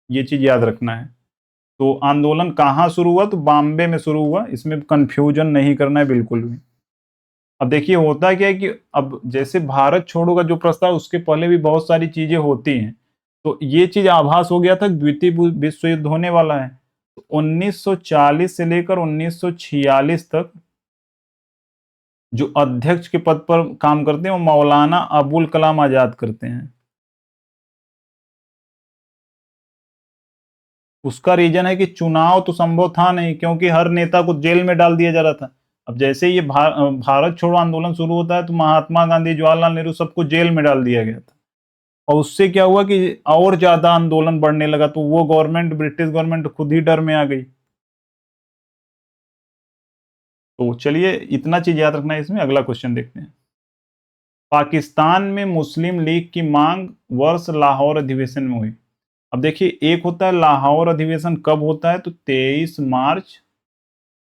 ये चीज याद रखना है। तो आंदोलन कहाँ शुरू हुआ? तो बॉम्बे में शुरू हुआ, इसमें कंफ्यूजन नहीं करना है बिल्कुल भी। अब देखिए होता क्या है कि अब जैसे भारत छोड़ो का जो प्रस्ताव, उसके पहले भी बहुत सारी चीजें होती हैं, तो ये चीज आभास हो गया था द्वितीय विश्व युद्ध होने वाला है। 1940 से लेकर 1946 तक जो अध्यक्ष के पद पर काम करते हैं वो मौलाना अबुल कलाम आजाद करते हैं। उसका रीजन है कि चुनाव तो संभव था नहीं, क्योंकि हर नेता को जेल में डाल दिया जा रहा था। अब जैसे ये भारत छोड़ो आंदोलन शुरू होता है तो महात्मा गांधी, जवाहरलाल नेहरू सबको जेल में डाल दिया गया था। और उससे क्या हुआ कि और ज्यादा आंदोलन बढ़ने लगा, तो वो गवर्नमेंट, ब्रिटिश गवर्नमेंट खुद ही डर में आ गई। तो चलिए इतना चीज याद रखना है इसमें। अगला क्वेश्चन देखते हैं। पाकिस्तान में मुस्लिम लीग की मांग वर्ष लाहौर अधिवेशन में हुई। अब देखिए, एक होता है लाहौर अधिवेशन कब होता है, तो 23 मार्च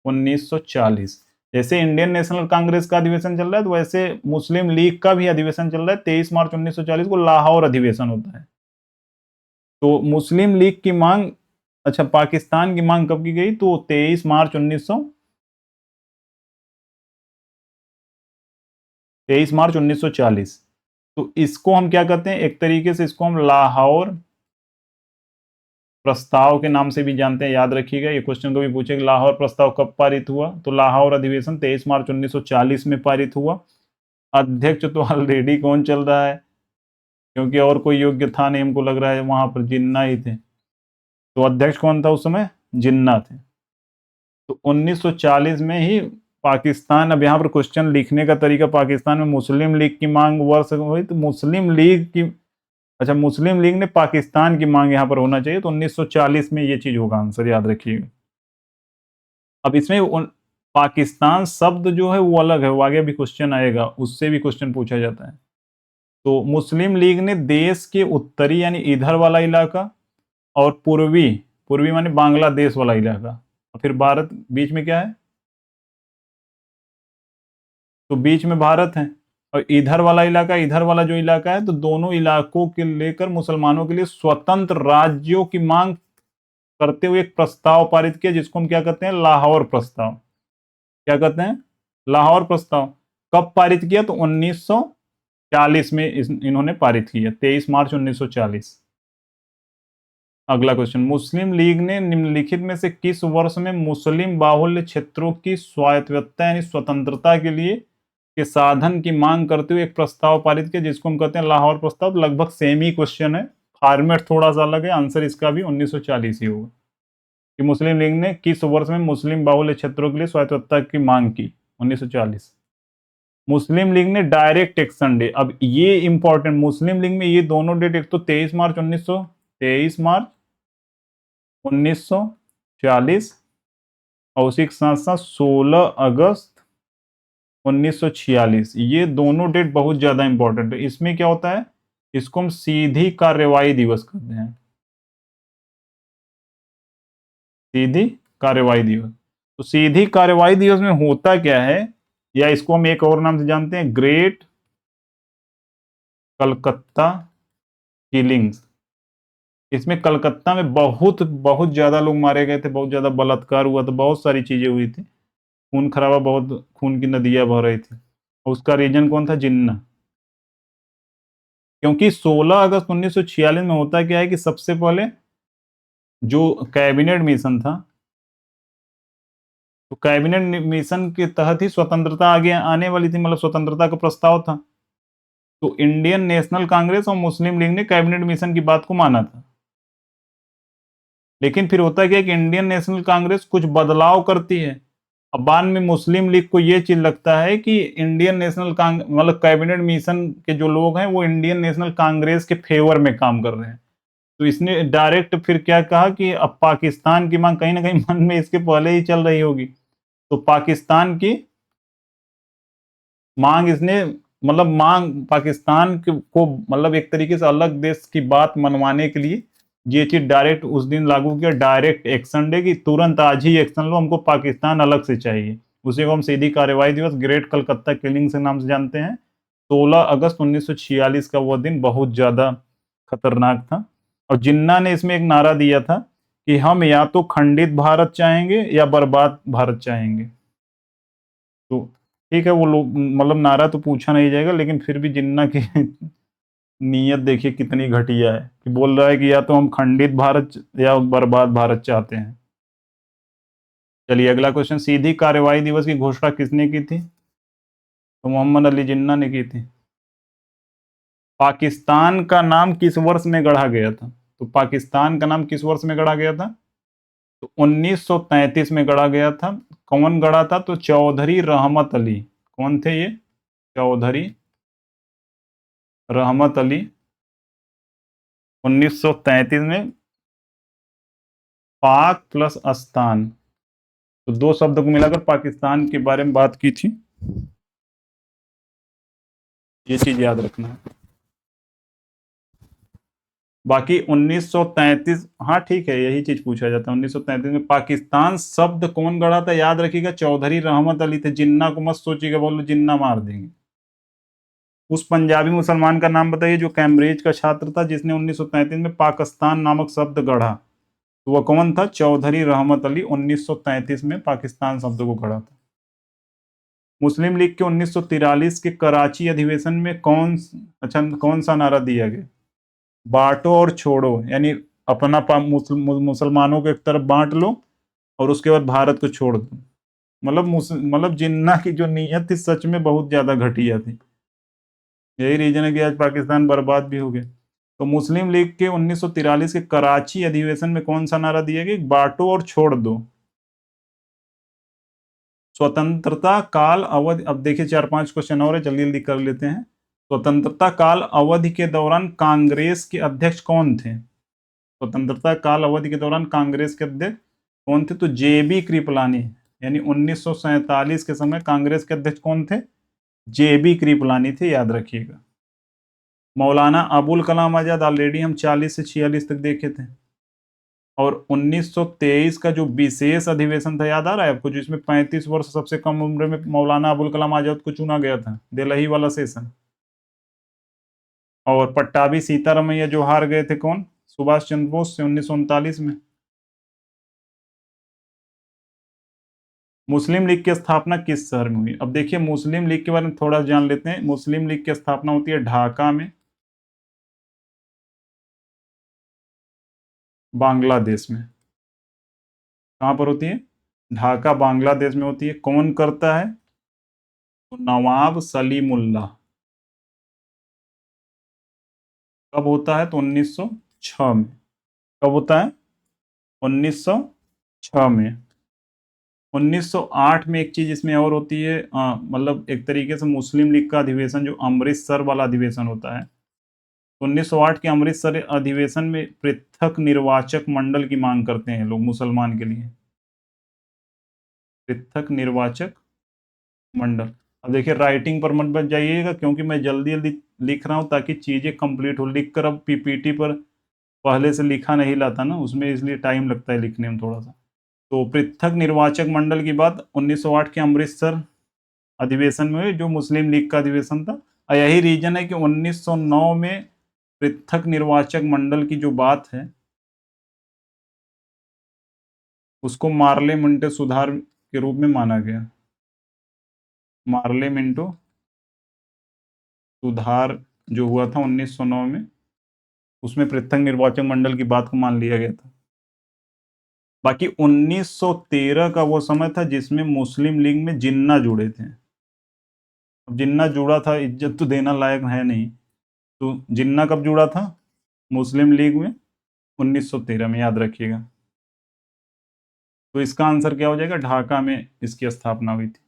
1940। जैसे इंडियन नेशनल कांग्रेस का अधिवेशन चल रहा है, तो वैसे मुस्लिम लीग का भी अधिवेशन चल रहा है। 23 मार्च 1940 को लाहौर अधिवेशन होता है। तो मुस्लिम लीग की मांग, अच्छा पाकिस्तान की मांग कब की गई, तो 23 मार्च 1940। तो इसको हम क्या कहते हैं, एक तरीके से इसको हम लाहौर प्रस्ताव के नाम से भी जानते हैं। याद रखिएगा, ये क्वेश्चन कभी पूछेगा लाहौर प्रस्ताव कब पारित हुआ, तो लाहौर अधिवेशन 23 मार्च 1940 में पारित हुआ। अध्यक्ष तो ऑलरेडी कौन चल रहा है, क्योंकि और कोई योग्य था नहीं, हमको लग रहा है वहां पर जिन्ना ही थे। तो अध्यक्ष कौन था उस समय, जिन्ना थे। तो 1940 में ही पाकिस्तान, अब यहाँ पर क्वेश्चन लिखने का तरीका, पाकिस्तान में मुस्लिम लीग की मांग वर्ष हुई, तो मुस्लिम लीग की, अच्छा मुस्लिम लीग ने पाकिस्तान की मांग यहाँ पर होना चाहिए, तो 1940 में ये चीज होगा, आंसर याद रखिएगा। अब इसमें पाकिस्तान शब्द जो है वो अलग है, वो आगे भी क्वेश्चन आएगा, उससे भी क्वेश्चन पूछा जाता है। तो मुस्लिम लीग ने देश के उत्तरी यानी इधर वाला इलाका और पूर्वी, पूर्वी माने बांग्लादेश वाला इलाका, और फिर भारत बीच में क्या है, तो बीच में भारत है, और इधर वाला इलाका, इधर वाला जो इलाका है, तो दोनों इलाकों के लेकर मुसलमानों के लिए स्वतंत्र राज्यों की मांग करते हुए एक प्रस्ताव पारित किया, जिसको हम क्या कहते हैं, लाहौर प्रस्ताव। क्या कहते हैं, लाहौर प्रस्ताव। कब पारित किया, तो 1940 में इन्होंने पारित किया, 23 मार्च 1940। अगला क्वेश्चन, मुस्लिम लीग ने निम्नलिखित में से किस वर्ष में मुस्लिम बाहुल्य क्षेत्रों की स्वायत्तता यानी स्वतंत्रता के लिए के साधन की मांग करते हुए एक प्रस्ताव पारित किया, जिसको हम कहते हैं लाहौर प्रस्ताव। लगभग सेम ही क्वेश्चन है, फॉर्मेट थोड़ा सा अलग है, आंसर इसका भी 1940 ही होगा कि मुस्लिम लीग ने किस वर्ष में मुस्लिम बाहुल्य क्षेत्रों के लिए स्वायत्तता की मांग की, 1940। मुस्लिम लीग ने डायरेक्ट एक्शन डे, अब ये इंपॉर्टेंट, मुस्लिम लीग में ये दोनों डेट, एक तो 23 मार्च 1940 और उसी के साथ साथ 16 अगस्त 1946, ये दोनों डेट बहुत ज्यादा इंपॉर्टेंट है। इसमें क्या होता है, इसको हम सीधी कार्रवाई दिवस कहते हैं, सीधी कार्रवाई दिवस। तो सीधी कार्रवाई दिवस में होता क्या है, या इसको हम एक और नाम से जानते हैं, ग्रेट कलकत्ता किलिंग्स। इसमें कलकत्ता में बहुत बहुत ज्यादा लोग मारे गए थे, बहुत ज्यादा बलात्कार हुआ था, बहुत सारी चीजें हुई थी, खून खराबा, बहुत खून की नदियां बह रही थी। और उसका रीजन कौन था, जिन्ना। क्योंकि 16 अगस्त 1946 में होता क्या है कि सबसे पहले जो कैबिनेट मिशन था, तो कैबिनेट मिशन के तहत ही स्वतंत्रता आगे आने वाली थी, मतलब स्वतंत्रता का प्रस्ताव था। तो इंडियन नेशनल कांग्रेस और मुस्लिम लीग ने कैबिनेट मिशन की बात को माना था। लेकिन फिर होता क्या है कि इंडियन नेशनल कांग्रेस कुछ बदलाव करती है। अब बाद में मुस्लिम लीग को ये चीज लगता है कि इंडियन नेशनल मतलब कैबिनेट मिशन के जो लोग हैं वो इंडियन नेशनल कांग्रेस के फेवर में काम कर रहे हैं। तो इसने डायरेक्ट फिर क्या कहा कि अब पाकिस्तान की मांग कहीं ना कहीं मन में इसके पहले ही चल रही होगी, तो पाकिस्तान की मांग इसने, मतलब मांग पाकिस्तान को मतलब एक तरीके से अलग देश की बात मनवाने के लिए ये चीज डायरेक्ट उस दिन लागू किया, डायरेक्ट एक्शन डे, की तुरंत आज ही एक्शन लो, हमको पाकिस्तान अलग से चाहिए। उसी को हम सीधी कार्रवाई दिवस, ग्रेट कलकत्ता किलिंग से नाम से जानते हैं। 16 अगस्त 1946 का वो दिन बहुत ज्यादा खतरनाक था। और जिन्ना ने इसमें एक नारा दिया था कि हम या तो खंडित भारत चाहेंगे या बर्बाद भारत चाहेंगे। तो ठीक है, वो लोग मतलब नारा तो पूछा नहीं जाएगा, लेकिन फिर भी जिन्ना की नीयत देखिए कितनी घटिया है कि बोल रहा है कि या तो हम खंडित भारत या बर्बाद भारत चाहते हैं। चलिए अगला क्वेश्चन, सीधी कार्रवाई दिवस की घोषणा किसने की थी? तो मोहम्मद अली जिन्ना ने की थी। पाकिस्तान का नाम किस वर्ष में गढ़ा गया था? तो पाकिस्तान का नाम किस वर्ष में गढ़ा गया था? तो 1933 में गढ़ा गया था। कौन गढ़ा था? तो चौधरी रहमत अली। कौन थे ये? चौधरी रहमत अली 1933 में। पाक प्लस अस्तान, तो दो शब्द को मिलाकर पाकिस्तान के बारे में बात की थी। ये चीज याद रखना है। बाकी 1933, हाँ ठीक है, यही चीज पूछा जाता है। 1933 में पाकिस्तान शब्द कौन गढ़ा था? याद रखिएगा, चौधरी रहमत अली थे। जिन्ना को मत सोचिएगा, बोलो जिन्ना मार देंगे। उस पंजाबी मुसलमान का नाम बताइए जो कैम्ब्रिज का छात्र था, जिसने 1933 में पाकिस्तान नामक शब्द गढ़ा। तो वह कौन था? चौधरी रहमत अली 1933 में पाकिस्तान शब्द को गढ़ा था। मुस्लिम लीग के 1943 के कराची अधिवेशन में कौन सा नारा दिया गया? बांटो और छोड़ो, यानी अपना मुसलमानों को एक तरफ बांट लो और उसके बाद भारत को छोड़ दो। मतलब जिन्ना की जो नीयत थी सच में बहुत ज्यादा घटिया थी। यही रीजन है कि आज पाकिस्तान बर्बाद भी हो गया। तो मुस्लिम लीग के 1943 के कराची अधिवेशन में कौन सा नारा दिया गया? बांटो और छोड़ दो। स्वतंत्रता काल अवधि, अब देखिए 4-5 क्वेश्चन और है, जल्दी जल्दी कर लेते हैं। स्वतंत्रता काल अवधि के दौरान कांग्रेस के अध्यक्ष कौन थे? स्वतंत्रता काल अवधि के दौरान कांग्रेस के अध्यक्ष कौन थे? तो जेबी कृपलानी, यानी 1947 के समय कांग्रेस के अध्यक्ष कौन थे? जेबी कृपलानी थे, याद रखिएगा। मौलाना अबुल कलाम आजाद ऑलरेडी हम 40 से 46 तक देखे थे। और 1923 का जो विशेष अधिवेशन था, याद आ रहा है आपको, जिसमें 35 वर्ष सबसे कम उम्र में मौलाना अबुल कलाम आजाद को चुना गया था, दिल्ली वाला सेशन। और पट्टाभी सीतारमैया जो हार गए थे, कौन? सुभाष चंद्र बोस से 1939 में। मुस्लिम लीग की स्थापना किस शहर में हुई? अब देखिए मुस्लिम लीग के बारे में थोड़ा जान लेते हैं। मुस्लिम लीग की स्थापना होती है ढाका में, बांग्लादेश में। कहां पर होती है? ढाका बांग्लादेश में होती है। कौन करता है? तो नवाब सलीमुल्लाह। कब होता है? तो 1906 में। कब होता है? 1906 में। 1908 में एक चीज इसमें और होती है, मतलब एक तरीके से मुस्लिम लीग का अधिवेशन जो अमृतसर वाला अधिवेशन होता है। 1908 के अमृतसर अधिवेशन में पृथक निर्वाचक मंडल की मांग करते हैं लोग मुसलमान के लिए। पृथक निर्वाचक मंडल। अब देखिए राइटिंग पर मत बच जाइएगा, क्योंकि मैं जल्दी जल्दी लिख रहा हूं ताकि चीजें कंप्लीट हो। लिख कर अब पीपीटी पर पहले से लिखा नहीं लाता ना उसमें, इसलिए टाइम लगता है लिखने में थोड़ा सा। तो पृथक निर्वाचक मंडल की बात 1908 के अमृतसर अधिवेशन में हुई, जो मुस्लिम लीग का अधिवेशन था। और यही रीजन है कि 1909 में पृथक निर्वाचक मंडल की जो बात है उसको मार्ले मिंटो सुधार के रूप में माना गया। मार्ले मिंटो सुधार जो हुआ था 1909 में, उसमें पृथक निर्वाचक मंडल की बात को मान लिया गया था। बाकी 1913 का वो समय था जिसमें मुस्लिम लीग में जिन्ना जुड़े थे। अब जिन्ना जुड़ा था, इज्जत तो देना लायक है नहीं, तो जिन्ना कब जुड़ा था? मुस्लिम लीग में 1913 में, याद रखिएगा। तो इसका आंसर क्या हो जाएगा? ढाका में इसकी स्थापना हुई थी।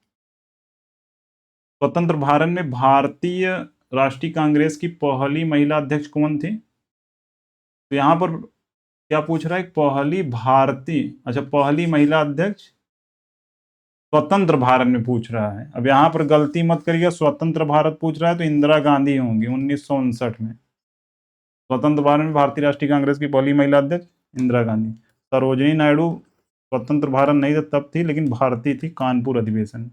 स्वतंत्र भारत में भारतीय राष्ट्रीय कांग्रेस की पहली महिला अध्यक्ष कौन थी? तो यहां पर क्या पूछ रहा है? पहली भारतीय, अच्छा पहली महिला अध्यक्ष स्वतंत्र भारत में पूछ रहा है। अब यहां पर गलती मत करिएगा, स्वतंत्र भारत पूछ रहा है तो इंदिरा गांधी होंगी 1959 में। स्वतंत्र भारत में भारतीय राष्ट्रीय कांग्रेस की पहली महिला अध्यक्ष इंदिरा गांधी। सरोजिनी नायडू स्वतंत्र भारत नहीं था तब थी, लेकिन भारतीय थी कानपुर अधिवेशन।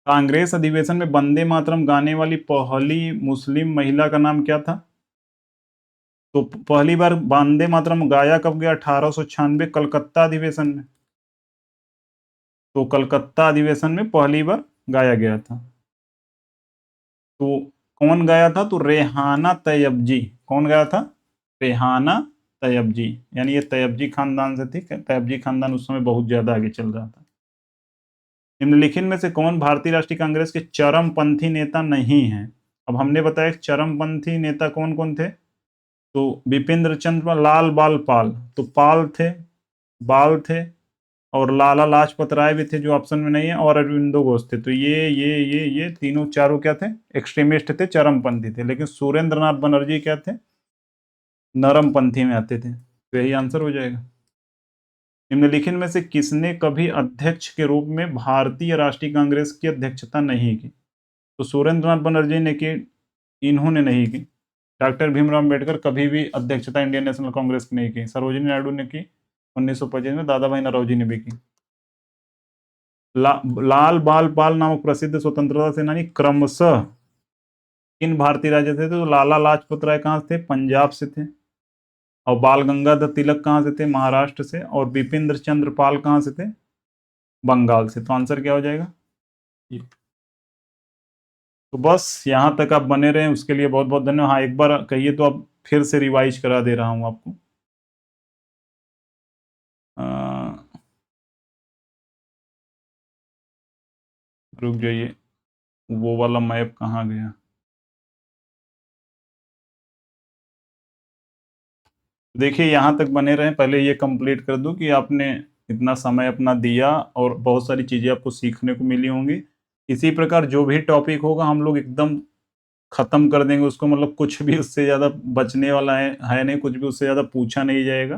कांग्रेस अधिवेशन में वंदे मातरम गाने वाली पहली मुस्लिम महिला का नाम क्या था? तो पहली बार वंदे मातरम गाया कब गया? 1896 कलकत्ता अधिवेशन में। तो कलकत्ता अधिवेशन में पहली बार गाया गया था। तो कौन गाया था? तो रेहाना तैयब जी। कौन गाया था? रेहाना तैयबजी, यानी ये तैयबजी खानदान से थी। तैयबजी खानदान उस समय बहुत ज्यादा आगे चल रहा था। निम्नलिखित में से कौन भारतीय राष्ट्रीय कांग्रेस के चरमपंथी नेता नहीं है? अब हमने बताया चरमपंथी नेता कौन कौन थे, तो विपिंद्र चंद्र लाल बाल पाल, तो पाल थे, बाल थे, और लाला लाजपत राय भी थे जो ऑप्शन में नहीं है, और अरविंदो घोष थे। तो ये तीनों चारों क्या थे, एक्सट्रीमिस्ट थे, चरमपंथी थे। लेकिन सुरेंद्र नाथ बनर्जी क्या थे, नरमपंथी में आते थे। तो यही आंसर हो जाएगा। निम्नलिखित में से किसने कभी अध्यक्ष के रूप में भारतीय राष्ट्रीय कांग्रेस की अध्यक्षता नहीं की? तो सुरेंद्र नाथ बनर्जी ने की, इन्होंने नहीं की। डॉक्टर भीमराव अम्बेडकर कभी भी अध्यक्षता इंडियन नेशनल कांग्रेस की नहीं की। सरोजिनी नायडू ने की 1925 में, दादा भाई नौरोजी ने भी की। लाल बाल पाल नामक प्रसिद्ध स्वतंत्रता सेनानी क्रमशः किन भारतीय राज्य से थे? तो लाला लाजपत राय कहाँ से थे? पंजाब से थे। और बाल गंगाधर तिलक कहाँ से थे? महाराष्ट्र से। और बिपिंद्र चंद्र पाल कहाँ से थे? बंगाल से। तो आंसर क्या हो जाएगा? तो बस यहाँ तक आप बने रहे, उसके लिए बहुत बहुत धन्यवाद। हाँ, एक बार कहिए तो अब फिर से रिवाइज करा दे रहा हूँ आपको। रुक जाइए, वो वाला मैप कहाँ गया? देखिए, यहाँ तक बने रहे। पहले ये कंप्लीट कर दूं कि आपने इतना समय अपना दिया और बहुत सारी चीज़ें आपको सीखने को मिली होंगी। इसी प्रकार जो भी टॉपिक होगा हम लोग एकदम खत्म कर देंगे उसको, मतलब कुछ भी उससे ज़्यादा बचने वाला है नहीं, कुछ भी उससे ज़्यादा पूछा नहीं जाएगा।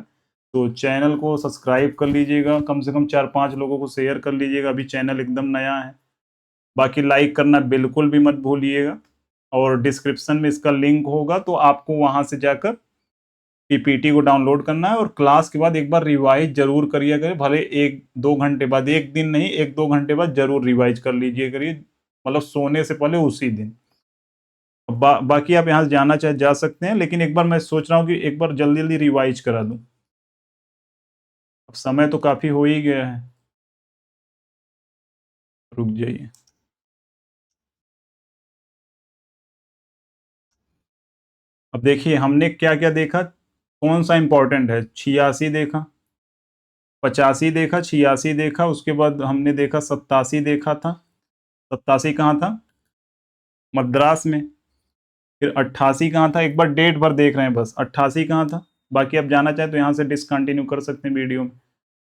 तो चैनल को सब्सक्राइब कर लीजिएगा, कम से कम 4-5 लोगों को शेयर कर लीजिएगा, अभी चैनल एकदम नया है। बाकी लाइक करना बिल्कुल भी मत भूलिएगा, और डिस्क्रिप्शन में इसका लिंक होगा, तो आपको वहाँ से जाकर पीपीटी को डाउनलोड करना है। और क्लास के बाद एक बार रिवाइज जरूर करिए करिए, भले 1-2 घंटे बाद, एक दिन नहीं 1-2 घंटे बाद जरूर रिवाइज कर लीजिए करिए, मतलब सोने से पहले उसी दिन। बाकी आप यहाँ जाना चाहे जा सकते हैं, लेकिन एक बार मैं सोच रहा हूँ कि एक बार जल्दी जल्दी रिवाइज करा दूं। अब समय तो काफी हो ही गया है, रुक जाइए। अब देखिए हमने क्या क्या देखा, कौन सा इंपॉर्टेंट है। 86 देखा, 85 देखा, 86 देखा, उसके बाद हमने देखा 87 देखा था। 87 कहाँ था? मद्रास में। फिर 88 कहाँ था? एक बार डेट भर देख रहे हैं बस, 88 कहाँ था? बाकी आप जाना चाहें तो यहाँ से डिसकंटिन्यू कर सकते हैं वीडियो में।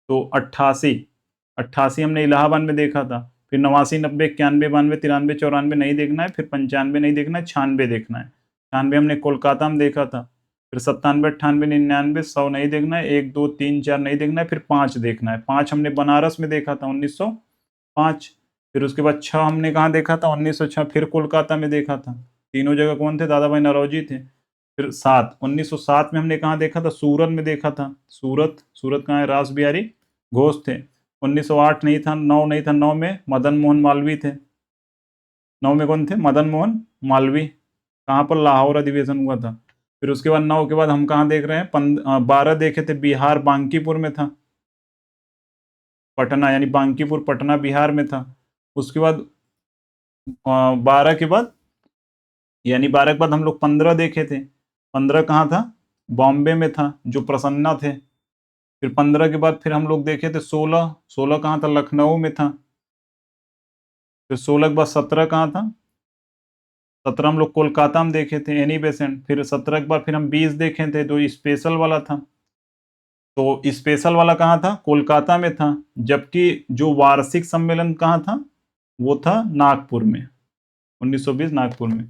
तो 88, 88 हमने इलाहाबाद में देखा था। फिर 89, 90, 91, 92, 93, 94 नहीं देखना है। फिर 95 नहीं देखना है, 96 देखना है। 96 हमने कोलकाता में देखा था। फिर 97, 98, 99, 100 नहीं देखना है। 1, 2, 3, 4 नहीं देखना है। फिर 5 देखना है। 5 हमने बनारस में देखा था 1905। फिर उसके बाद 6 हमने कहाँ देखा था? 1906 फिर कोलकाता में देखा था। तीनों जगह कौन थे? दादा भाई नौरोजी थे। फिर 7, 1907 में हमने कहाँ देखा था? सूरत में देखा था। सूरत, सूरत कहाँ है? रास बिहारी घोष थे। 1908 नहीं था, 9 नहीं था, 9 में मदन मोहन मालवीय थे। 9 में कौन थे? मदन मोहन मालवीय। कहाँ पर? लाहौर अधिवेशन हुआ था। फिर उसके बाद 9 के बाद हम कहाँ देख रहे हैं? 12 देखे थे, बिहार बांकीपुर में था। पटना, यानी बांकीपुर पटना बिहार में था। उसके बाद 12 के बाद, यानी 12 के बाद हम लोग 15 देखे थे। 15 कहाँ था? बॉम्बे में था, जो प्रसन्ना थे। फिर 15 के बाद फिर हम लोग देखे थे 16, 16 कहाँ था? लखनऊ में था। फिर 16 के बाद 17 कहाँ था? 17 हम लोग कोलकाता में देखे थे, एनी बेसेंट। फिर 17 के बाद फिर हम 20 देखे थे, जो स्पेशल वाला था। तो स्पेशल वाला कहाँ था? कोलकाता में था। जबकि जो वार्षिक सम्मेलन कहाँ था? वो था नागपुर में, 1920 नागपुर में।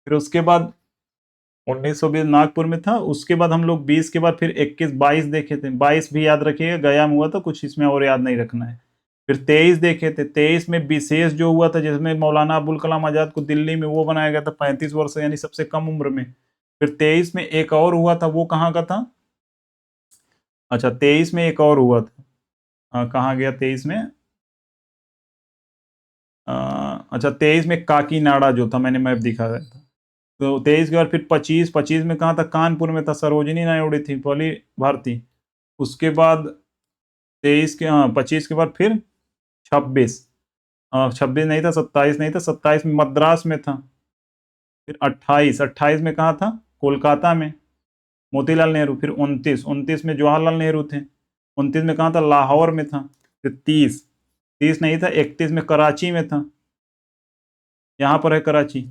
फिर उसके बाद 1920 नागपुर में था। उसके बाद हम लोग 20 के बाद फिर 21, 22 देखे थे। 22 भी याद रखिएगा, गया में हुआ था, कुछ इसमें और याद नहीं रखना है। फिर 23 देखे थे। 23 में विशेष जो हुआ था, जिसमें मौलाना अबुल कलाम आजाद को दिल्ली में वो बनाया गया था 35 वर्ष, यानी सबसे कम उम्र में। फिर 23 में एक और हुआ था, वो कहाँ का था? अच्छा, 23 में एक और हुआ था। कहाँ गया 23 में? अच्छा, 23 में काकीनाडा जो था, मैंने मैप दिखा रहा था। तो 23 के बाद फिर 25, 25 में कहाँ था? कानपुर में था, सरोजिनी नायडू थी पहली भारती। उसके बाद 23 के, 25 के बाद फिर 26, 26 नहीं था, 27 नहीं था, 27 में मद्रास में था। फिर 28, 28 में कहाँ था? कोलकाता में। मोतीलाल नेहरू। फिर 29 में जवाहरलाल नेहरू थे। 29 में कहाँ था? लाहौर में था। फिर 30 नहीं था, 31 में कराची में था, यहाँ पर है कराची।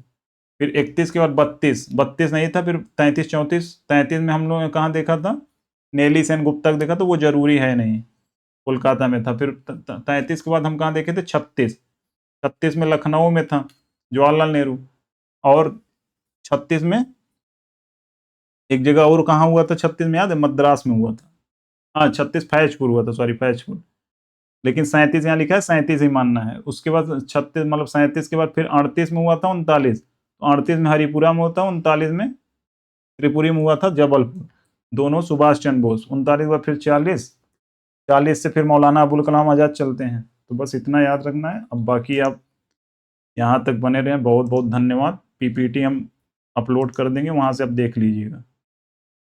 फिर 31 के बाद 32 नहीं था, फिर 33 में हम लोगों ने कहाँ देखा था? नेली सेन गुप्ता को देखा, तो वो जरूरी है नहीं, कोलकाता में था। फिर 33 के बाद हम कहाँ देखे थे? 36 में लखनऊ में था जवाहरलाल नेहरू। और 36 में एक जगह और कहाँ हुआ था? 36 में याद है? मद्रास में हुआ था। हाँ 36 फैजपुर हुआ था, सॉरी फैजपुर। लेकिन 37 यहाँ लिखा है, 37 ही मानना है। उसके बाद 36 मतलब 37 के बाद फिर 38 में हुआ था 39, तो 38 में हरिपुरा में होता, 39 में त्रिपुरी में हुआ था जबलपुर, दोनों सुभाष चंद्र बोस। 39 के बाद फिर 40 से फिर मौलाना अबुल कलाम आजाद चलते हैं। तो बस इतना याद रखना है। अब बाकी आप यहाँ तक बने रहें। बहुत बहुत धन्यवाद। पीपीटी हम अपलोड कर देंगे, वहाँ से आप देख लीजिएगा।